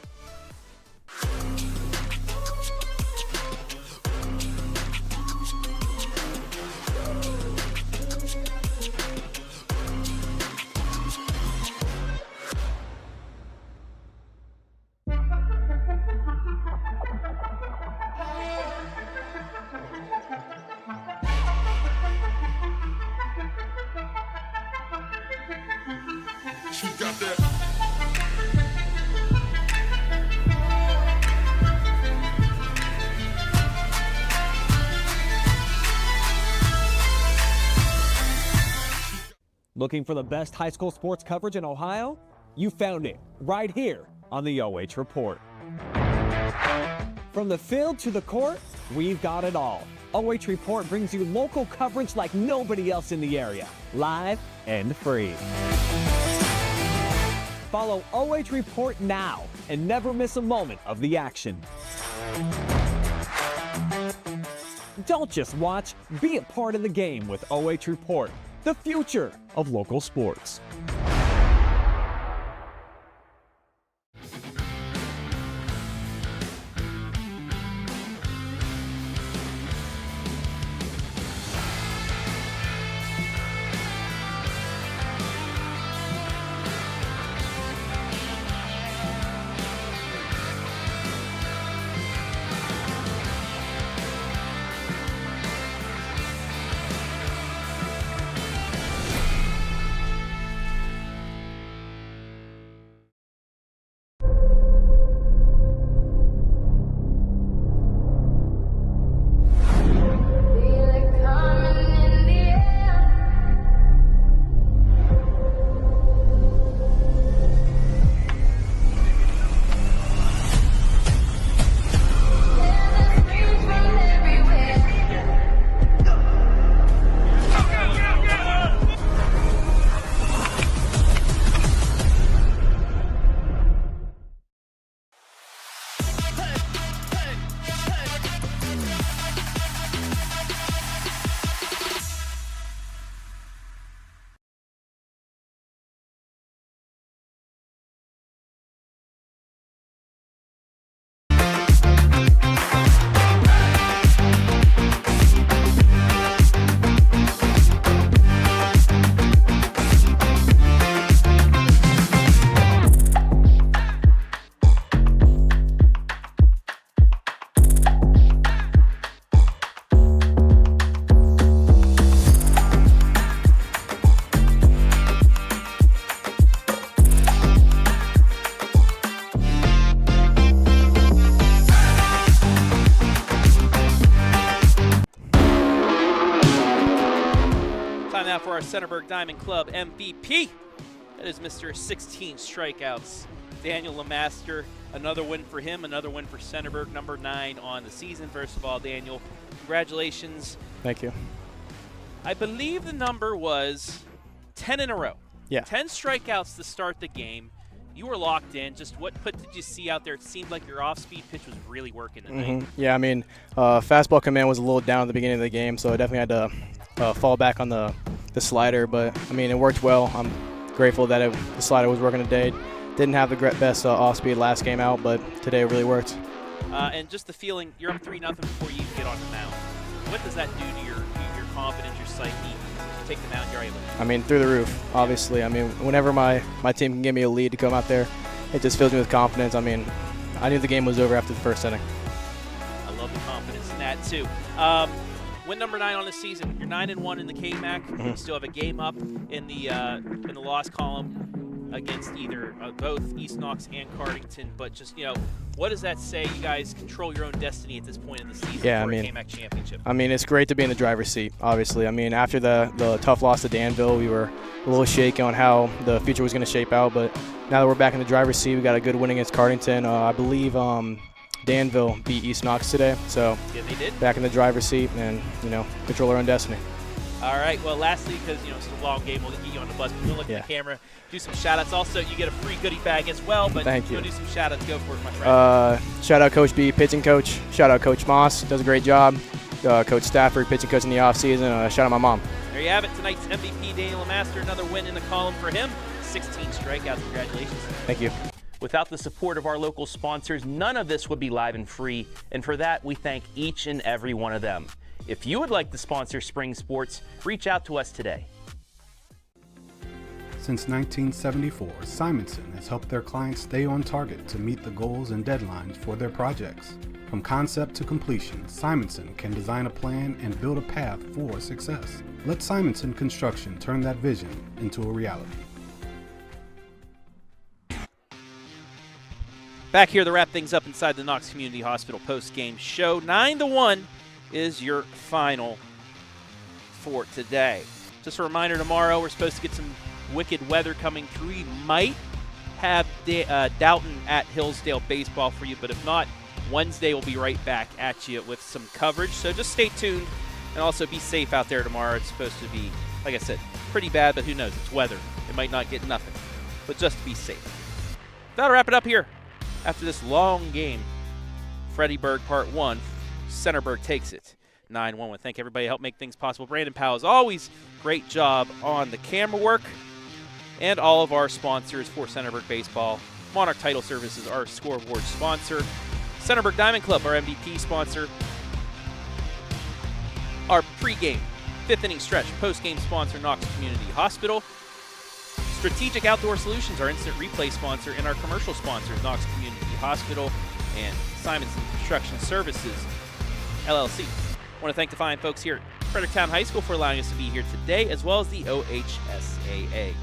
She got that. Looking for the best high school sports coverage in Ohio? You found it right here on the OH Report. From the field to the court, we've got it all. OH Report brings you local coverage like nobody else in the area, live and free. Follow OH Report now and never miss a moment of the action. Don't just watch, be a part of the game with OH Report, the future of local sports. now for our Centerburg Diamond Club MVP. That is Mr. 16 strikeouts, Daniel Lemaster. Another win for him, another win for Centerburg, number 9 on the season. First of all, Daniel, congratulations. Thank you. I believe the number was 10 in a row. Yeah. 10 strikeouts to start the game. You were locked in. Just what did you see out there? It seemed like your off-speed pitch was really working tonight. Yeah, I mean, fastball command was a little down at the beginning of the game, so I definitely had to fall back on the slider. But, I mean, it worked well. I'm grateful that the slider was working today. Didn't have the best off-speed last game out, but today it really worked. And just the feeling, you're up 3-0 before you even get on the mound. What does that do to your confidence, your psyche? You take the mound, you're able to. I mean, through the roof, obviously. I mean, whenever my team can give me a lead to come out there, it just fills me with confidence. I mean, I knew the game was over after the first inning. I love the confidence in that, too. Win number 9 on the season. You're 9-1 in the KMAC. You still have a game up in the loss column against either both East Knox and Cardington. But just, what does that say? You guys control your own destiny at this point in the season for a KMAC championship. I mean, it's great to be in the driver's seat, obviously. I mean, after the tough loss to Danville, we were a little shaky on how the future was going to shape out. But now that we're back in the driver's seat, we got a good win against Cardington. I believe Danville beat East Knox today. So yeah, they did. Back in the driver's seat and, control our own destiny. All right. Well, lastly, because it's a long game, we'll get you on the bus. But we'll look at the camera, do some shout-outs. Also, you get a free goodie bag as well. But Thank you. Do some shout-outs. Go for it, my friend. Shout out Coach B, pitching coach. Shout out Coach Moss, does a great job. Coach Stafford, pitching coach in the offseason. Shout out my mom. There you have it. Tonight's MVP, Daniel Lemaster. Another win in the column for him. 16 strikeouts. Congratulations. Thank you. Without the support of our local sponsors, none of this would be live and free, and for that, we thank each and every one of them. If you would like to sponsor spring sports, reach out to us today. Since 1974, Simonson has helped their clients stay on target to meet the goals and deadlines for their projects. From concept to completion, Simonson can design a plan and build a path for success. Let Simonson Construction turn that vision into a reality. Back here to wrap things up inside the Knox Community Hospital post-game show. 9-1 is your final for today. Just a reminder, tomorrow we're supposed to get some wicked weather coming through. We might have Dalton at Hillsdale baseball for you, but if not, Wednesday we'll be right back at you with some coverage. So just stay tuned and also be safe out there tomorrow. It's supposed to be, like I said, pretty bad, but who knows? It's weather. It might not get nothing, but just be safe. That'll wrap it up here. After this long game, FreddieBurg Part 1, Centerburg takes it 9-1. We thank everybody who helped make things possible. Brandon Powell, as always, great job on the camera work. And all of our sponsors for Centerburg Baseball. Monarch Title Services, our scoreboard sponsor. Centerburg Diamond Club, our MVP sponsor. Our pregame, 5th inning stretch, postgame sponsor, Knox Community Hospital. Strategic Outdoor Solutions, our instant replay sponsor, and our commercial sponsors, Knox Community Hospital and Simonson Construction Services, LLC. I want to thank the fine folks here at Fredericktown High School for allowing us to be here today, as well as the OHSAA.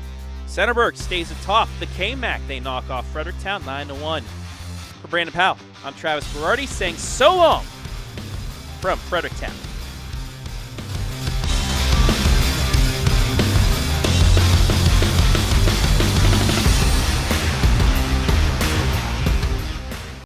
Centerburg stays atop the KMAC. They knock off Fredericktown 9-1. For Brandon Powell, I'm Travis Berardi saying so long from Fredericktown.